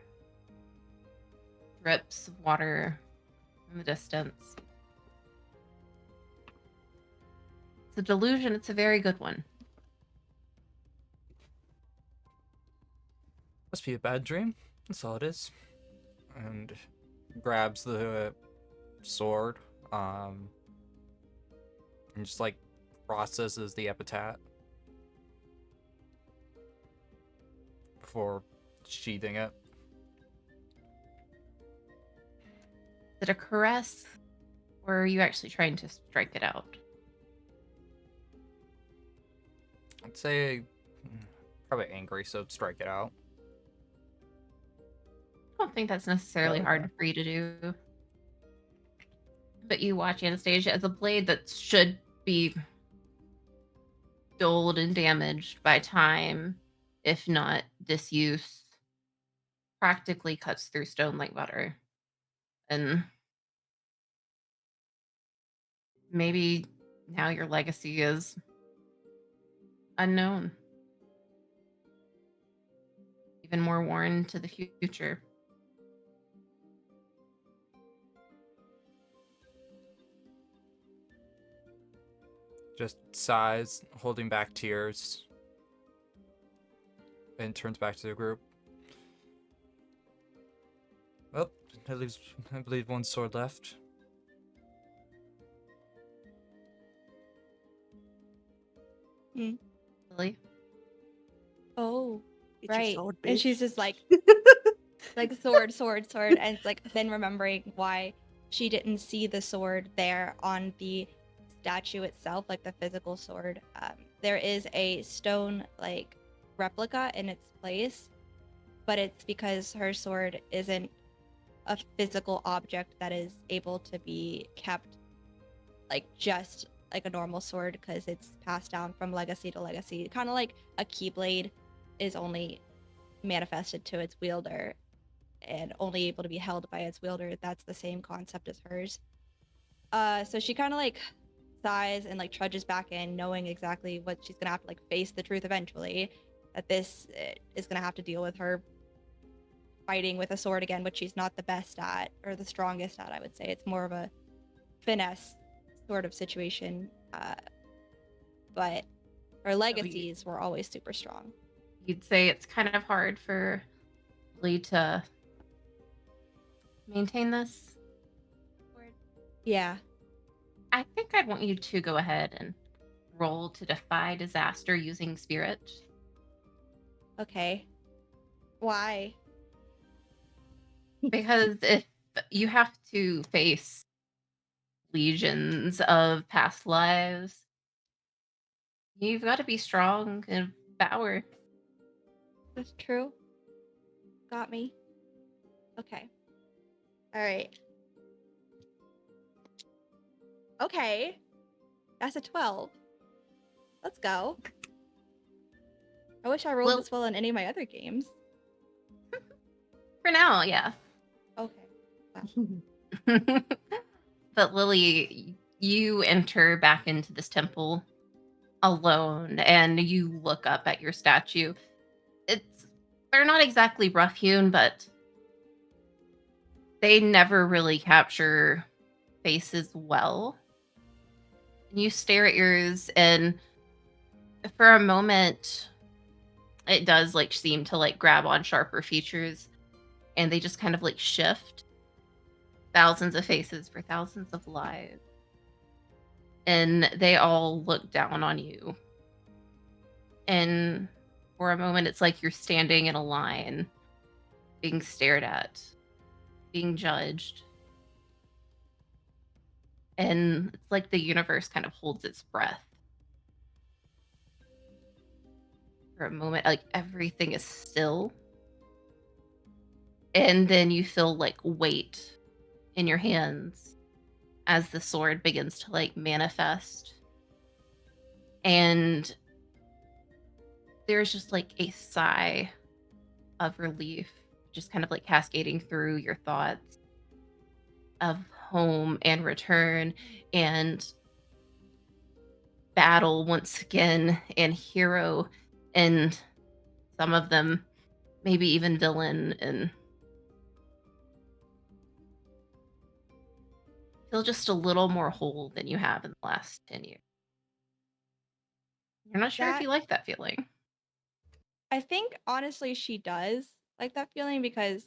S1: drips of water in the distance. It's a delusion. It's a very good one.
S2: Must be a bad dream. That's all it is. And grabs the sword, and just like processes the epitaph before sheathing it.
S1: Is it a caress, or are you actually trying to strike it out?
S2: I'd say probably angry, so strike it out.
S1: I don't think that's necessarily
S3: Okay.
S1: hard for you to do. But you watch Anastasia as a blade that should be dulled and damaged by time, if not disuse, practically cuts through stone like butter. And maybe now your legacy is unknown. Even more worn to the future.
S2: Just sighs, holding back tears, and turns back to the group. Well, at least I believe one sword left.
S1: Lily?
S5: Oh,
S4: Get your
S5: right.
S4: sword,
S5: And
S4: bitch.
S5: she's just like sword, sword, sword, and it's like then remembering why she didn't see the sword there on the statue itself, like the physical sword. There is a stone like replica in its place, but it's because her sword isn't a physical object that is able to be kept like just like a normal sword because it's passed down from legacy to legacy. Kind of like a keyblade is only manifested to its wielder and only able to be held by its wielder. That's the same concept as hers. So she kind of like sighs and like trudges back in, knowing exactly what she's gonna have to like face the truth eventually. That this is gonna have to deal with her fighting with a sword again, which she's not the best at or the strongest at. I would say it's more of a finesse sort of situation. But her legacies were always super strong.
S1: You'd say it's kind of hard for Lee to maintain this?
S5: Yeah.
S1: I think I'd want you to go ahead and roll to defy disaster using spirit.
S5: Okay. Why?
S1: Because if you have to face legions of past lives, you've got to be strong and power.
S5: That's true. Got me. Okay. All right. Okay. That's a 12. Let's go. I wish I rolled
S1: Well-
S5: this well in any of my other games.
S1: For now, yeah.
S5: Okay.
S1: But Lily, you enter back into this temple alone and you look up at your statue. They're not exactly rough hewn, but they never really capture faces well. You stare at yours, and for a moment it does like seem to like grab on sharper features, and they just kind of like shift. Thousands of faces for thousands of lives, and they all look down on you. And for a moment it's like you're standing in a line being stared at, being judged, and it's like the universe kind of holds its breath. for a moment, like everything is still. And then you feel like weight in your hands as the sword begins to like manifest. And there's just like a sigh of relief, just kind of like cascading through your thoughts of home and return and battle once again and hero and some of them maybe even villain and feel just a little more whole than you have in the last 10 years. You're not sure if
S5: That
S1: you like that feeling.
S5: I think honestly she does like that feeling because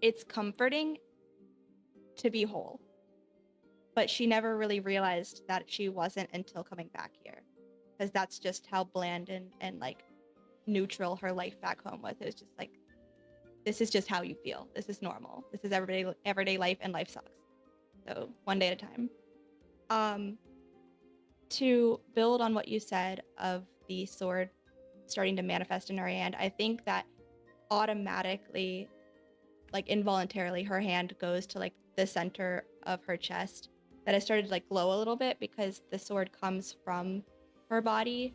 S5: it's comforting to be whole. But she never really realized that she wasn't until coming back here. Because that's just how bland and like neutral her life back home was. It was just like, this is just how you feel. This is normal. This is everyday life, and life sucks. So one day at a time. To build on what you said of the sword starting to manifest in her hand, I think that automatically, like involuntarily, her hand goes to like the center of her chest. That has started to like glow a little bit because the sword comes from her body,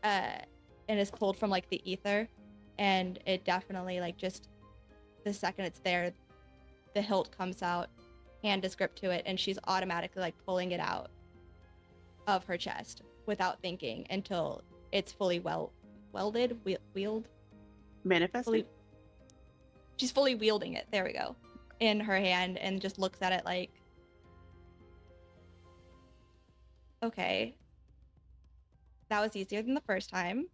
S5: and is pulled from like the ether, and it definitely like just the second it's there, the hilt comes out, hand is gripped to it, and she's automatically like pulling it out of her chest without thinking until it's fully wielded,
S4: Manifesting.
S5: fully, she's fully wielding it. There we go, in her hand, and just looks at it like, okay, that was easier than the first time.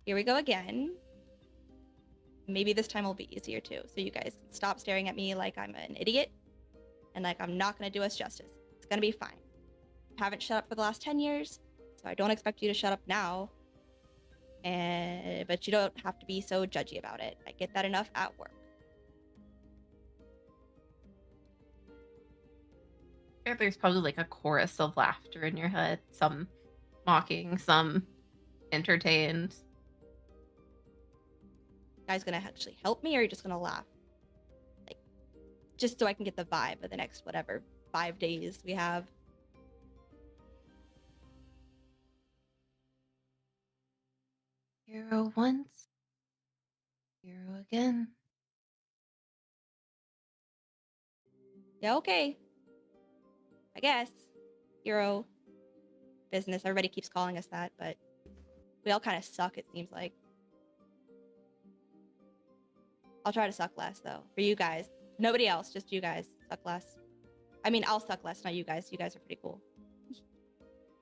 S5: Here we go again. Maybe this time will be easier too. So you guys can stop staring at me like I'm an idiot and like I'm not going to do us justice. It's going to be fine. I haven't shut up for the last 10 years, so I don't expect you to shut up now. But you don't have to be so judgy about it. I get that enough at work.
S1: There's probably like a chorus of laughter in your head, some mocking, some entertained.
S5: You guys gonna actually help me, or are you just gonna laugh? Like, just so I can get the vibe of the next whatever 5 days we have.
S1: Hero once, hero again.
S5: Yeah, okay. I guess. Hero. Business. Everybody keeps calling us that, but we all kind of suck, it seems like. I'll try to suck less, though. For you guys. Nobody else, just you guys. Suck less. I mean, I'll suck less, not you guys. You guys are pretty cool.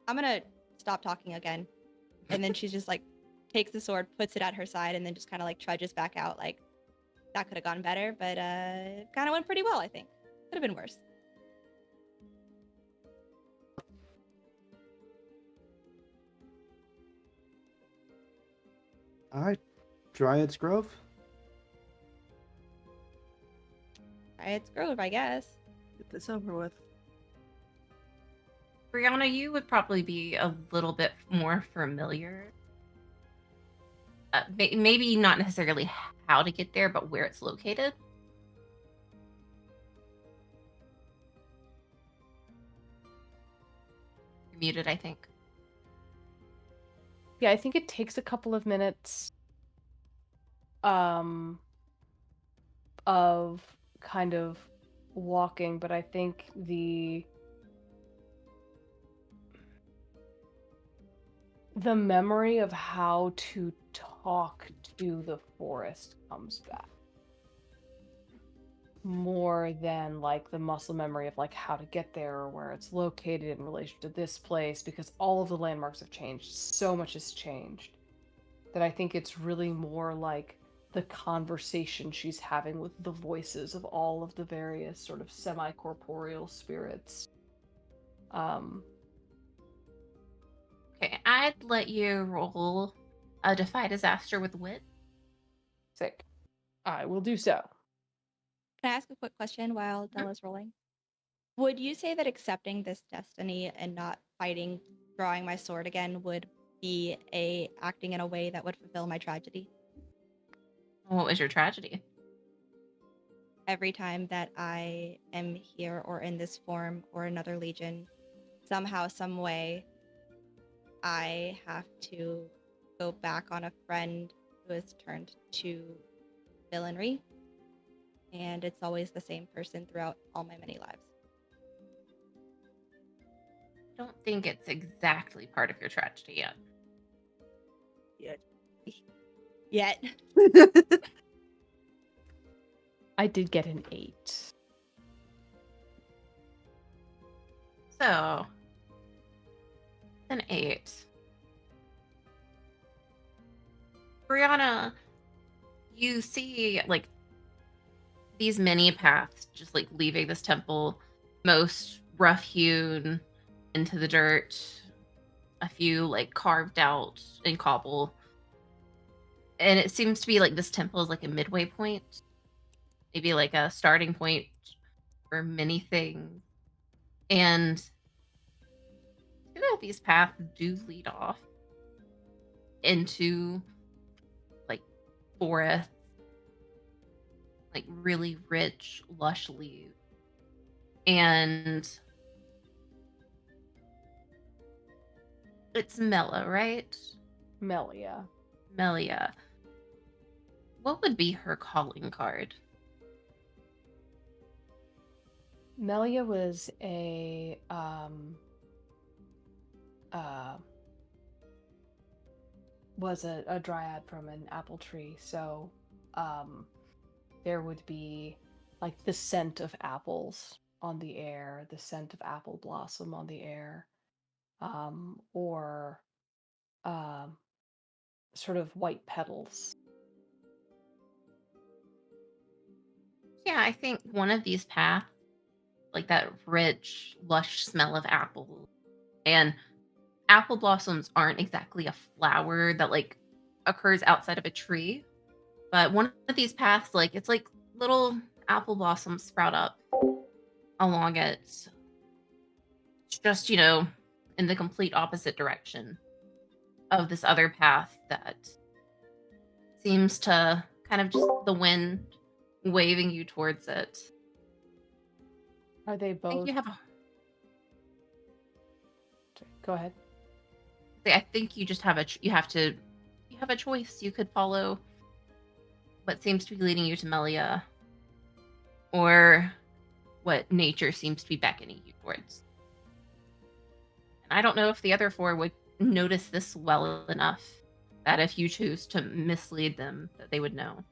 S5: I'm gonna stop talking again. And then she's just like, takes the sword, puts it at her side, and then just kind of like trudges back out. Like, that could have gone better, but it kind of went pretty well, I think. Could have been worse.
S3: All right, Dryad's Grove.
S5: It's Grove, I guess.
S4: Get this over with.
S1: Brianna, you would probably be a little bit more familiar. Maybe not necessarily how to get there, but where it's located. You're muted, I think.
S6: Yeah, I think it takes a couple of minutes of kind of walking, but I think the memory of how to talk to the forest comes back more than like the muscle memory of like how to get there or where it's located in relation to this place, because all of the landmarks have changed. So much has changed that I think it's really more like the conversation she's having with the voices of all of the various sort of semi-corporeal spirits.
S1: Okay, I'd let you roll a Defy Disaster with Wit.
S6: Sick. I will do so.
S5: Can I ask a quick question while Della's rolling? Would you say that accepting this destiny and not fighting, drawing my sword again, would be acting in a way that would fulfill my tragedy.
S1: What was your tragedy?
S5: Every time that I am here or in this form or another legion, somehow, some way, I have to go back on a friend who has turned to villainy. And it's always the same person throughout all my many lives.
S1: I don't think it's exactly part of your tragedy yet.
S5: Yet.
S6: I did get an 8.
S1: So, an 8. Brianna, you see, like, these many paths just, like, leaving this temple, most rough-hewn into the dirt, a few, like, carved out in cobble. And it seems to be, like, this temple is, like, a midway point, maybe, like, a starting point for many things. And two of these paths do lead off into, like, forest, like, really rich, lush leaves. And it's Mela, right?
S6: Melia.
S1: Melia. What would be her calling card?
S6: Melia was a uh, dryad from an apple tree, so there would be like the scent of apples on the air, the scent of apple blossom on the air, or um, sort of white petals.
S1: Yeah, I think one of these paths, like that rich, lush smell of apples. And apple blossoms aren't exactly a flower that like occurs outside of a tree. But one of these paths, like it's like little apple blossoms sprout up along it, just, in the complete opposite direction of this other path that seems to kind of just the wind waving you towards it.
S6: Are they
S1: I think
S6: both?
S1: you have a
S6: Go ahead.
S1: I think you just have you have a choice. You could follow what seems to be leading you to Melia, or what nature seems to be beckoning you towards. And I don't know if the other four would notice this well enough that if you choose to mislead them, that they would know.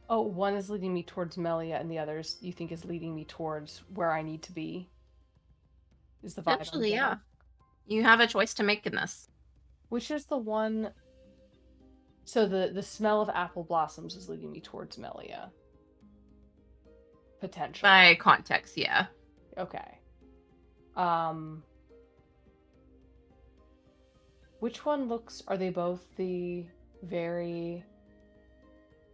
S6: Oh, one is leading me towards Melia, and the others you think is leading me towards where I need to be. Is the vibe I'm
S1: Essentially,
S6: getting?
S1: yeah. You have a choice to make in this.
S6: Which is the one? So the smell of apple blossoms is leading me towards Melia. Potentially.
S1: By context, yeah.
S6: Okay. Which one looks? Are they both the very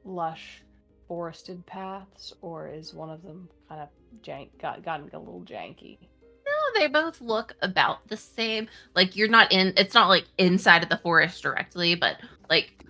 S6: lush forested paths, or is one of them kind of gotten a little janky?
S1: No, they both look about the same. Like you're not in. It's not like inside of the forest directly, but like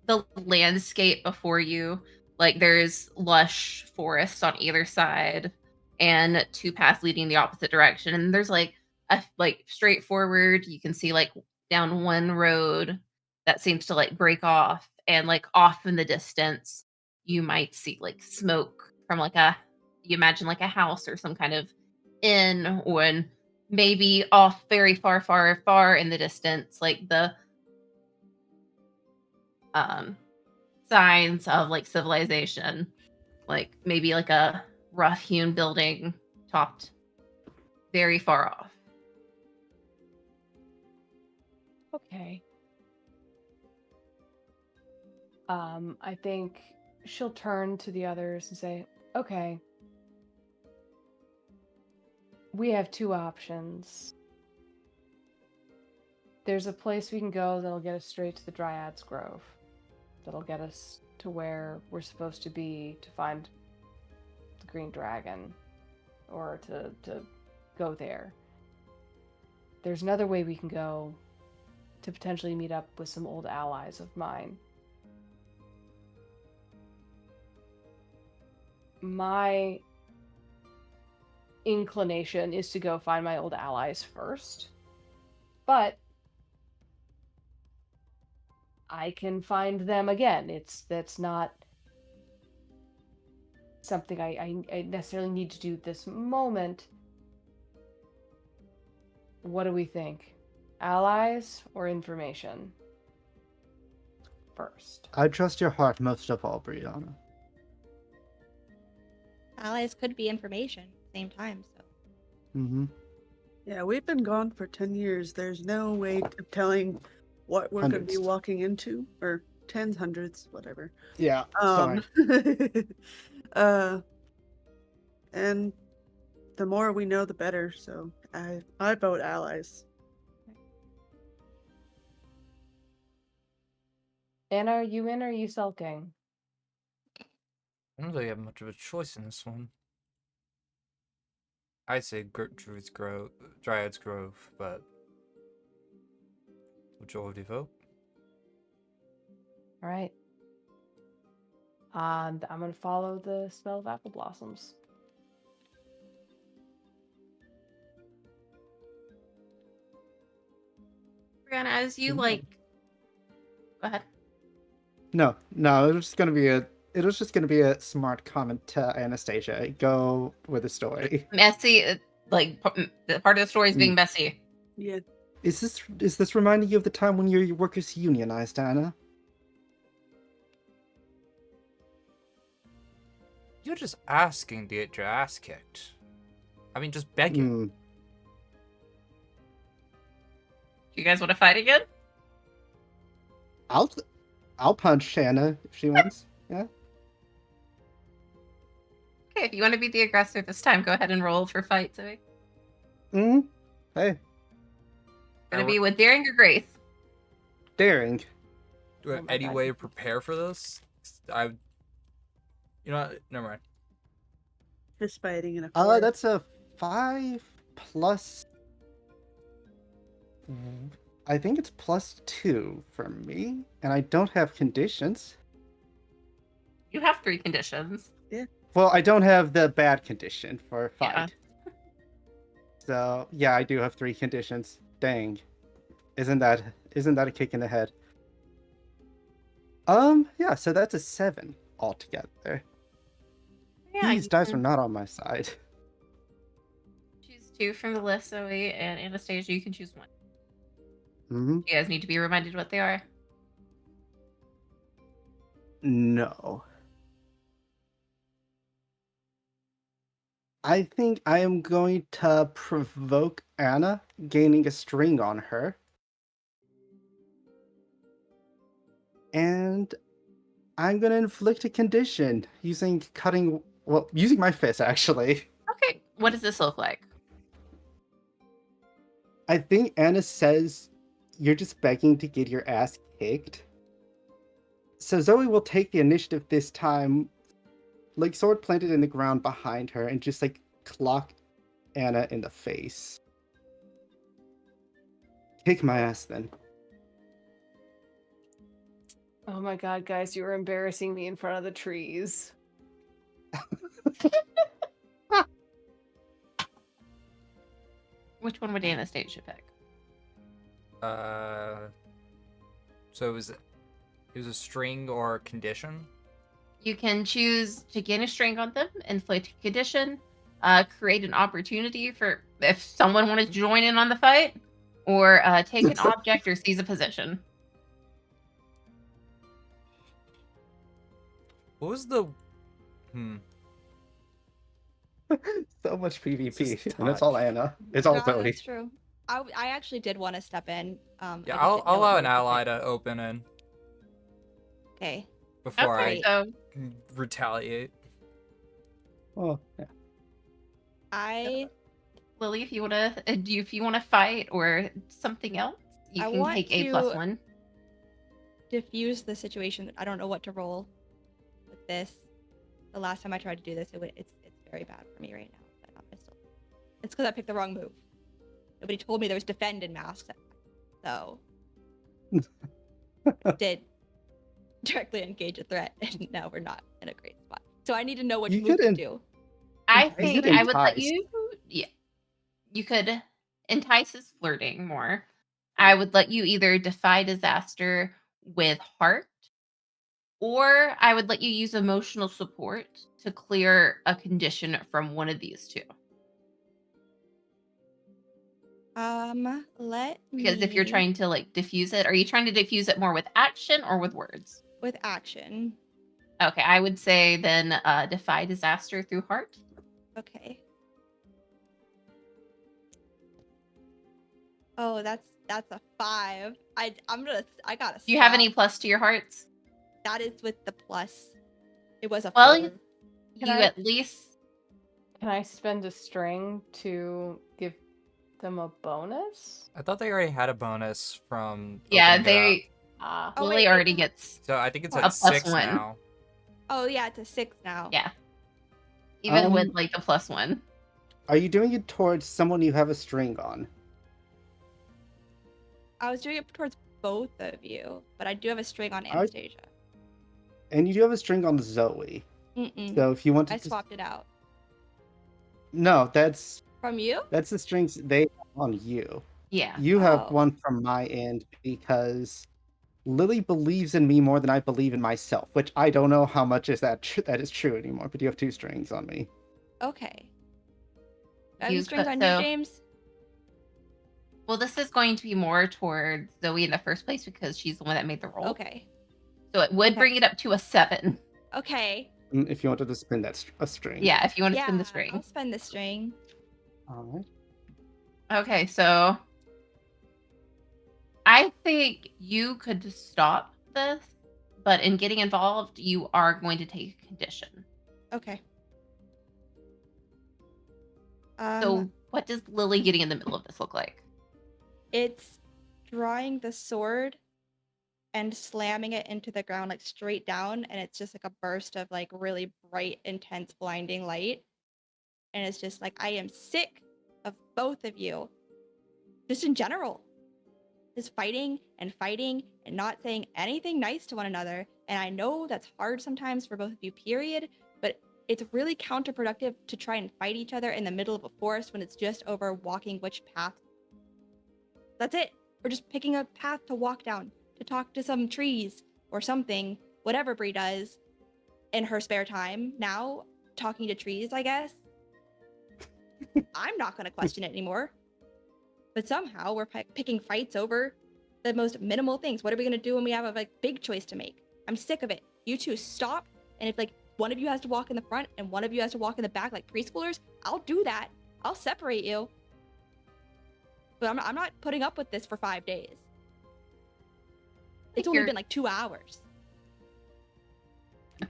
S1: the landscape before you, like there's lush forests on either side and two paths leading the opposite direction, and there's like a like straightforward, you can see like down one road that seems to like break off, and like off in the distance you might see like smoke from like you imagine like a house or some kind of inn, or maybe off very far in the distance like the um signs of like civilization, like maybe like a rough hewn building topped very far off.
S6: Okay. I think she'll turn to the others and say, okay, we have two options. There's a place we can go that'll get us straight to the Dryad's Grove. That'll get us to where we're supposed to be to find the Green Dragon, or to go there. There's another way we can go to potentially meet up with some old allies of mine. My inclination is to go find my old allies first, but I can find them again. That's not something I necessarily need to do this moment. What do we think? Allies or information? First.
S3: I trust your heart most of all, Brianna.
S5: Allies could be information at the same time, so.
S3: Mm-hmm.
S4: Yeah, we've been gone for 10 years. There's no way of telling what we're going to be
S3: Hundreds.
S4: walking into, or tens, hundreds, whatever.
S3: Yeah, sorry.
S4: And the more we know, the better. So I vote allies.
S6: Anna, are you in or are you sulking?
S2: I don't really have much of a choice in this one. I'd say Dryad's Grove, but majority vote.
S6: All right. And I'm gonna follow the smell of apple blossoms.
S1: Brianna, as you like, go ahead.
S3: No, it was just gonna be a smart comment to Anastasia. Go with the story.
S1: Messy, the part of the story is being messy.
S4: Yeah.
S3: Is this reminding you of the time when your workers unionized, Anna?
S2: You're just asking to get your ass kicked. I mean, just begging.
S1: You guys want to fight again?
S3: I'll punch Anna if she wants. Yeah.
S1: Okay, if you want to be the aggressor this time, go ahead and roll for fight, Zoe.
S3: Hey,
S1: Gonna be with daring or grace?
S3: daring.
S2: Do I have any way to prepare for this? You know what? Never mind.
S4: Fist fighting in a forest.
S3: That's a 5 plus. I think it's +2 for me, and I don't have conditions.
S1: You have 3 conditions.
S3: Well, I don't have the bad condition for fight.
S1: Yeah.
S3: So yeah, I do have 3 conditions. Dang, isn't that a kick in the head? Yeah. So that's a 7 altogether.
S1: Yeah,
S3: These
S1: you
S3: dice are
S1: can
S3: not on my side.
S1: choose 2 from the list, Zoe, and Anastasia, you can choose 1.
S3: Mm-hmm.
S1: You guys need to be reminded what they are.
S3: No. I think I am going to provoke Anna, gaining a string on her. And I'm going to inflict a condition using my fist, actually.
S1: Okay, what does this look like?
S3: I think Anna says you're just begging to get your ass kicked. So Zoe will take the initiative this time, like sword planted in the ground behind her, and just like clock Anna in the face. Kick my ass then.
S6: Oh my god, guys, you were embarrassing me in front of the trees.
S1: Which one would Anastasia pick?
S2: So it was a string or condition?
S1: You can choose to gain a string on them, inflict a condition, create an opportunity for if someone wanted to join in on the fight, or take an object or seize a position.
S2: What was the...
S3: So much
S2: This is
S3: PvP, and it's all
S2: touch.
S3: Anna. It's all
S5: No,
S3: Zoe.
S5: that's true. I actually did want to step in.
S2: Yeah,
S5: I just
S2: I'll
S5: didn't know
S2: allow
S5: what
S2: an
S5: you were
S2: ally
S5: thinking.
S2: to open in
S5: Okay.
S2: before
S1: Okay,
S2: I
S1: so
S2: retaliate.
S3: Oh, yeah.
S1: Lily, if you wanna fight or something else, you
S5: I
S1: can
S5: want
S1: take a
S5: to-
S1: +1.
S5: Diffuse the situation. I don't know what to roll with this. The last time I tried to do this, it's very bad for me right now. But it's because I picked the wrong move. Nobody told me there was defend in masks. So did directly engage a threat, and now we're not in a great spot. So I need to know which
S3: You
S5: move
S3: could
S5: to
S3: en-
S5: do.
S1: I
S3: You
S1: think
S3: could
S1: I would let
S3: entice.
S1: you. Yeah, you could entice is flirting more. I would let you either defy disaster with heart, or I would let you use emotional support to clear a condition from one of these two.
S5: Let
S1: Because if you're
S5: me
S1: trying to like diffuse it, are you trying to diffuse it more with action or with words?
S5: with action.
S1: Okay, I would say then defy disaster through heart.
S5: Okay. Oh, that's a 5. I gotta
S1: Do you have any
S5: stop.
S1: plus to your hearts?
S5: That is with the plus. It was a 4.
S1: Well,
S6: Can
S1: you
S6: I-
S1: at least
S6: Can I spend a string to give them a bonus?
S2: I thought they already had a bonus from
S1: yeah,
S2: opening it up.
S1: they
S6: Ah,
S5: Oh,
S1: Lily
S5: wait.
S1: already gets
S2: So I think it's
S5: A
S2: at
S1: plus
S2: 6
S1: 1.
S2: now.
S5: Oh yeah, it's a 6 now.
S1: Yeah. Even with
S3: Um,
S1: like the plus 1.
S3: Are you doing it towards someone you have a string on?
S5: I was doing it towards both of you, but I do have a string on
S3: I-
S5: Anastasia.
S3: And you do have a string on Zoe.
S5: Mm-mm.
S3: So if you wanted
S5: I
S3: to,
S5: swapped it out.
S3: no, that's
S5: From you?
S3: the strings they have on you.
S1: Yeah.
S3: You have
S5: Oh.
S3: one from my end because Lily believes in me more than I believe in myself, which I don't know how much is that that is true anymore. But you have 2 strings on me.
S5: Okay. Are
S1: You
S5: the strings
S1: could-
S5: on
S1: so-
S5: you, James?
S1: Well, this is going to be more towards Zoe in the first place because she's the one that made the roll.
S5: Okay.
S1: So it would
S5: Okay.
S1: bring it up to a 7.
S5: Okay.
S3: If you wanted to spin a string.
S1: Yeah, if you want to
S5: Yeah,
S1: spin the string.
S5: I'll spend the string.
S3: All right.
S1: Okay, so I think you could stop this, but in getting involved, you are going to take a condition.
S5: Okay.
S1: So what does Lily getting in the middle of this look like?
S5: It's drawing the sword and slamming it into the ground like straight down, and it's just like a burst of like really bright, intense, blinding light. And it's just like, I am sick of both of you. Just in general. Just fighting and not saying anything nice to one another. And I know that's hard sometimes for both of you, period, but it's really counterproductive to try and fight each other in the middle of a forest when it's just over walking which path. That's it. We're just picking a path to walk down, to talk to some trees or something, whatever Brie does in her spare time now, talking to trees, I guess. I'm not going to question it anymore. But somehow we're picking fights over the most minimal things. What are we going to do when we have a like big choice to make? I'm sick of it. You two stop. And if like one of you has to walk in the front and one of you has to walk in the back like preschoolers, I'll do that. I'll separate you. But I'm not putting up with this for 5 days. It's only been like 2 hours.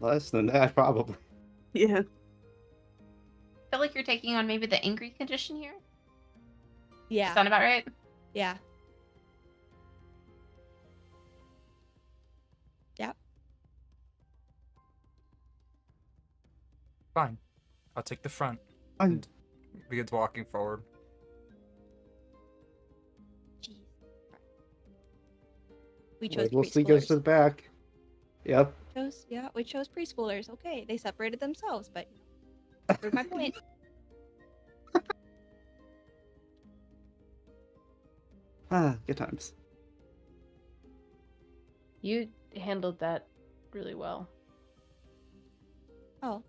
S3: Less than that, probably.
S4: Yeah.
S1: I feel like you're taking on maybe the angry condition here.
S5: Yeah.
S1: Sound about right?
S5: Yeah. Yep.
S2: Fine. I'll take the front.
S3: Fine.
S2: And begins walking forward.
S5: Jeez. We chose
S3: We'll see goes
S5: preschoolers.
S3: to the back. Yep.
S5: We chose preschoolers. Okay, they separated themselves, but proved my point.
S3: Good times.
S6: you handled that really well.
S5: Oh.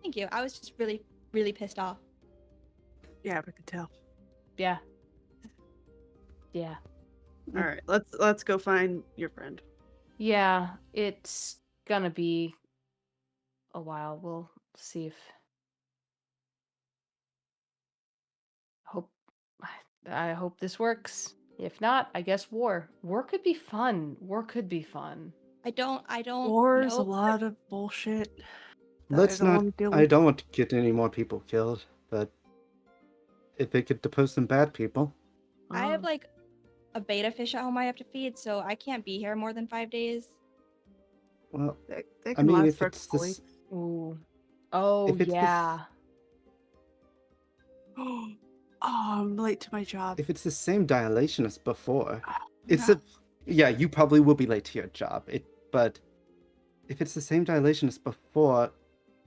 S5: Thank you. I was just really, really pissed off.
S4: Yeah, we could tell.
S6: Yeah. Yeah.
S4: All right, let's go find your friend.
S6: Yeah, it's gonna be a while. We'll see if hope I hope this works. If not, I guess war. War could be fun. War could be fun.
S5: I don't
S4: War's
S5: know.
S4: a lot of bullshit. that
S3: Let's
S4: I don't
S3: not.
S4: wanna deal
S3: I
S4: with.
S3: don't want to get any more people killed, but if they could depose some bad people.
S5: I have
S6: Oh.
S5: like a beta fish at home I have to feed, so I can't be here more than 5 days.
S3: Well,
S4: They
S3: I
S4: can
S3: mean,
S4: last
S3: if
S4: for a
S3: it's
S4: couple
S3: this,
S4: weeks.
S6: Ooh. Oh
S3: If it's this-
S6: yeah.
S4: Oh, I'm late to my job.
S3: if it's the same dilation as before, It's a yeah. You probably will be late to your job. But if it's the same dilation as before,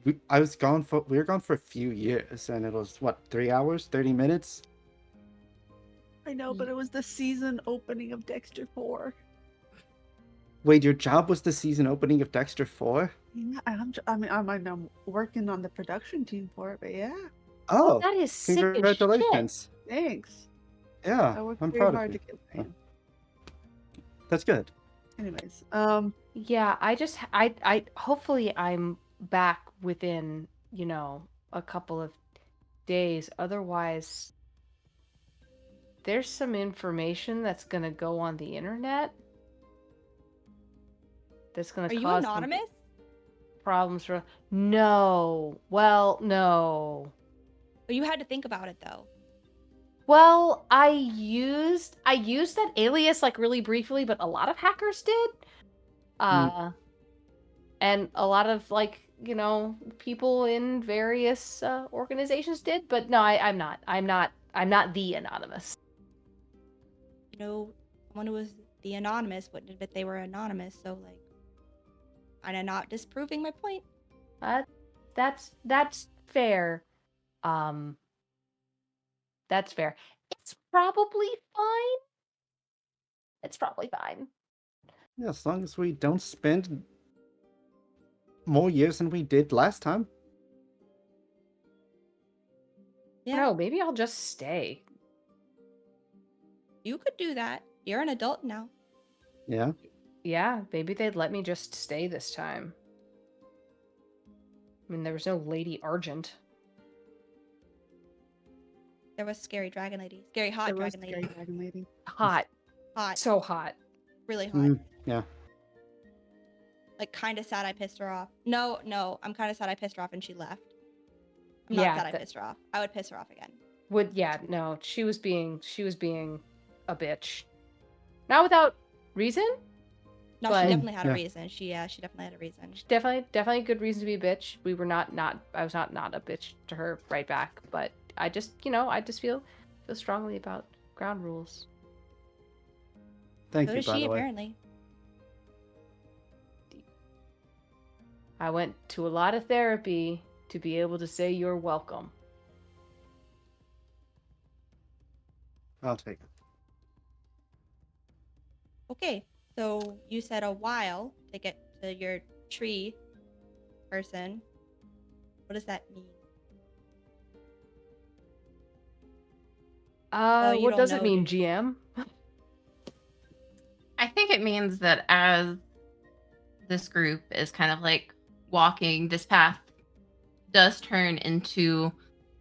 S3: we were gone for a few years, and it was what 3 hours, 30 minutes.
S4: I know, but it was the season opening of Dexter 4.
S3: Wait, your job was the season opening of Dexter 4?
S4: Yeah, I'm working on the production team for it, but yeah,
S3: Oh,
S6: that is sick as shit.
S3: congratulations!
S4: thanks.
S3: Yeah,
S4: I worked
S3: I'm
S4: very
S3: proud
S4: hard
S3: of
S4: to
S3: you.
S4: get paid.
S3: That's good.
S4: Anyways,
S6: Yeah, I hopefully I'm back within, a couple of days. Otherwise, there's some information that's gonna go on the internet that's gonna
S5: Are you
S6: cause some
S5: anonymous?
S6: problems for. No. Well, no.
S5: Or you had to think about it though.
S6: Well, I used that alias like really briefly, but a lot of hackers did. And a lot of people in various organizations did, but no, I'm not the anonymous.
S5: Someone who was the anonymous wouldn't admit they were anonymous, so like I'm not disproving my point.
S6: That's fair. That's fair. It's probably fine. It's probably fine.
S3: Yeah, as long as we don't spend more years than we did last time.
S5: Yeah,
S6: No, maybe I'll just stay.
S5: you could do that. You're an adult now.
S3: Yeah.
S6: Yeah, maybe they'd let me just stay this time. I mean, there was no Lady Argent.
S5: There was scary dragon lady, scary hot
S4: there was
S5: dragon
S4: Scary
S5: lady,
S4: Dragon Lady.
S6: Hot.
S5: hot,
S6: So hot.
S5: really hot.
S3: Yeah.
S5: Like kind of sad I pissed her off. No, I'm kind of sad I pissed her off and she left. I'm
S6: Yeah,
S5: not sad I pissed her off. I would piss her off again.
S6: No, she was being a bitch. Not without reason.
S5: No,
S6: But-
S5: she definitely had a
S3: Yeah.
S5: reason. She definitely had a reason.
S6: Definitely a good reason to be a bitch. We were not I was not a bitch to her right back, but I just feel strongly about ground rules.
S3: Thank
S5: So
S3: you,
S5: does
S3: by
S5: she
S3: the way.
S5: apparently.
S6: I went to a lot of therapy to be able to say you're welcome.
S3: I'll take it.
S5: Okay, so you said a while to get to your tree person. What does that mean? You
S6: What
S5: don't
S6: does it
S5: know,
S6: mean,
S5: do you?
S6: GM?
S1: I think it means that as this group is kind of like walking, this path does turn into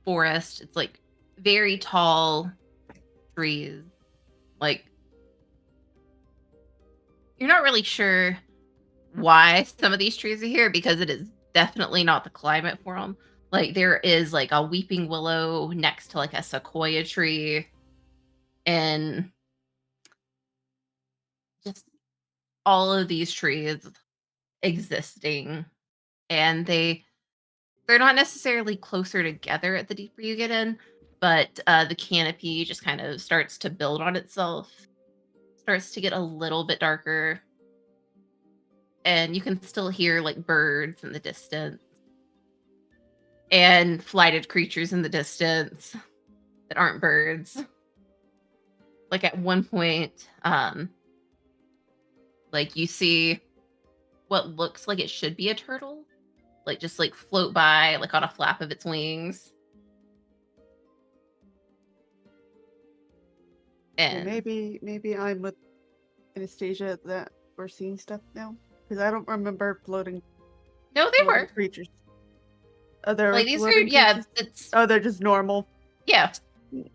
S1: forest. It's like very tall trees. Like, you're not really sure why some of these trees are here because it is definitely not the climate for them. Like, there is like a weeping willow next to like a sequoia tree, and just all of these trees existing, and they're not necessarily closer together at the deeper you get in, but the canopy just kind of starts to build on itself, starts to get a little bit darker, and you can still hear like birds in the distance and flighted creatures in the distance that aren't birds. Like at one point, like you see what looks like it should be a turtle, like just like float by, like on a flap of its wings.
S4: Yeah,
S1: And
S4: maybe I'm with Anastasia that we're seeing stuff now because I don't remember floating
S1: no, they were
S4: creatures. Oh, there
S1: like
S4: were
S1: these are
S4: floating creatures?
S1: it's
S4: Oh, they're just normal.
S1: yeah.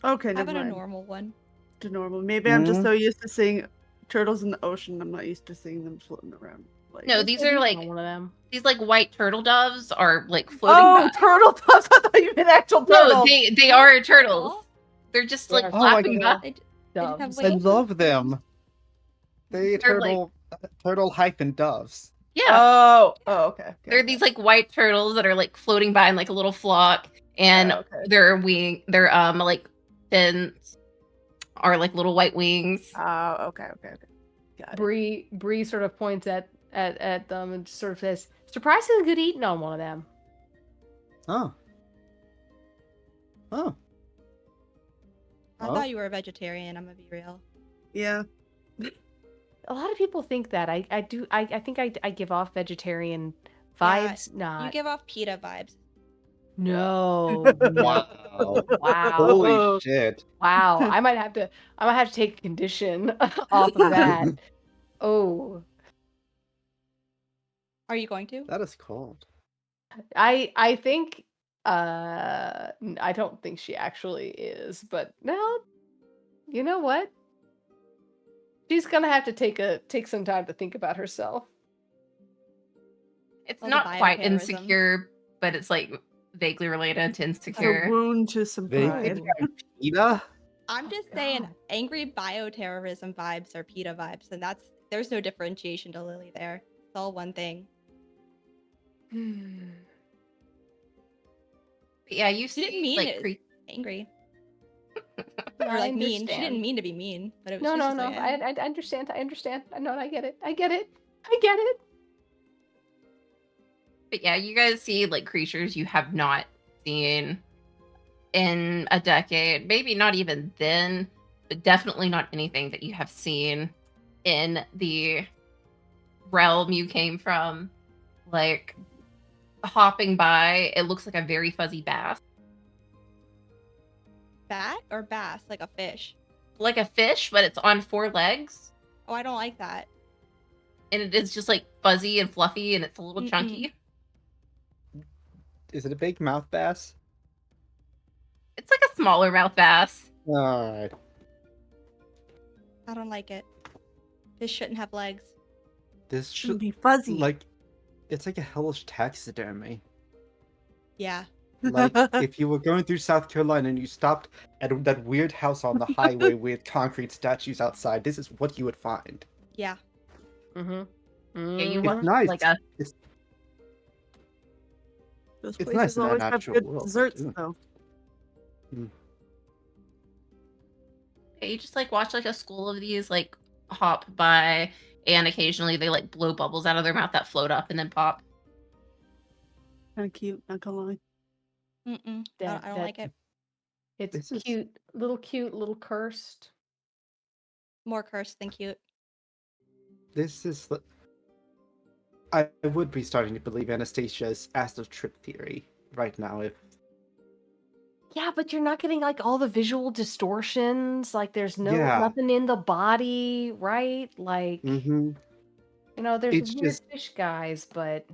S4: Okay,
S5: How
S4: never
S5: about a
S4: mind.
S5: normal one?
S4: To normal. Maybe I'm just
S3: Mhm.
S4: so used to seeing turtles in the ocean. I'm not used to seeing them floating around. Like,
S1: No, these are like
S6: one of them.
S1: these like white turtle doves are like floating
S4: oh,
S1: by.
S4: turtle doves! I thought you meant actual
S1: No,
S4: turtles.
S1: they are turtles.
S5: Aw.
S1: They're just
S6: They
S1: like
S6: are
S3: Oh my
S1: flapping
S3: God.
S1: by.
S5: They just have
S6: Doves.
S3: I
S5: wings.
S3: love them. They
S1: They're like
S3: turtle hyphen doves.
S1: yeah.
S4: Oh, okay.
S1: They're these like white turtles that are like floating by in like a little flock, and
S4: okay.
S1: their like fins are like little white wings.
S4: Oh, okay. Got it.
S6: Bree sort of points at them and sort of says, "Surprisingly good eating on one of them."
S3: Oh. Oh.
S5: I
S3: Oh.
S5: thought you were a vegetarian. I'm gonna be real.
S4: Yeah.
S6: A lot of people think that. I think I give off vegetarian
S5: Yeah,
S6: vibes. Not.
S5: You give off PETA vibes.
S6: No.
S3: Wow.
S6: Wow.
S3: Holy shit.
S6: Wow. I might have to take a condition off of that. Oh.
S5: Are you going to?
S3: That is cold.
S6: I think I don't think she actually is, but no, you know what? She's gonna have to take some time to think about herself.
S1: It's
S5: All the
S1: not quite
S5: bioterrorism.
S1: insecure, but it's like vaguely related to
S4: A
S1: insecure.
S4: wound to some pride.
S3: PETA?
S5: I'm just saying, angry bioterrorism vibes are PETA vibes, and there's no differentiation to Lily there. It's all one thing.
S1: But yeah, you
S5: She didn't
S1: see
S5: mean
S1: like
S5: it. Angry.
S6: No,
S5: Or
S6: I
S5: like mean. She
S6: understand.
S5: didn't mean to be mean, but it was
S6: No.
S5: just like,
S6: I understand. I understand. I know. I get it. I get it.
S1: But yeah, you guys see like creatures you have not seen in a decade. Maybe not even then, but definitely not anything that you have seen in the realm you came from. Like hopping by, it looks like a very fuzzy bass.
S5: bat or bass, like a fish.
S1: Like a fish, but it's on 4 legs.
S5: Oh, I don't like that.
S1: And it is just like fuzzy and fluffy and it's a little
S5: Mm-mm.
S1: chunky.
S3: Is it a big mouth bass?
S1: It's like a smaller mouth bass.
S3: Alright.
S5: I don't like it. Fish shouldn't have legs.
S3: This
S4: Shouldn't
S3: should
S4: be fuzzy.
S3: like it's like a hellish taxidermy.
S5: Yeah.
S3: Like if you were going through South Carolina and you stopped at that weird house on the highway with concrete statues outside, this is what you would find.
S5: Yeah.
S1: Yeah, you
S3: It's
S1: want
S3: nice.
S1: like a
S4: Those
S3: it's
S4: places
S3: nice in our
S4: always have
S3: natural
S4: good
S3: world, but
S4: desserts,
S3: ooh.
S4: though.
S1: you just like watch like a school of these like hop by, and occasionally they like blow bubbles out of their mouth that float up and then pop.
S4: Kind of cute, not gonna lie.
S5: Mm-mm.
S6: That-
S5: I don't
S6: that-
S5: like it.
S6: It's
S3: This is-
S6: cute, little cursed.
S5: More cursed than cute.
S3: This is I would be starting to believe Anastasia's astral trip theory right now if
S6: Yeah, but you're not getting like all the visual distortions. Like there's
S3: Yeah.
S6: nothing in the body, right? Like
S3: mm-hmm.
S6: there's
S3: It's
S6: weird
S3: just-
S6: fish guys, but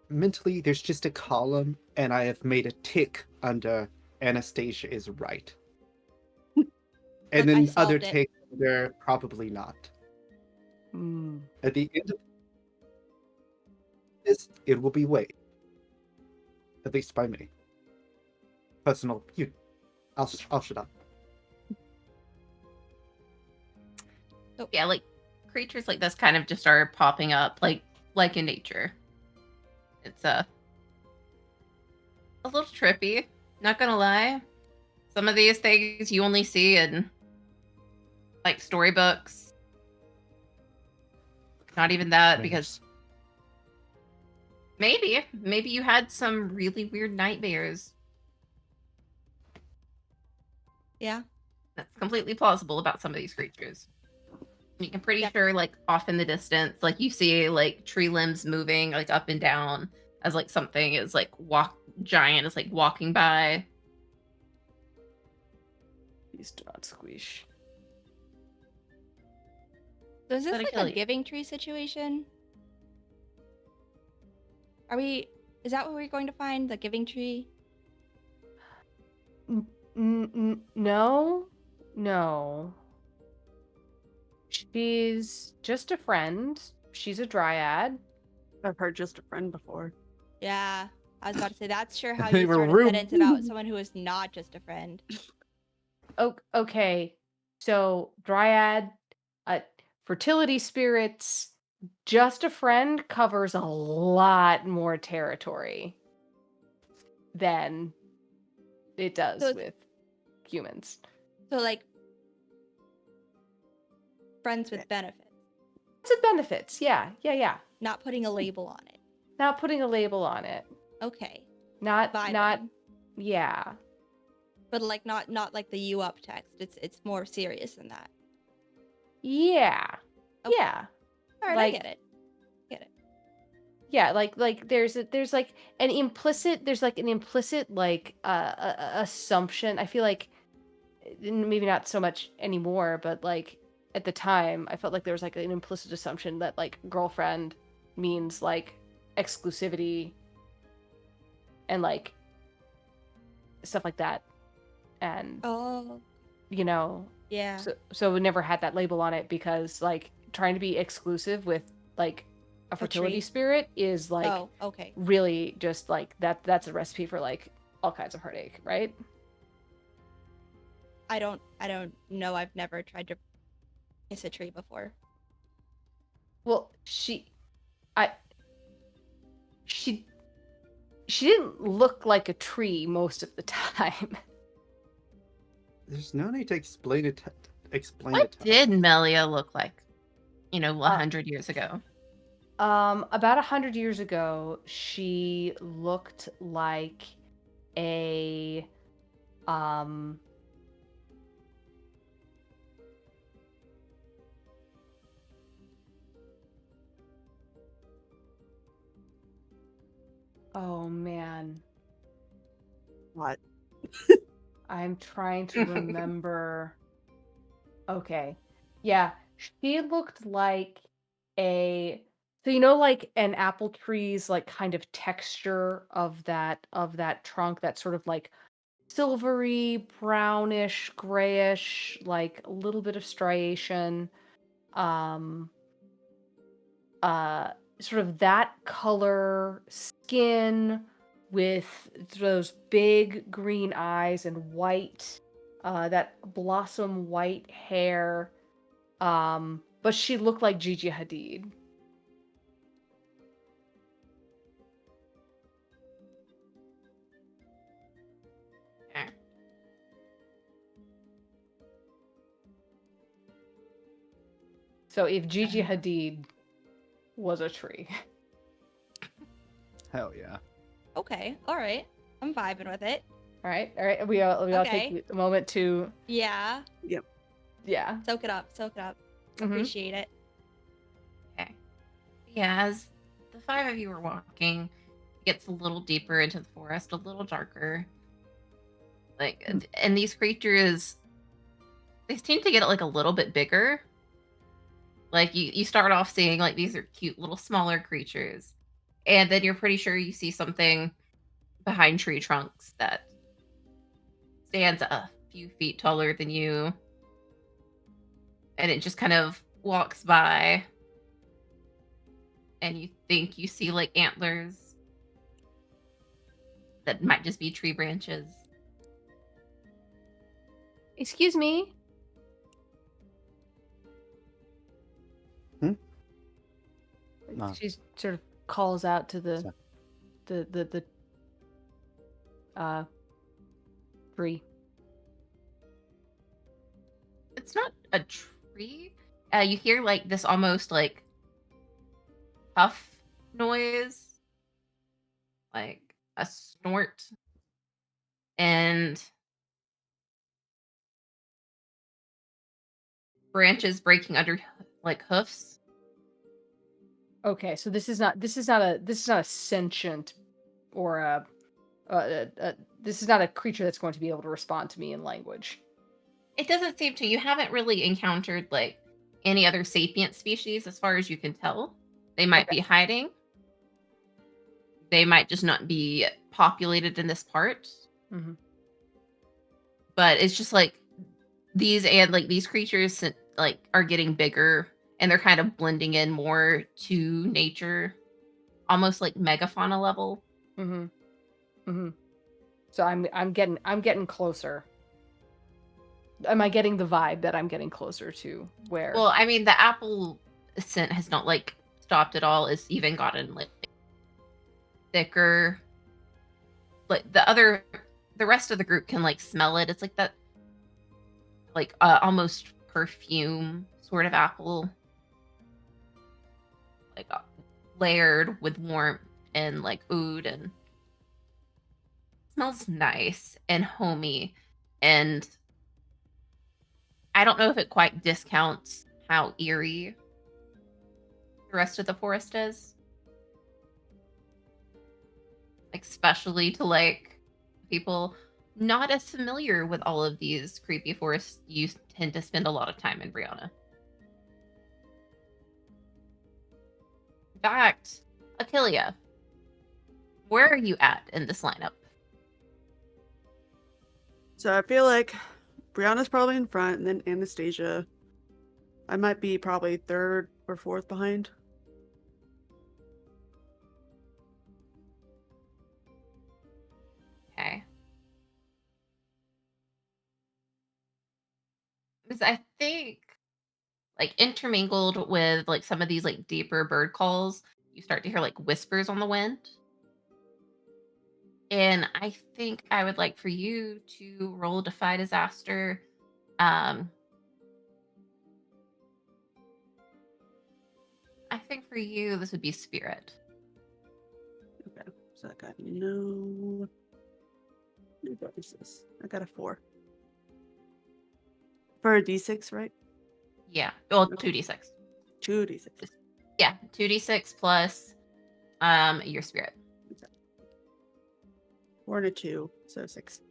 S3: mentally there's just a column and I have made a tick under Anastasia is right.
S5: Look, I
S3: And then
S5: solved
S3: other
S5: it.
S3: tick under probably not. At the end of this, it will be weighed. At least by me. Personal, I'll shut up.
S1: Yeah, like creatures like this kind of just are popping up like in nature. It's a little trippy, not gonna lie. Some of these things you only see in like storybooks. Not even that, because maybe you had some really weird nightmares.
S5: Yeah.
S1: That's completely plausible about some of these creatures. I'm pretty
S5: Yep.
S1: sure, like off in the distance, like you see like tree limbs moving like up and down as like something is like giant is like walking by.
S6: please do not squish.
S5: So is this
S1: Gotta
S5: like
S1: kill
S5: a
S1: you.
S5: giving tree situation? Is that what we're going to find? The giving tree?
S6: No. She's just a friend. She's a dryad.
S4: I've heard just a friend before.
S5: Yeah. I was about to say, that's sure how
S3: They
S5: you
S3: were
S5: start a
S3: rude.
S5: sentence about someone who is not just a friend.
S6: Okay. So dryad, fertility spirits, just a friend covers a lot more territory than it does
S5: So-
S6: with humans.
S5: So, like, friends with benefits,
S6: It's a benefits. Yeah.
S5: not putting a label on it.
S6: Not putting a label on it.
S5: Okay.
S6: Not
S5: Vibing.
S6: yeah.
S5: But like not like the you up text. It's more serious than that.
S6: Yeah.
S5: Okay.
S6: Yeah.
S5: All right,
S6: Like-
S5: I get it.
S6: Yeah, like there's like an implicit like assumption. I feel like maybe not so much anymore, but like at the time I felt like there was like an implicit assumption that like girlfriend means like exclusivity and like stuff like that. And
S5: Oh,
S6: you know,
S5: yeah.
S6: so we never had that label on it because like trying to be exclusive with like a fertility
S5: tree.
S6: spirit is like
S5: Oh, okay.
S6: really just like that's a recipe for like all kinds of heartache, right?
S5: I don't know. I've never tried to kiss a tree before.
S6: Well, she didn't look like a tree most of the time.
S3: There's no need to explain it.
S1: What did Melia look like? 100 years ago.
S6: About 100 years ago, she looked like a oh man,
S4: What?
S6: I'm trying to remember. Okay. Yeah, she looked like a so like an apple tree's like kind of texture of that trunk, that sort of like silvery, brownish, grayish, like a little bit of striation. Um uh Sort of that color skin with those big green eyes and white that blossom white hair. But she looked like Gigi Hadid.
S1: Okay.
S6: So if Gigi Hadid was a tree.
S3: Hell yeah.
S5: Okay. All right. I'm vibing with it.
S6: All right. We all
S5: Okay.
S6: take a moment to
S5: Yeah.
S6: yeah.
S5: Soak it up.
S6: Mhm.
S5: Appreciate it.
S1: Okay. Yeah, as the five of you were walking, it gets a little deeper into the forest, a little darker. And these creatures, they seem to get like a little bit bigger. Like you start off seeing like these are cute little smaller creatures, and then you're pretty sure you see something behind tree trunks that stands a few feet taller than you, and it just kind of walks by, and you think you see like antlers that might just be tree branches.
S6: Excuse me.
S3: Ah.
S6: She sort of calls out to
S3: So-
S6: the tree.
S1: It's not a tree. You hear like this almost like puff noise, like a snort, and branches breaking under like hoofs.
S6: Okay, so this is not a sentient or this is not a creature that's going to be able to respond to me in language.
S1: It doesn't seem to. You haven't really encountered like any other sapient species as far as you can tell. They might
S6: Okay.
S1: be hiding. They might just not be populated in this part.
S6: Mm-hmm.
S1: But it's just like these creatures like are getting bigger, and they're kind of blending in more to nature, almost like megafauna level.
S6: Mm-hmm. Mm-hmm. So I'm getting closer. Am I getting the vibe that I'm getting closer to where?
S1: Well, I mean, the apple scent has not like stopped at all. It's even gotten like thicker. Like the rest of the group can like smell it. It's like that, like almost perfume sort of apple, like layered with warmth and like oud, and smells nice and homey. And I don't know if it quite discounts how eerie the rest of the forest is, especially to like people not as familiar with all of these creepy forests. You tend to spend a lot of time in Brianna. In fact, Achillia, where are you at in this lineup?
S4: So I feel like Brianna's probably in front, and then Anastasia. I might be probably third or fourth behind.
S1: Okay. Because I think like intermingled with like some of these like deeper bird calls, you start to hear like whispers on the wind. And I think I would like for you to roll Defy Disaster. Um, I think for you, this would be Spirit.
S4: Okay, so I got no. What is this? I got a 4. For a D6, right?
S1: Yeah. Well,
S4: Okay.
S1: 2d6.
S4: 2d6.
S1: Yeah, 2d6 plus your spirit.
S4: 4 and a 2, so 6.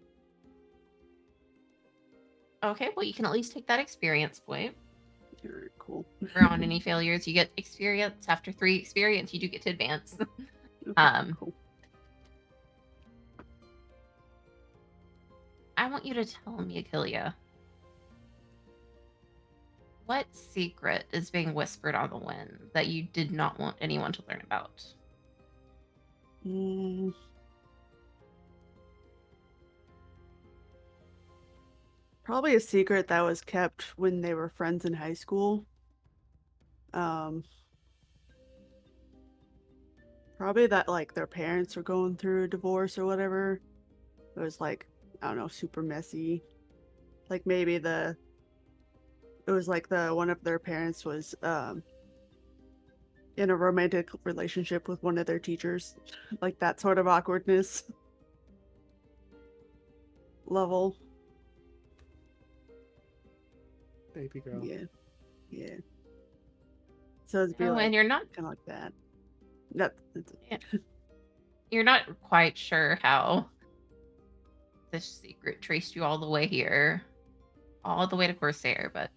S1: Okay, well you can at least take that experience point.
S4: Alright, cool.
S1: For on any failures, you get experience. After 3 experience, you do get to advance.
S4: Okay, cool.
S1: I want you to tell me, Achillia, what secret is being whispered on the wind that you did not want anyone to learn about?
S4: Mm. Probably a secret that was kept when they were friends in high school. Probably that like their parents were going through a divorce or whatever. It was like, I don't know, super messy. Like maybe it was like one of their parents was in a romantic relationship with one of their teachers. Like that sort of awkwardness level.
S3: Baby girl.
S4: Yeah. Yeah. So it'd be
S1: Oh,
S4: like
S1: and you're not
S4: kind of like that. That's
S1: Yeah. You're not quite sure how this secret traced you all the way here, all the way to Corsair, but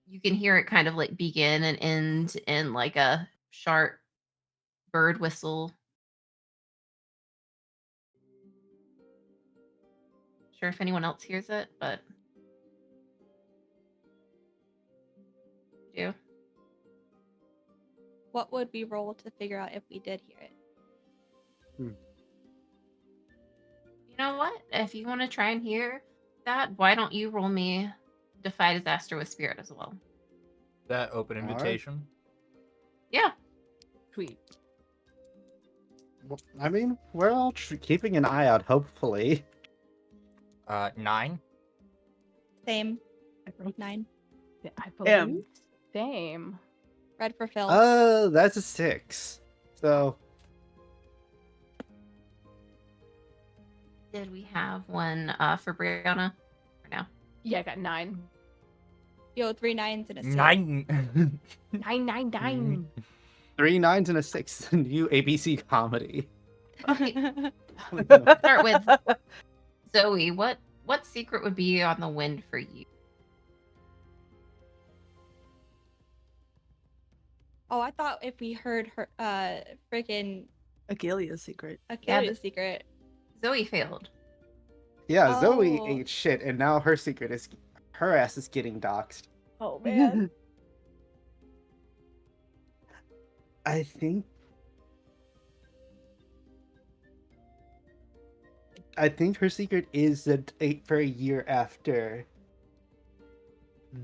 S1: you can hear it kind of like begin and end in like a sharp bird whistle. Sure if anyone else hears it, but you do.
S5: What would we roll to figure out if we did hear it?
S1: You know what? If you want to try and hear that, why don't you roll me Defy Disaster with Spirit as well?
S2: That open
S3: All right.
S2: invitation.
S1: Yeah.
S6: Sweet.
S3: Well, I mean, we're all keeping an eye out, hopefully.
S2: 9.
S5: Same. 9.
S6: Yeah, I believe same.
S5: Red for Phil.
S3: That's a 6. So,
S1: Did we have one for Brianna? Or no?
S6: Yeah, I got 9.
S5: Yo, 3 9s and a 6.
S2: 9.
S6: 9.
S3: 3 9s and a 6. The new ABC comedy.
S1: Okay. Start with Zoe. What secret would be on the wind for you?
S5: Oh, I thought if we heard her freaking
S4: Achillia's secret.
S5: Achilles' secret.
S1: Zoe failed.
S3: Yeah, Zoe
S5: Oh.
S3: ate shit, and now her secret is her ass is getting doxxed.
S6: Oh man.
S3: I think her secret is that for a year after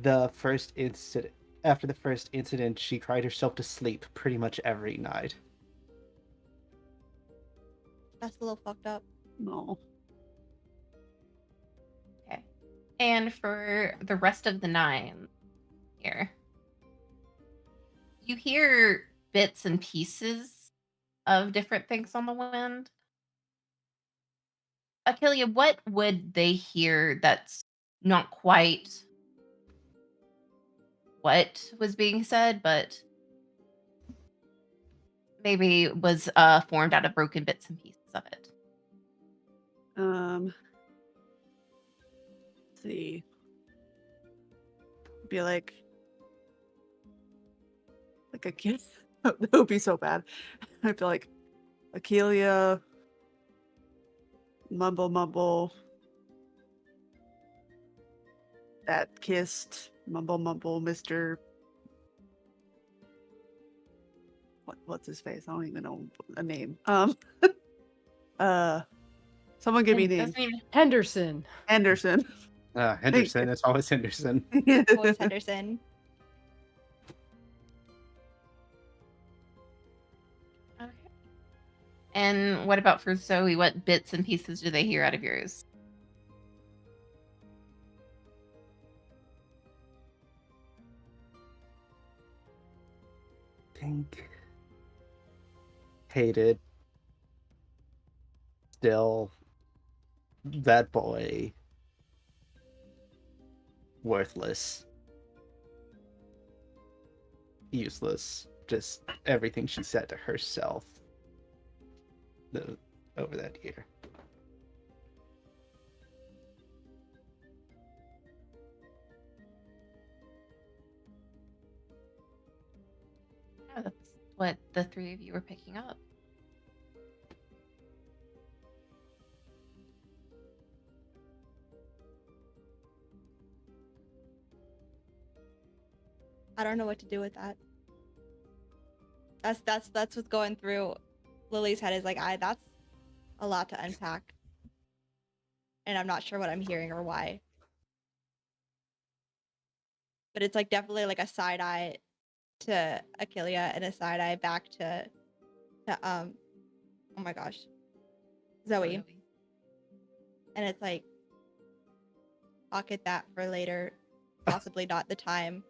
S3: the first incident. After the first incident, she cried herself to sleep pretty much every night.
S5: That's a little fucked up.
S4: No.
S1: Okay. And for the rest of the 9 here, you hear bits and pieces of different things on the wind. Achillia, what would they hear that's not quite what was being said, but maybe was formed out of broken bits and pieces of it?
S4: Let's see. Be like a kiss. That would be so bad. I feel like Achillia, mumble mumble, that kissed, mumble mumble, Mr. What's his face? I don't even know a name. Someone give me a name.
S1: Doesn't even
S6: Henderson.
S4: Anderson.
S3: Henderson. It's always Henderson.
S5: Voice Henderson.
S1: Okay. And what about for Zoe? What bits and pieces do they hear out of yours?
S3: Think. Hated. Still. That boy. Worthless. Useless. Just everything she said to herself. Over that year.
S1: Yeah, that's what the 3 of you were picking up.
S5: I don't know what to do with that. That's what's going through Lily's head, is like, that's a lot to unpack. And I'm not sure what I'm hearing or why. But it's like definitely like a side eye to Achillia and a side eye back to oh my gosh, Zoe. And it's like, pocket that for later, possibly not the time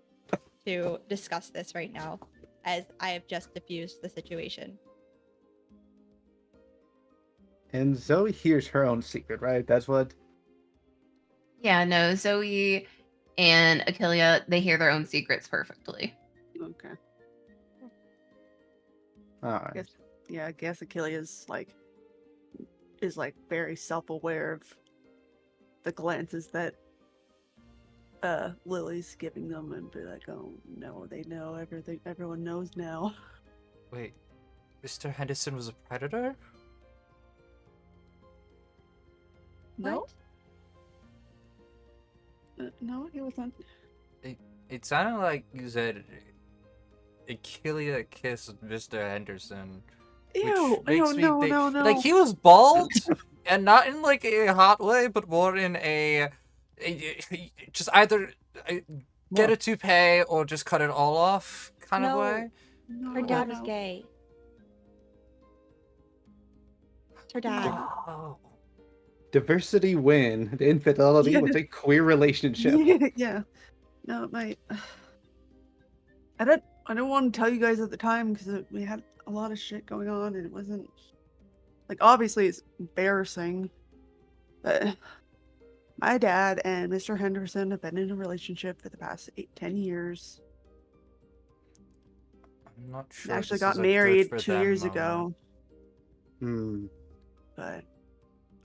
S5: to discuss this right now, as I have just diffused the situation.
S3: And Zoe hears her own secret, right? That's what.
S1: Yeah, no, Zoe and Achillia, they hear their own secrets perfectly.
S4: Okay.
S3: Alright.
S4: I guess Achillia's is very self-aware of the glances that Lily's giving them, and be like, oh no, they know everything. Everyone knows now.
S2: Wait, Mr. Henderson was a predator?
S4: No, no, he wasn't.
S2: It sounded like you said Achillia kissed Mr. Henderson.
S4: Ew,
S2: Which makes me
S4: no,
S2: think,
S4: no, no.
S2: like, he was bald, and not in like a hot way, but more in just either get a toupee or just cut it all off kind of
S5: No.
S2: way.
S4: No,
S5: Her dad was
S4: no.
S5: gay. It's her dad.
S2: Oh.
S3: Diversity win. The infidelity
S4: Yeah.
S3: was a queer relationship.
S4: Yeah. No, I didn't want to tell you guys at the time because we had a lot of shit going on, and it wasn't like, obviously it's embarrassing, but my dad and Mr. Henderson have been in a relationship for the past 10 years.
S2: I'm not
S4: They
S2: sure.
S4: actually
S2: this
S4: got
S2: is a good
S4: married
S2: for
S4: 2
S2: them
S4: years
S2: moment.
S4: ago,
S3: Hmm.
S4: but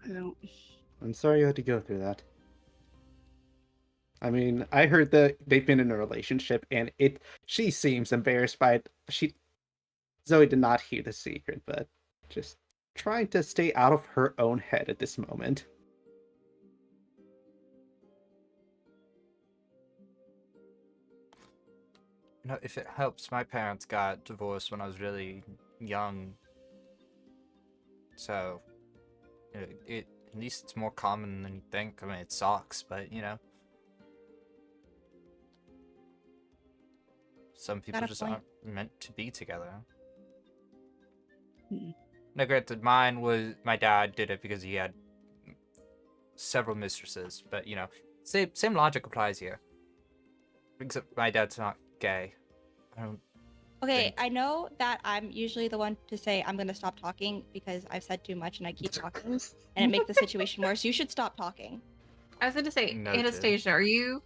S4: I don't.
S3: I'm sorry you had to go through that. I mean, I heard that they've been in a relationship, and she seems embarrassed by it. Zoe did not hear the secret, but just trying to stay out of her own head at this moment.
S2: You know, if it helps, my parents got divorced when I was really young. So, at least it's more common than you think. I mean, it sucks, but you know, some people
S5: Got a
S2: just
S5: point.
S2: aren't meant to be together.
S4: Mm.
S2: Now, granted, my dad did it because he had several mistresses, but you know, Same logic applies here. Except my dad's not gay. I don't
S5: Okay,
S2: think.
S5: I know that I'm usually the one to say I'm gonna stop talking because I've said too much and I keep talking, and it makes the situation worse. You should stop talking.
S1: I was gonna say,
S2: Noted.
S1: Anastasia, are you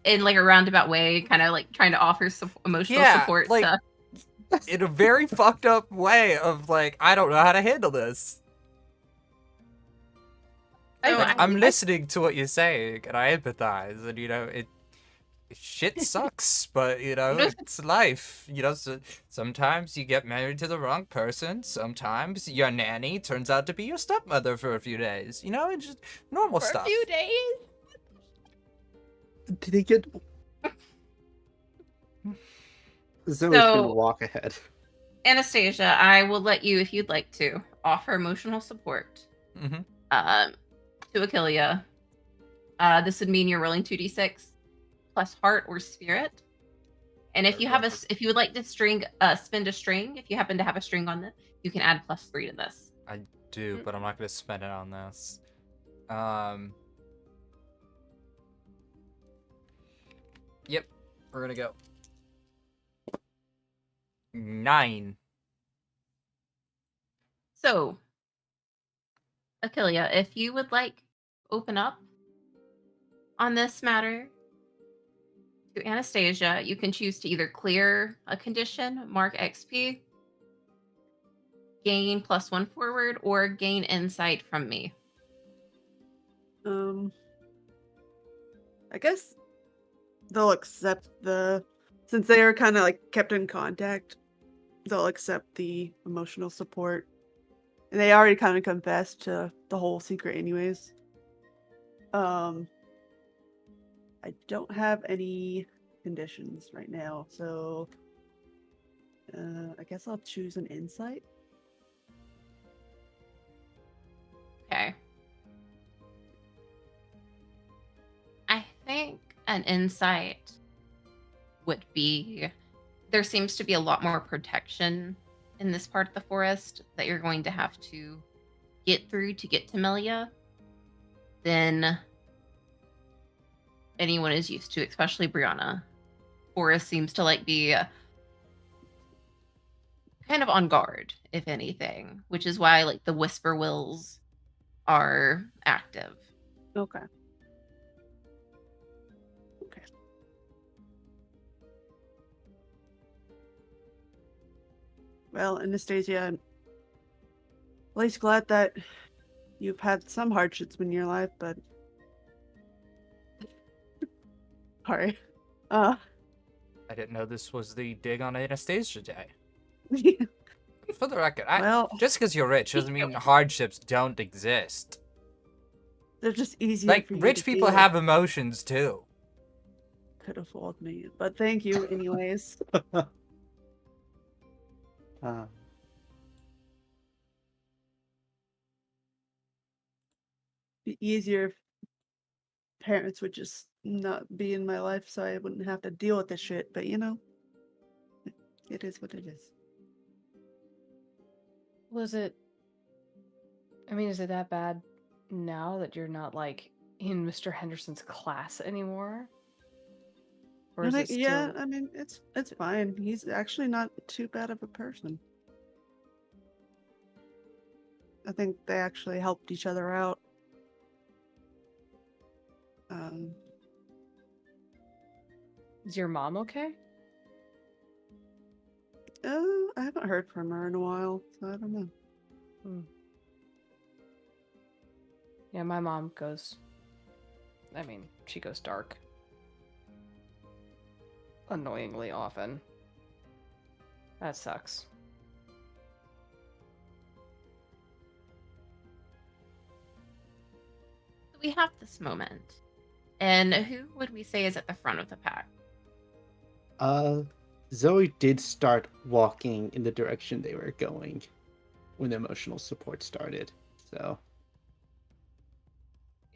S1: in like a roundabout way, kind of like trying to offer emotional support
S2: like
S1: to
S2: in a very fucked up way of like, I don't know how to handle this.
S1: So
S2: Like,
S1: I
S2: I'm
S1: think
S2: listening to what you're saying and I empathize, and shit sucks, but it's life. So, sometimes you get married to the wrong person. Sometimes your nanny turns out to be your stepmother for a few days. It's just normal
S5: For
S2: stuff.
S5: a few days.
S3: Did he get? Zoe's gonna
S1: So-
S3: walk ahead.
S1: Anastasia, I will let you, if you'd like to, offer emotional support
S2: Mm-hmm.
S1: to Achillia. This would mean you're rolling 2d6 plus heart or spirit. And if you have if you would like to spend a string, if you happen to have a string on this, you can add +3 to this.
S2: I do, but I'm not gonna spend it on this. Yep, we're gonna go 9.
S1: So, Achillia, if you would like to open up on this matter to Anastasia, you can choose to either clear a condition, mark XP, gain +1 forward, or gain insight from me.
S4: I guess they'll accept since they are kind of like kept in contact, they'll accept the emotional support. And they already kind of confessed to the whole secret anyways. I don't have any conditions right now, so I guess I'll choose an insight.
S1: Okay. I think an insight would be there seems to be a lot more protection in this part of the forest that you're going to have to get through to get to Melia than anyone is used to, especially Brianna. Forest seems to be kind of on guard, if anything, which is why the Whisper Wills are active.
S4: Okay. Well, Anastasia, I'm at least glad that you've had some hardships in your life, but sorry.
S2: I didn't know this was the dig on Anastasia Day. For the record,
S4: well,
S2: just because you're rich doesn't mean hardships don't exist.
S4: they're just easier for you
S2: Rich
S4: to
S2: people
S4: deal
S2: have emotions too.
S4: Could have fooled me, but thank you anyways. Be easier if parents would just not be in my life so I wouldn't have to deal with this shit, but it is what it is.
S6: Was it? I mean, is it that bad now that you're not in Mr. Henderson's class anymore? Or is it still...
S4: Yeah, I mean it's fine. He's actually not too bad of a person. I think they actually helped each other out.
S6: Is your mom okay?
S4: I haven't heard from her in a while, so I don't know.
S6: Yeah, my mom goes... I mean, she goes dark. Annoyingly often. That sucks.
S1: We have this moment. And who would we say is at the front of the pack?
S3: Zoe did start walking in the direction they were going when the emotional support started. So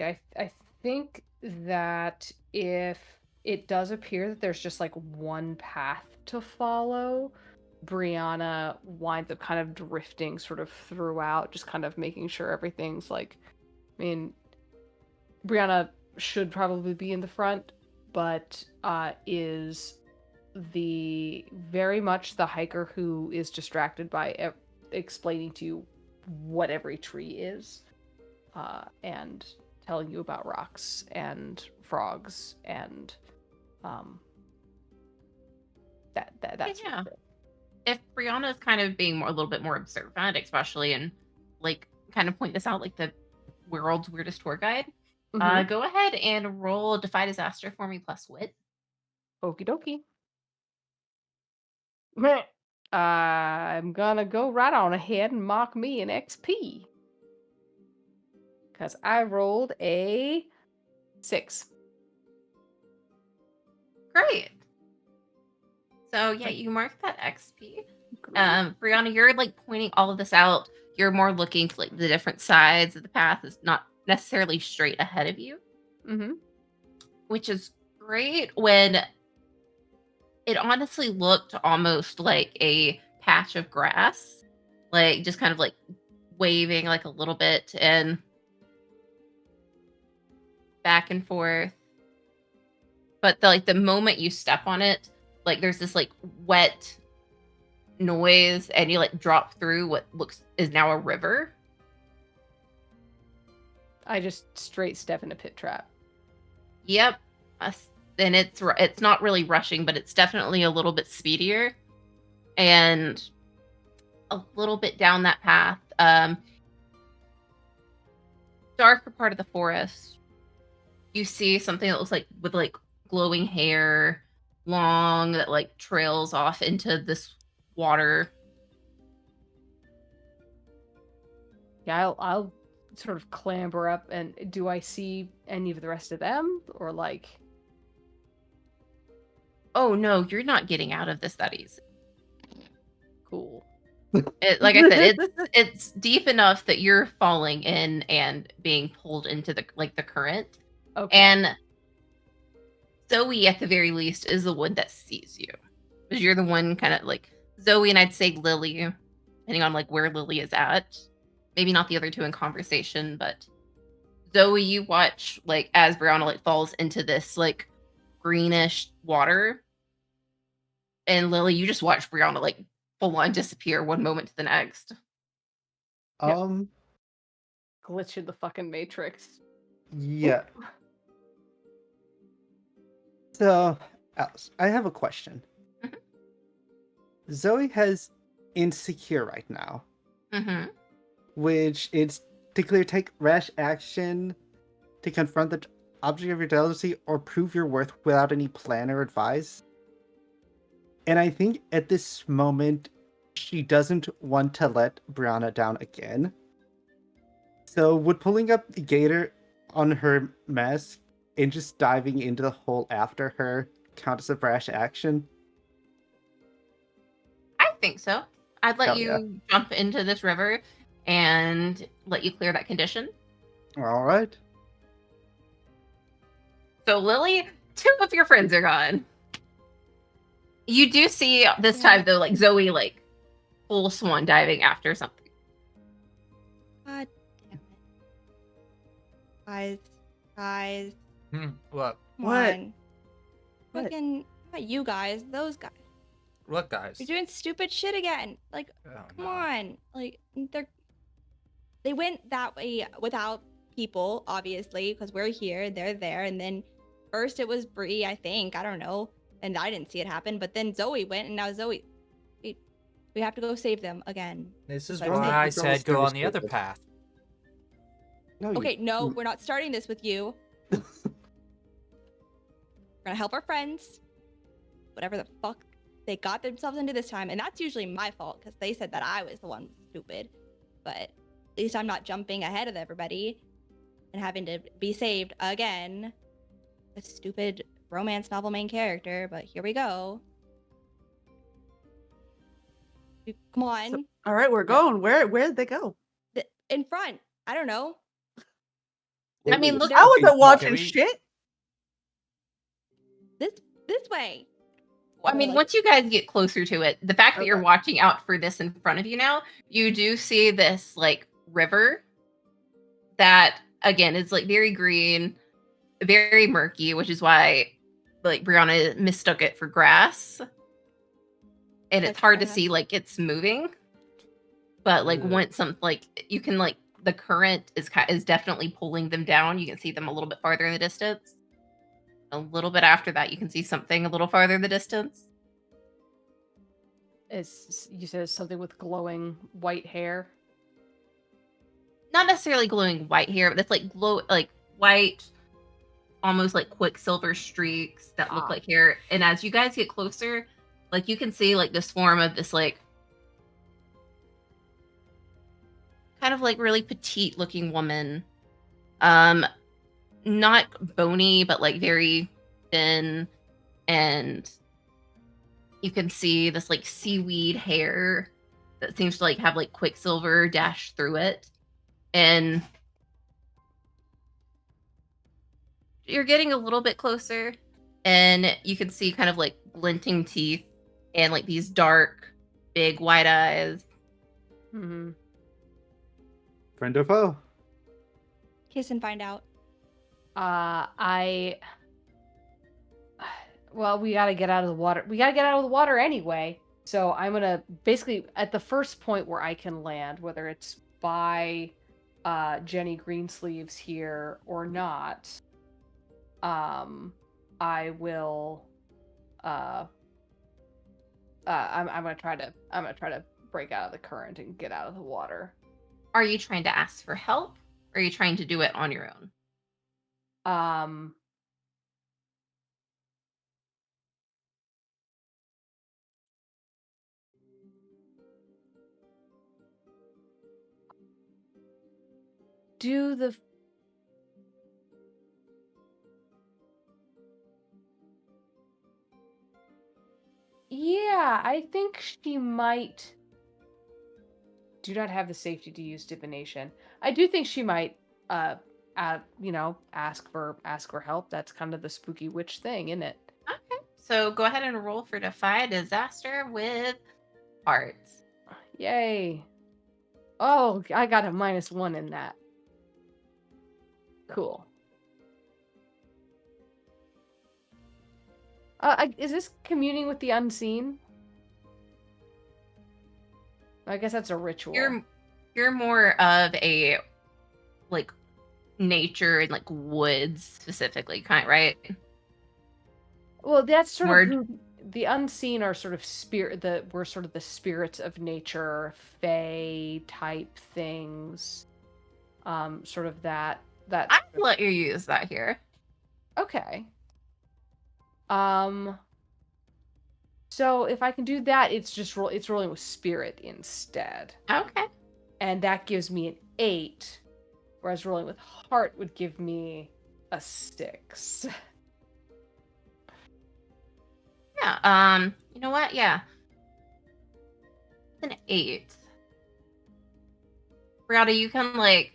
S6: Yeah, I think that if it does appear that there's just one path to follow, Brianna winds up kind of drifting sort of throughout, just kind of making sure everything's I mean, Brianna should probably be in the front, but is very much the hiker who is distracted by explaining to you what every tree is, and telling you about rocks and frogs and that sort
S1: Yeah.
S6: of thing.
S1: If Brianna is kind of being a little bit more observant, especially and like kind of point this out like the world's weirdest tour guide,
S6: Mhm.
S1: go ahead and roll Defy Disaster for me plus wit.
S6: Okie dokie. Meh. I'm gonna go right on ahead and mark me an XP. Because I rolled a 6.
S1: Great. So yeah,
S6: Like,
S1: you mark that XP.
S6: great.
S1: Brianna, you're like pointing all of this out. You're more looking to like the different sides of the path is not necessarily straight ahead of you,
S6: Mm-hmm.
S1: which is great when it honestly looked almost like a patch of grass, like just kind of like waving like a little bit and back and forth. But the moment you step on it, like there's this like wet noise and you like drop through what looks is now a river.
S6: I just straight step in a pit trap.
S1: Yep. And it's not really rushing, but it's definitely a little bit speedier and a little bit down that path. Darker part of the forest. You see something that looks like with like glowing hair, long that like trails off into this water.
S6: Yeah, I'll sort of clamber up, and do I see any of the rest of them, or like?
S1: Oh no, you're not getting out of this that easy.
S6: Cool.
S1: Like I said, it's deep enough that you're falling in and being pulled into the current.
S6: Okay.
S1: And Zoe, at the very least, is the one that sees you. Because you're the one kind of like Zoe and I'd say Lily, depending on like where Lily is at. Maybe not the other two in conversation, but Zoe, you watch like as Brianna like falls into this like greenish water. And Lily, you just watch Brianna like full on disappear one moment to the next.
S6: Yep.
S3: Um,
S6: Glitch in the fucking matrix.
S3: yeah. So, Alice, I have a question.
S1: Mhm.
S3: Zoe has insecure right now,
S1: Mm-hmm.
S3: which is to clear take rash action to confront the object of your jealousy or prove your worth without any plan or advice. And I think at this moment, she doesn't want to let Brianna down again. So would pulling up the gator on her mask and just diving into the hole after her count as a brash action?
S1: I think so. I'd let
S3: Hell yeah.
S1: you jump into this river and let you clear that condition.
S3: All right.
S1: So, Lily, two of your friends are gone. You do see this time, though, like Zoe, like full swan diving after something.
S5: God damn it. Guys,
S2: What?
S5: come
S4: What?
S5: on.
S4: What?
S5: Fucking, not you guys, those guys.
S2: What guys?
S5: You're doing stupid shit again. Like,
S2: Oh,
S5: come
S2: no.
S5: on. Like, they went that way without people, obviously, because we're here, they're there, and then first it was Bree, I think, I don't know, and I didn't see it happen, but then Zoe went, and now Zoe, we have to go save them again.
S2: This is
S5: Like,
S2: why
S5: they-
S2: I
S3: Girls
S2: said go
S3: never
S2: on the other
S3: stupid.
S2: path.
S3: No,
S5: Okay, no, we're not starting this with you. We're gonna help our friends. Whatever the fuck they got themselves into this time, and that's usually my fault because they said that I was the one stupid. But at least I'm not jumping ahead of everybody and having to be saved again. A stupid romance novel main character, but here we go. Come on,
S4: All right, we're going. Where'd they go?
S5: in front. I don't know.
S1: I mean, look,
S4: I wasn't watching
S2: we-
S4: shit.
S5: This way.
S1: I mean, once you guys get closer to it, the fact that you're
S4: Okay.
S1: watching out for this in front of you now, you do see this like river that again is like very green. very murky, which is why like Brianna mistook it for grass. And it's
S5: That's
S1: hard to
S5: grass.
S1: see like it's moving. But like
S3: Ugh.
S1: once you can like the current is definitely pulling them down. You can see them a little bit farther in the distance. A little bit after that, you can see something a little farther in the distance.
S6: You said it's something with glowing white hair.
S1: Not necessarily glowing white hair, but it's like white, almost like quicksilver streaks that look
S6: Ah.
S1: like hair. And as you guys get closer, like you can see like this form of this like kind of like really petite looking woman. Not bony, but like very thin, and you can see this like seaweed hair that seems to like have like quicksilver dashed through it. And you're getting a little bit closer, and you can see kind of like glinting teeth and like these dark, big white eyes.
S6: Mm-hmm.
S3: Friend or foe?
S5: Kiss and find out.
S6: Well, we gotta get out of the water. We gotta get out of the water anyway. So I'm gonna basically at the first point where I can land, whether it's by Jenny Greensleeves here or not, I will I'm gonna try to break out of the current and get out of the water.
S1: Are you trying to ask for help, or are you trying to do it on your own?
S6: Do the Yeah, I think she might. Do not have the safety to use divination. I do think she might, ask for help. That's kind of the spooky witch thing, isn't it?
S1: Okay, so go ahead and roll for Defy Disaster with Hearts.
S6: Yay! Oh, I got a -1 in that. Cool. Is this communing with the unseen? I guess that's a ritual.
S1: You're more of a like nature and like woods specifically kind, right?
S6: Well, that's sort
S1: Word.
S6: of who the unseen are. Sort of we're sort of the spirits of nature, fae type things. Sort of that.
S1: I'll let you use that here.
S6: Okay. So if I can do that, it's rolling with spirit instead.
S1: Okay.
S6: And that gives me an 8, whereas rolling with heart would give me a 6.
S1: Yeah. You know what? Yeah. An 8. Brianna, you can like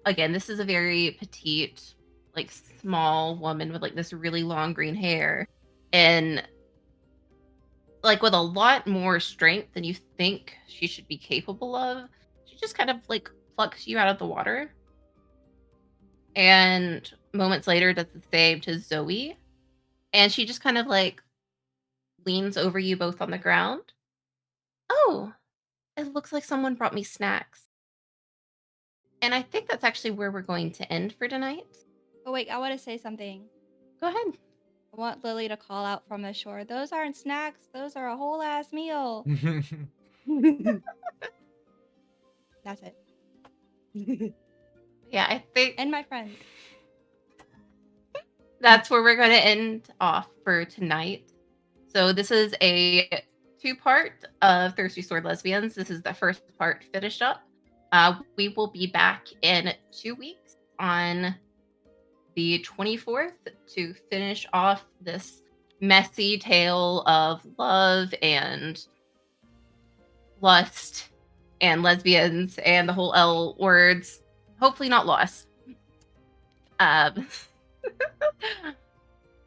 S1: again, this is a very petite, like small woman with like this really long green hair. And like with a lot more strength than you think she should be capable of. She just kind of like plucks you out of the water. And moments later does the same to Zoe. And she just kind of like leans over you both on the ground. Oh, it looks like someone brought me snacks. And I think that's actually where we're going to end for tonight.
S5: Oh wait, I want to say something.
S1: Go ahead.
S5: I want Lily to call out from the shore. Those aren't snacks. Those are a whole ass meal. That's it.
S1: Yeah, I think
S5: And my friends.
S1: that's where we're going to end off for tonight. So this is a 2-part of Thirsty Sword Lesbians. This is the first part finished up. We will be back in 2 weeks on the 24th to finish off this messy tale of love and lust and lesbians and the whole L words. Hopefully not lost. But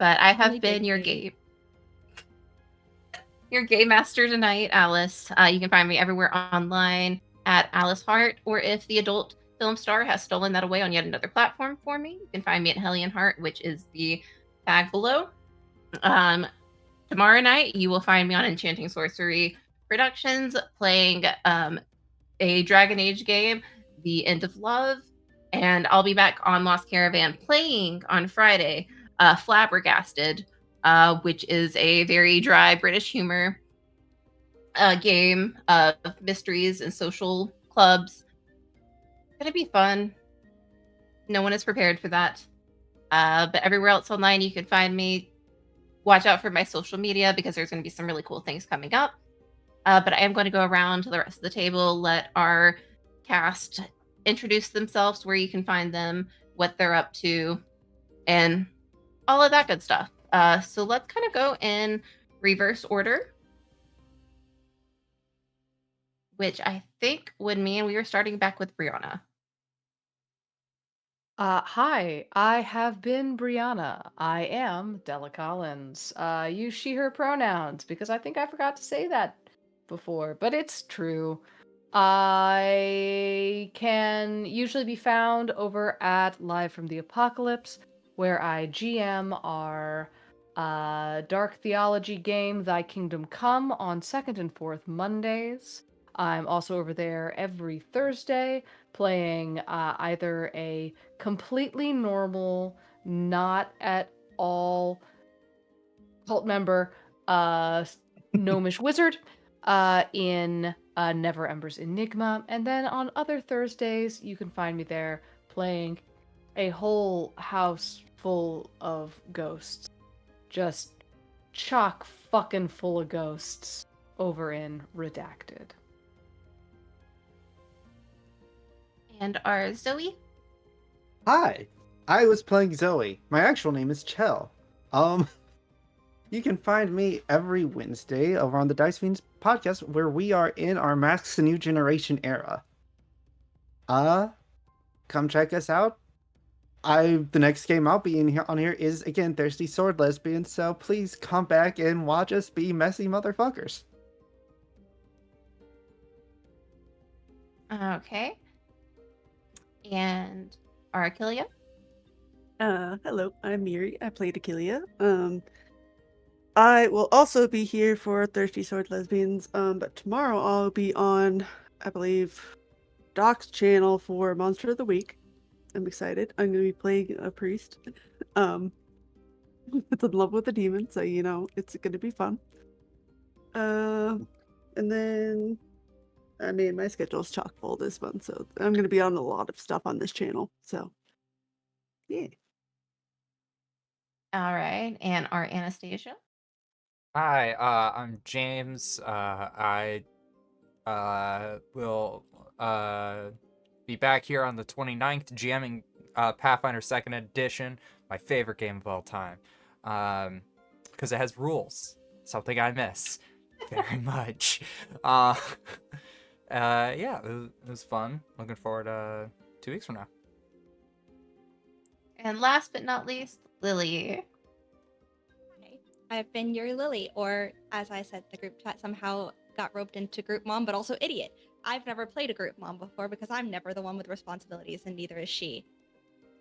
S1: I have
S5: Only
S1: been your
S5: dignity.
S1: game master tonight, Alice. You can find me everywhere online at Alice Hart, or if the adult film star has stolen that away on yet another platform for me. You can find me at Hellion Heart, which is the tag below. Tomorrow night, you will find me on Enchanting Sorcery Productions playing a Dragon Age game, The End of Love. And I'll be back on Lost Caravan playing on Friday, Flabbergasted, which is a very dry British humor game of mysteries and social clubs. It's going to be fun. No one is prepared for that. But everywhere else online, you can find me. Watch out for my social media because there's going to be some really cool things coming up. But I am going to go around to the rest of the table, let our cast introduce themselves, where you can find them, what they're up to, and all of that good stuff. So let's kind of go in reverse order, which I think would mean we are starting back with Brianna.
S6: Hi, I have been Brianna. I am Della Collins. Use she, her pronouns because I think I forgot to say that before, but it's true. I can usually be found over at Live from the Apocalypse, where I GM our Dark Theology game, Thy Kingdom Come, on second and fourth Mondays. I'm also over there every Thursday playing either a completely normal, not at all cult member, gnomish wizard in Never Ember's Enigma. And then on other Thursdays, you can find me there playing a whole house full of ghosts. Just chock fucking full of ghosts over in Redacted.
S1: And our Zoe.
S3: Hi, I was playing Zoe. My actual name is Chell. You can find me every Wednesday over on the Dice Fiends podcast, where we are in our Masks the New Generation era. Come check us out. The next game I'll be in here on here is again Thirsty Sword Lesbian, so please come back and watch us be messy motherfuckers.
S1: Okay. And our Achillia.
S4: Hello, I'm Miri. I played Achillia. I will also be here for Thirsty Sword Lesbians, but tomorrow I'll be on, I believe, Doc's channel for Monster of the Week. I'm excited. I'm going to be playing a priest. It's in love with a demon, so it's going to be fun. And then, I mean, my schedule's chock full this month, so I'm going to be on a lot of stuff on this channel. So, yeah.
S1: All right. And our Anastasia.
S2: Hi, I'm James. I will be back here on the 29th GMing Pathfinder 2nd Edition, my favorite game of all time. Because it has rules, something I miss very much. Yeah, it was fun. Looking forward to 2 weeks from now.
S1: And last but not least, Lily.
S5: Hi, I've been your Lily, or as I said, the group chat somehow got roped into group mom, but also idiot. I've never played a group mom before because I'm never the one with responsibilities, and neither is she.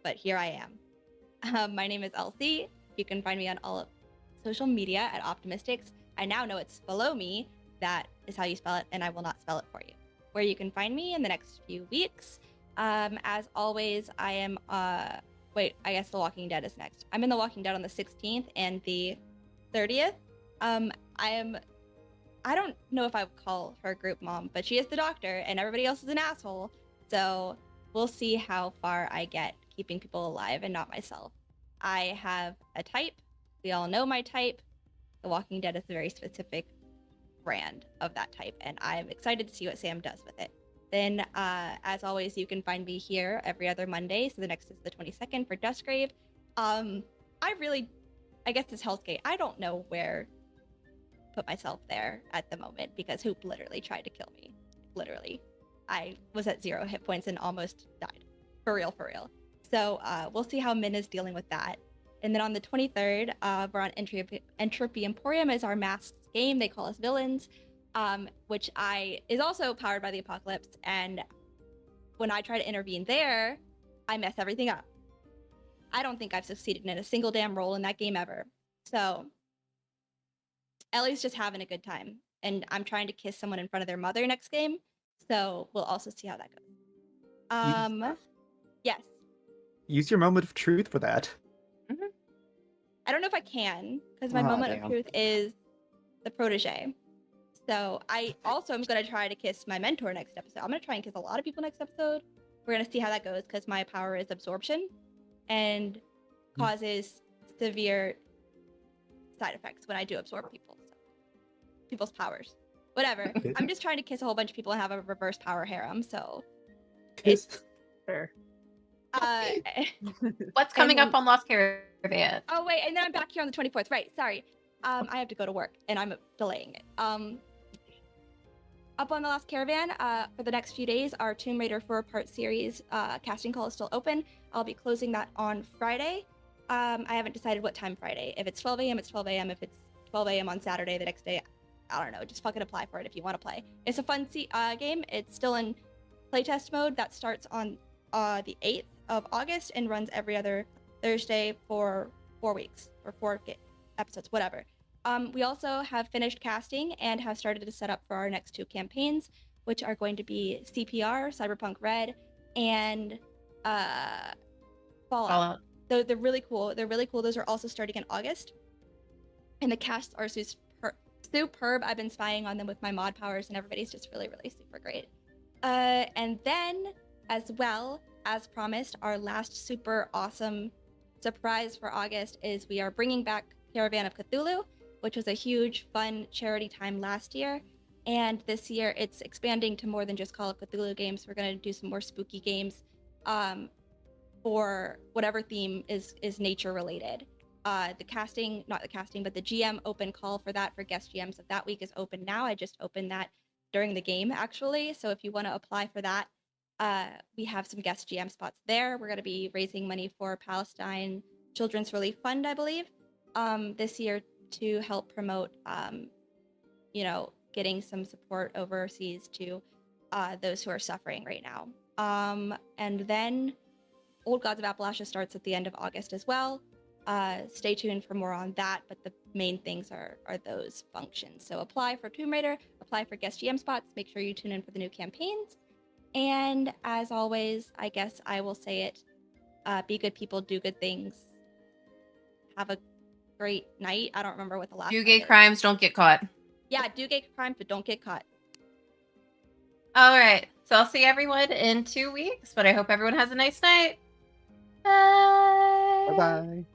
S5: But here I am. My name is Elsie. You can find me on all of social media at Optimistics. I now know it's below me. That is how you spell it, and I will not spell it for you. Where you can find me in the next few weeks. As always, I am wait, I guess The Walking Dead is next. I'm in The Walking Dead on the 16th and the 30th. I don't know if I would call her group mom, but she is the doctor and everybody else is an asshole. So we'll see how far I get keeping people alive and not myself. I have a type. We all know my type. The Walking Dead is a very specific brand of that type, and I'm excited to see what Sam does with it. Then, as always, you can find me here every other Monday. So the next is the 22nd for Dustgrave. I guess it's Hell's Gate. I don't know where to put myself there at the moment because Hoop literally tried to kill me. Literally. I was at 0 hit points and almost died. For real, for real. So we'll see how Min is dealing with that. And then on the 23rd, we're on Entropy Emporium is our masked game. They call us villains. Which is also powered by the Apocalypse, and when I try to intervene there, I mess everything up. I don't think I've succeeded in a single damn role in that game ever. So Ellie's just having a good time, and I'm trying to kiss someone in front of their mother next game. So we'll also see how that goes. Yes.
S3: Use your moment of truth for that.
S5: I don't know if I can, because my
S3: Aw,
S5: moment
S3: damn.
S5: of truth is the protege. So I also am going to try to kiss my mentor next episode. I'm going to try and kiss a lot of people next episode. We're going to see how that goes, because my power is absorption and causes severe side effects when I do absorb people. So, people's powers. Whatever. I'm just trying to kiss a whole bunch of people and have a reverse power harem. So it's
S4: Fair.
S1: What's coming
S5: then-
S1: up on Lost Caravan?
S5: Oh wait, and then I'm back here on the 24th. Right, sorry. I have to go to work and I'm delaying it. Up on the Lost Caravan, for the next few days, our Tomb Raider 4-part series casting call is still open. I'll be closing that on Friday. I haven't decided what time Friday. If it's 12 a.m., it's 12 a.m. If it's 12 a.m. on Saturday, the next day, I don't know. Just fucking apply for it if you want to play. It's a fun game. It's still in playtest mode. That starts on the 8th of August and runs every other Thursday for 4 weeks or 4 episodes, whatever. We also have finished casting and have started to set up for our next 2 campaigns, which are going to be CPR, Cyberpunk Red, and Fallout. They're really cool. They're really cool. Those are also starting in August. And the casts are superb. I've been spying on them with my mod powers, and everybody's just really, really super great. And then, as well, as promised, our last super awesome surprise for August is we are bringing back Caravan of Cthulhu, which was a huge, fun charity time last year. And this year, it's expanding to more than just Call of Cthulhu games. We're going to do some more spooky games for whatever theme is nature related. Not the casting, but the GM open call for that for guest GMs of that week is open now. I just opened that during the game, actually. So if you want to apply for that, we have some guest GM spots there. We're going to be raising money for Palestine Children's Relief Fund, I believe, this year to help promote, getting some support overseas to those who are suffering right now. And then Old Gods of Appalachia starts at the end of August as well. Stay tuned for more on that, but the main things are those functions. So apply for Tomb Raider, apply for guest GM spots, make sure you tune in for the new campaigns. And as always, I guess I will say it, be good people, do good things. Have a great night. I don't remember what the last
S1: Do
S5: one
S1: gay
S5: is.
S1: crimes, don't get caught.
S5: Yeah, do gay crimes, but don't get caught.
S1: All right. So I'll see everyone in 2 weeks, but I hope everyone has a nice night. Bye.
S3: Bye-bye.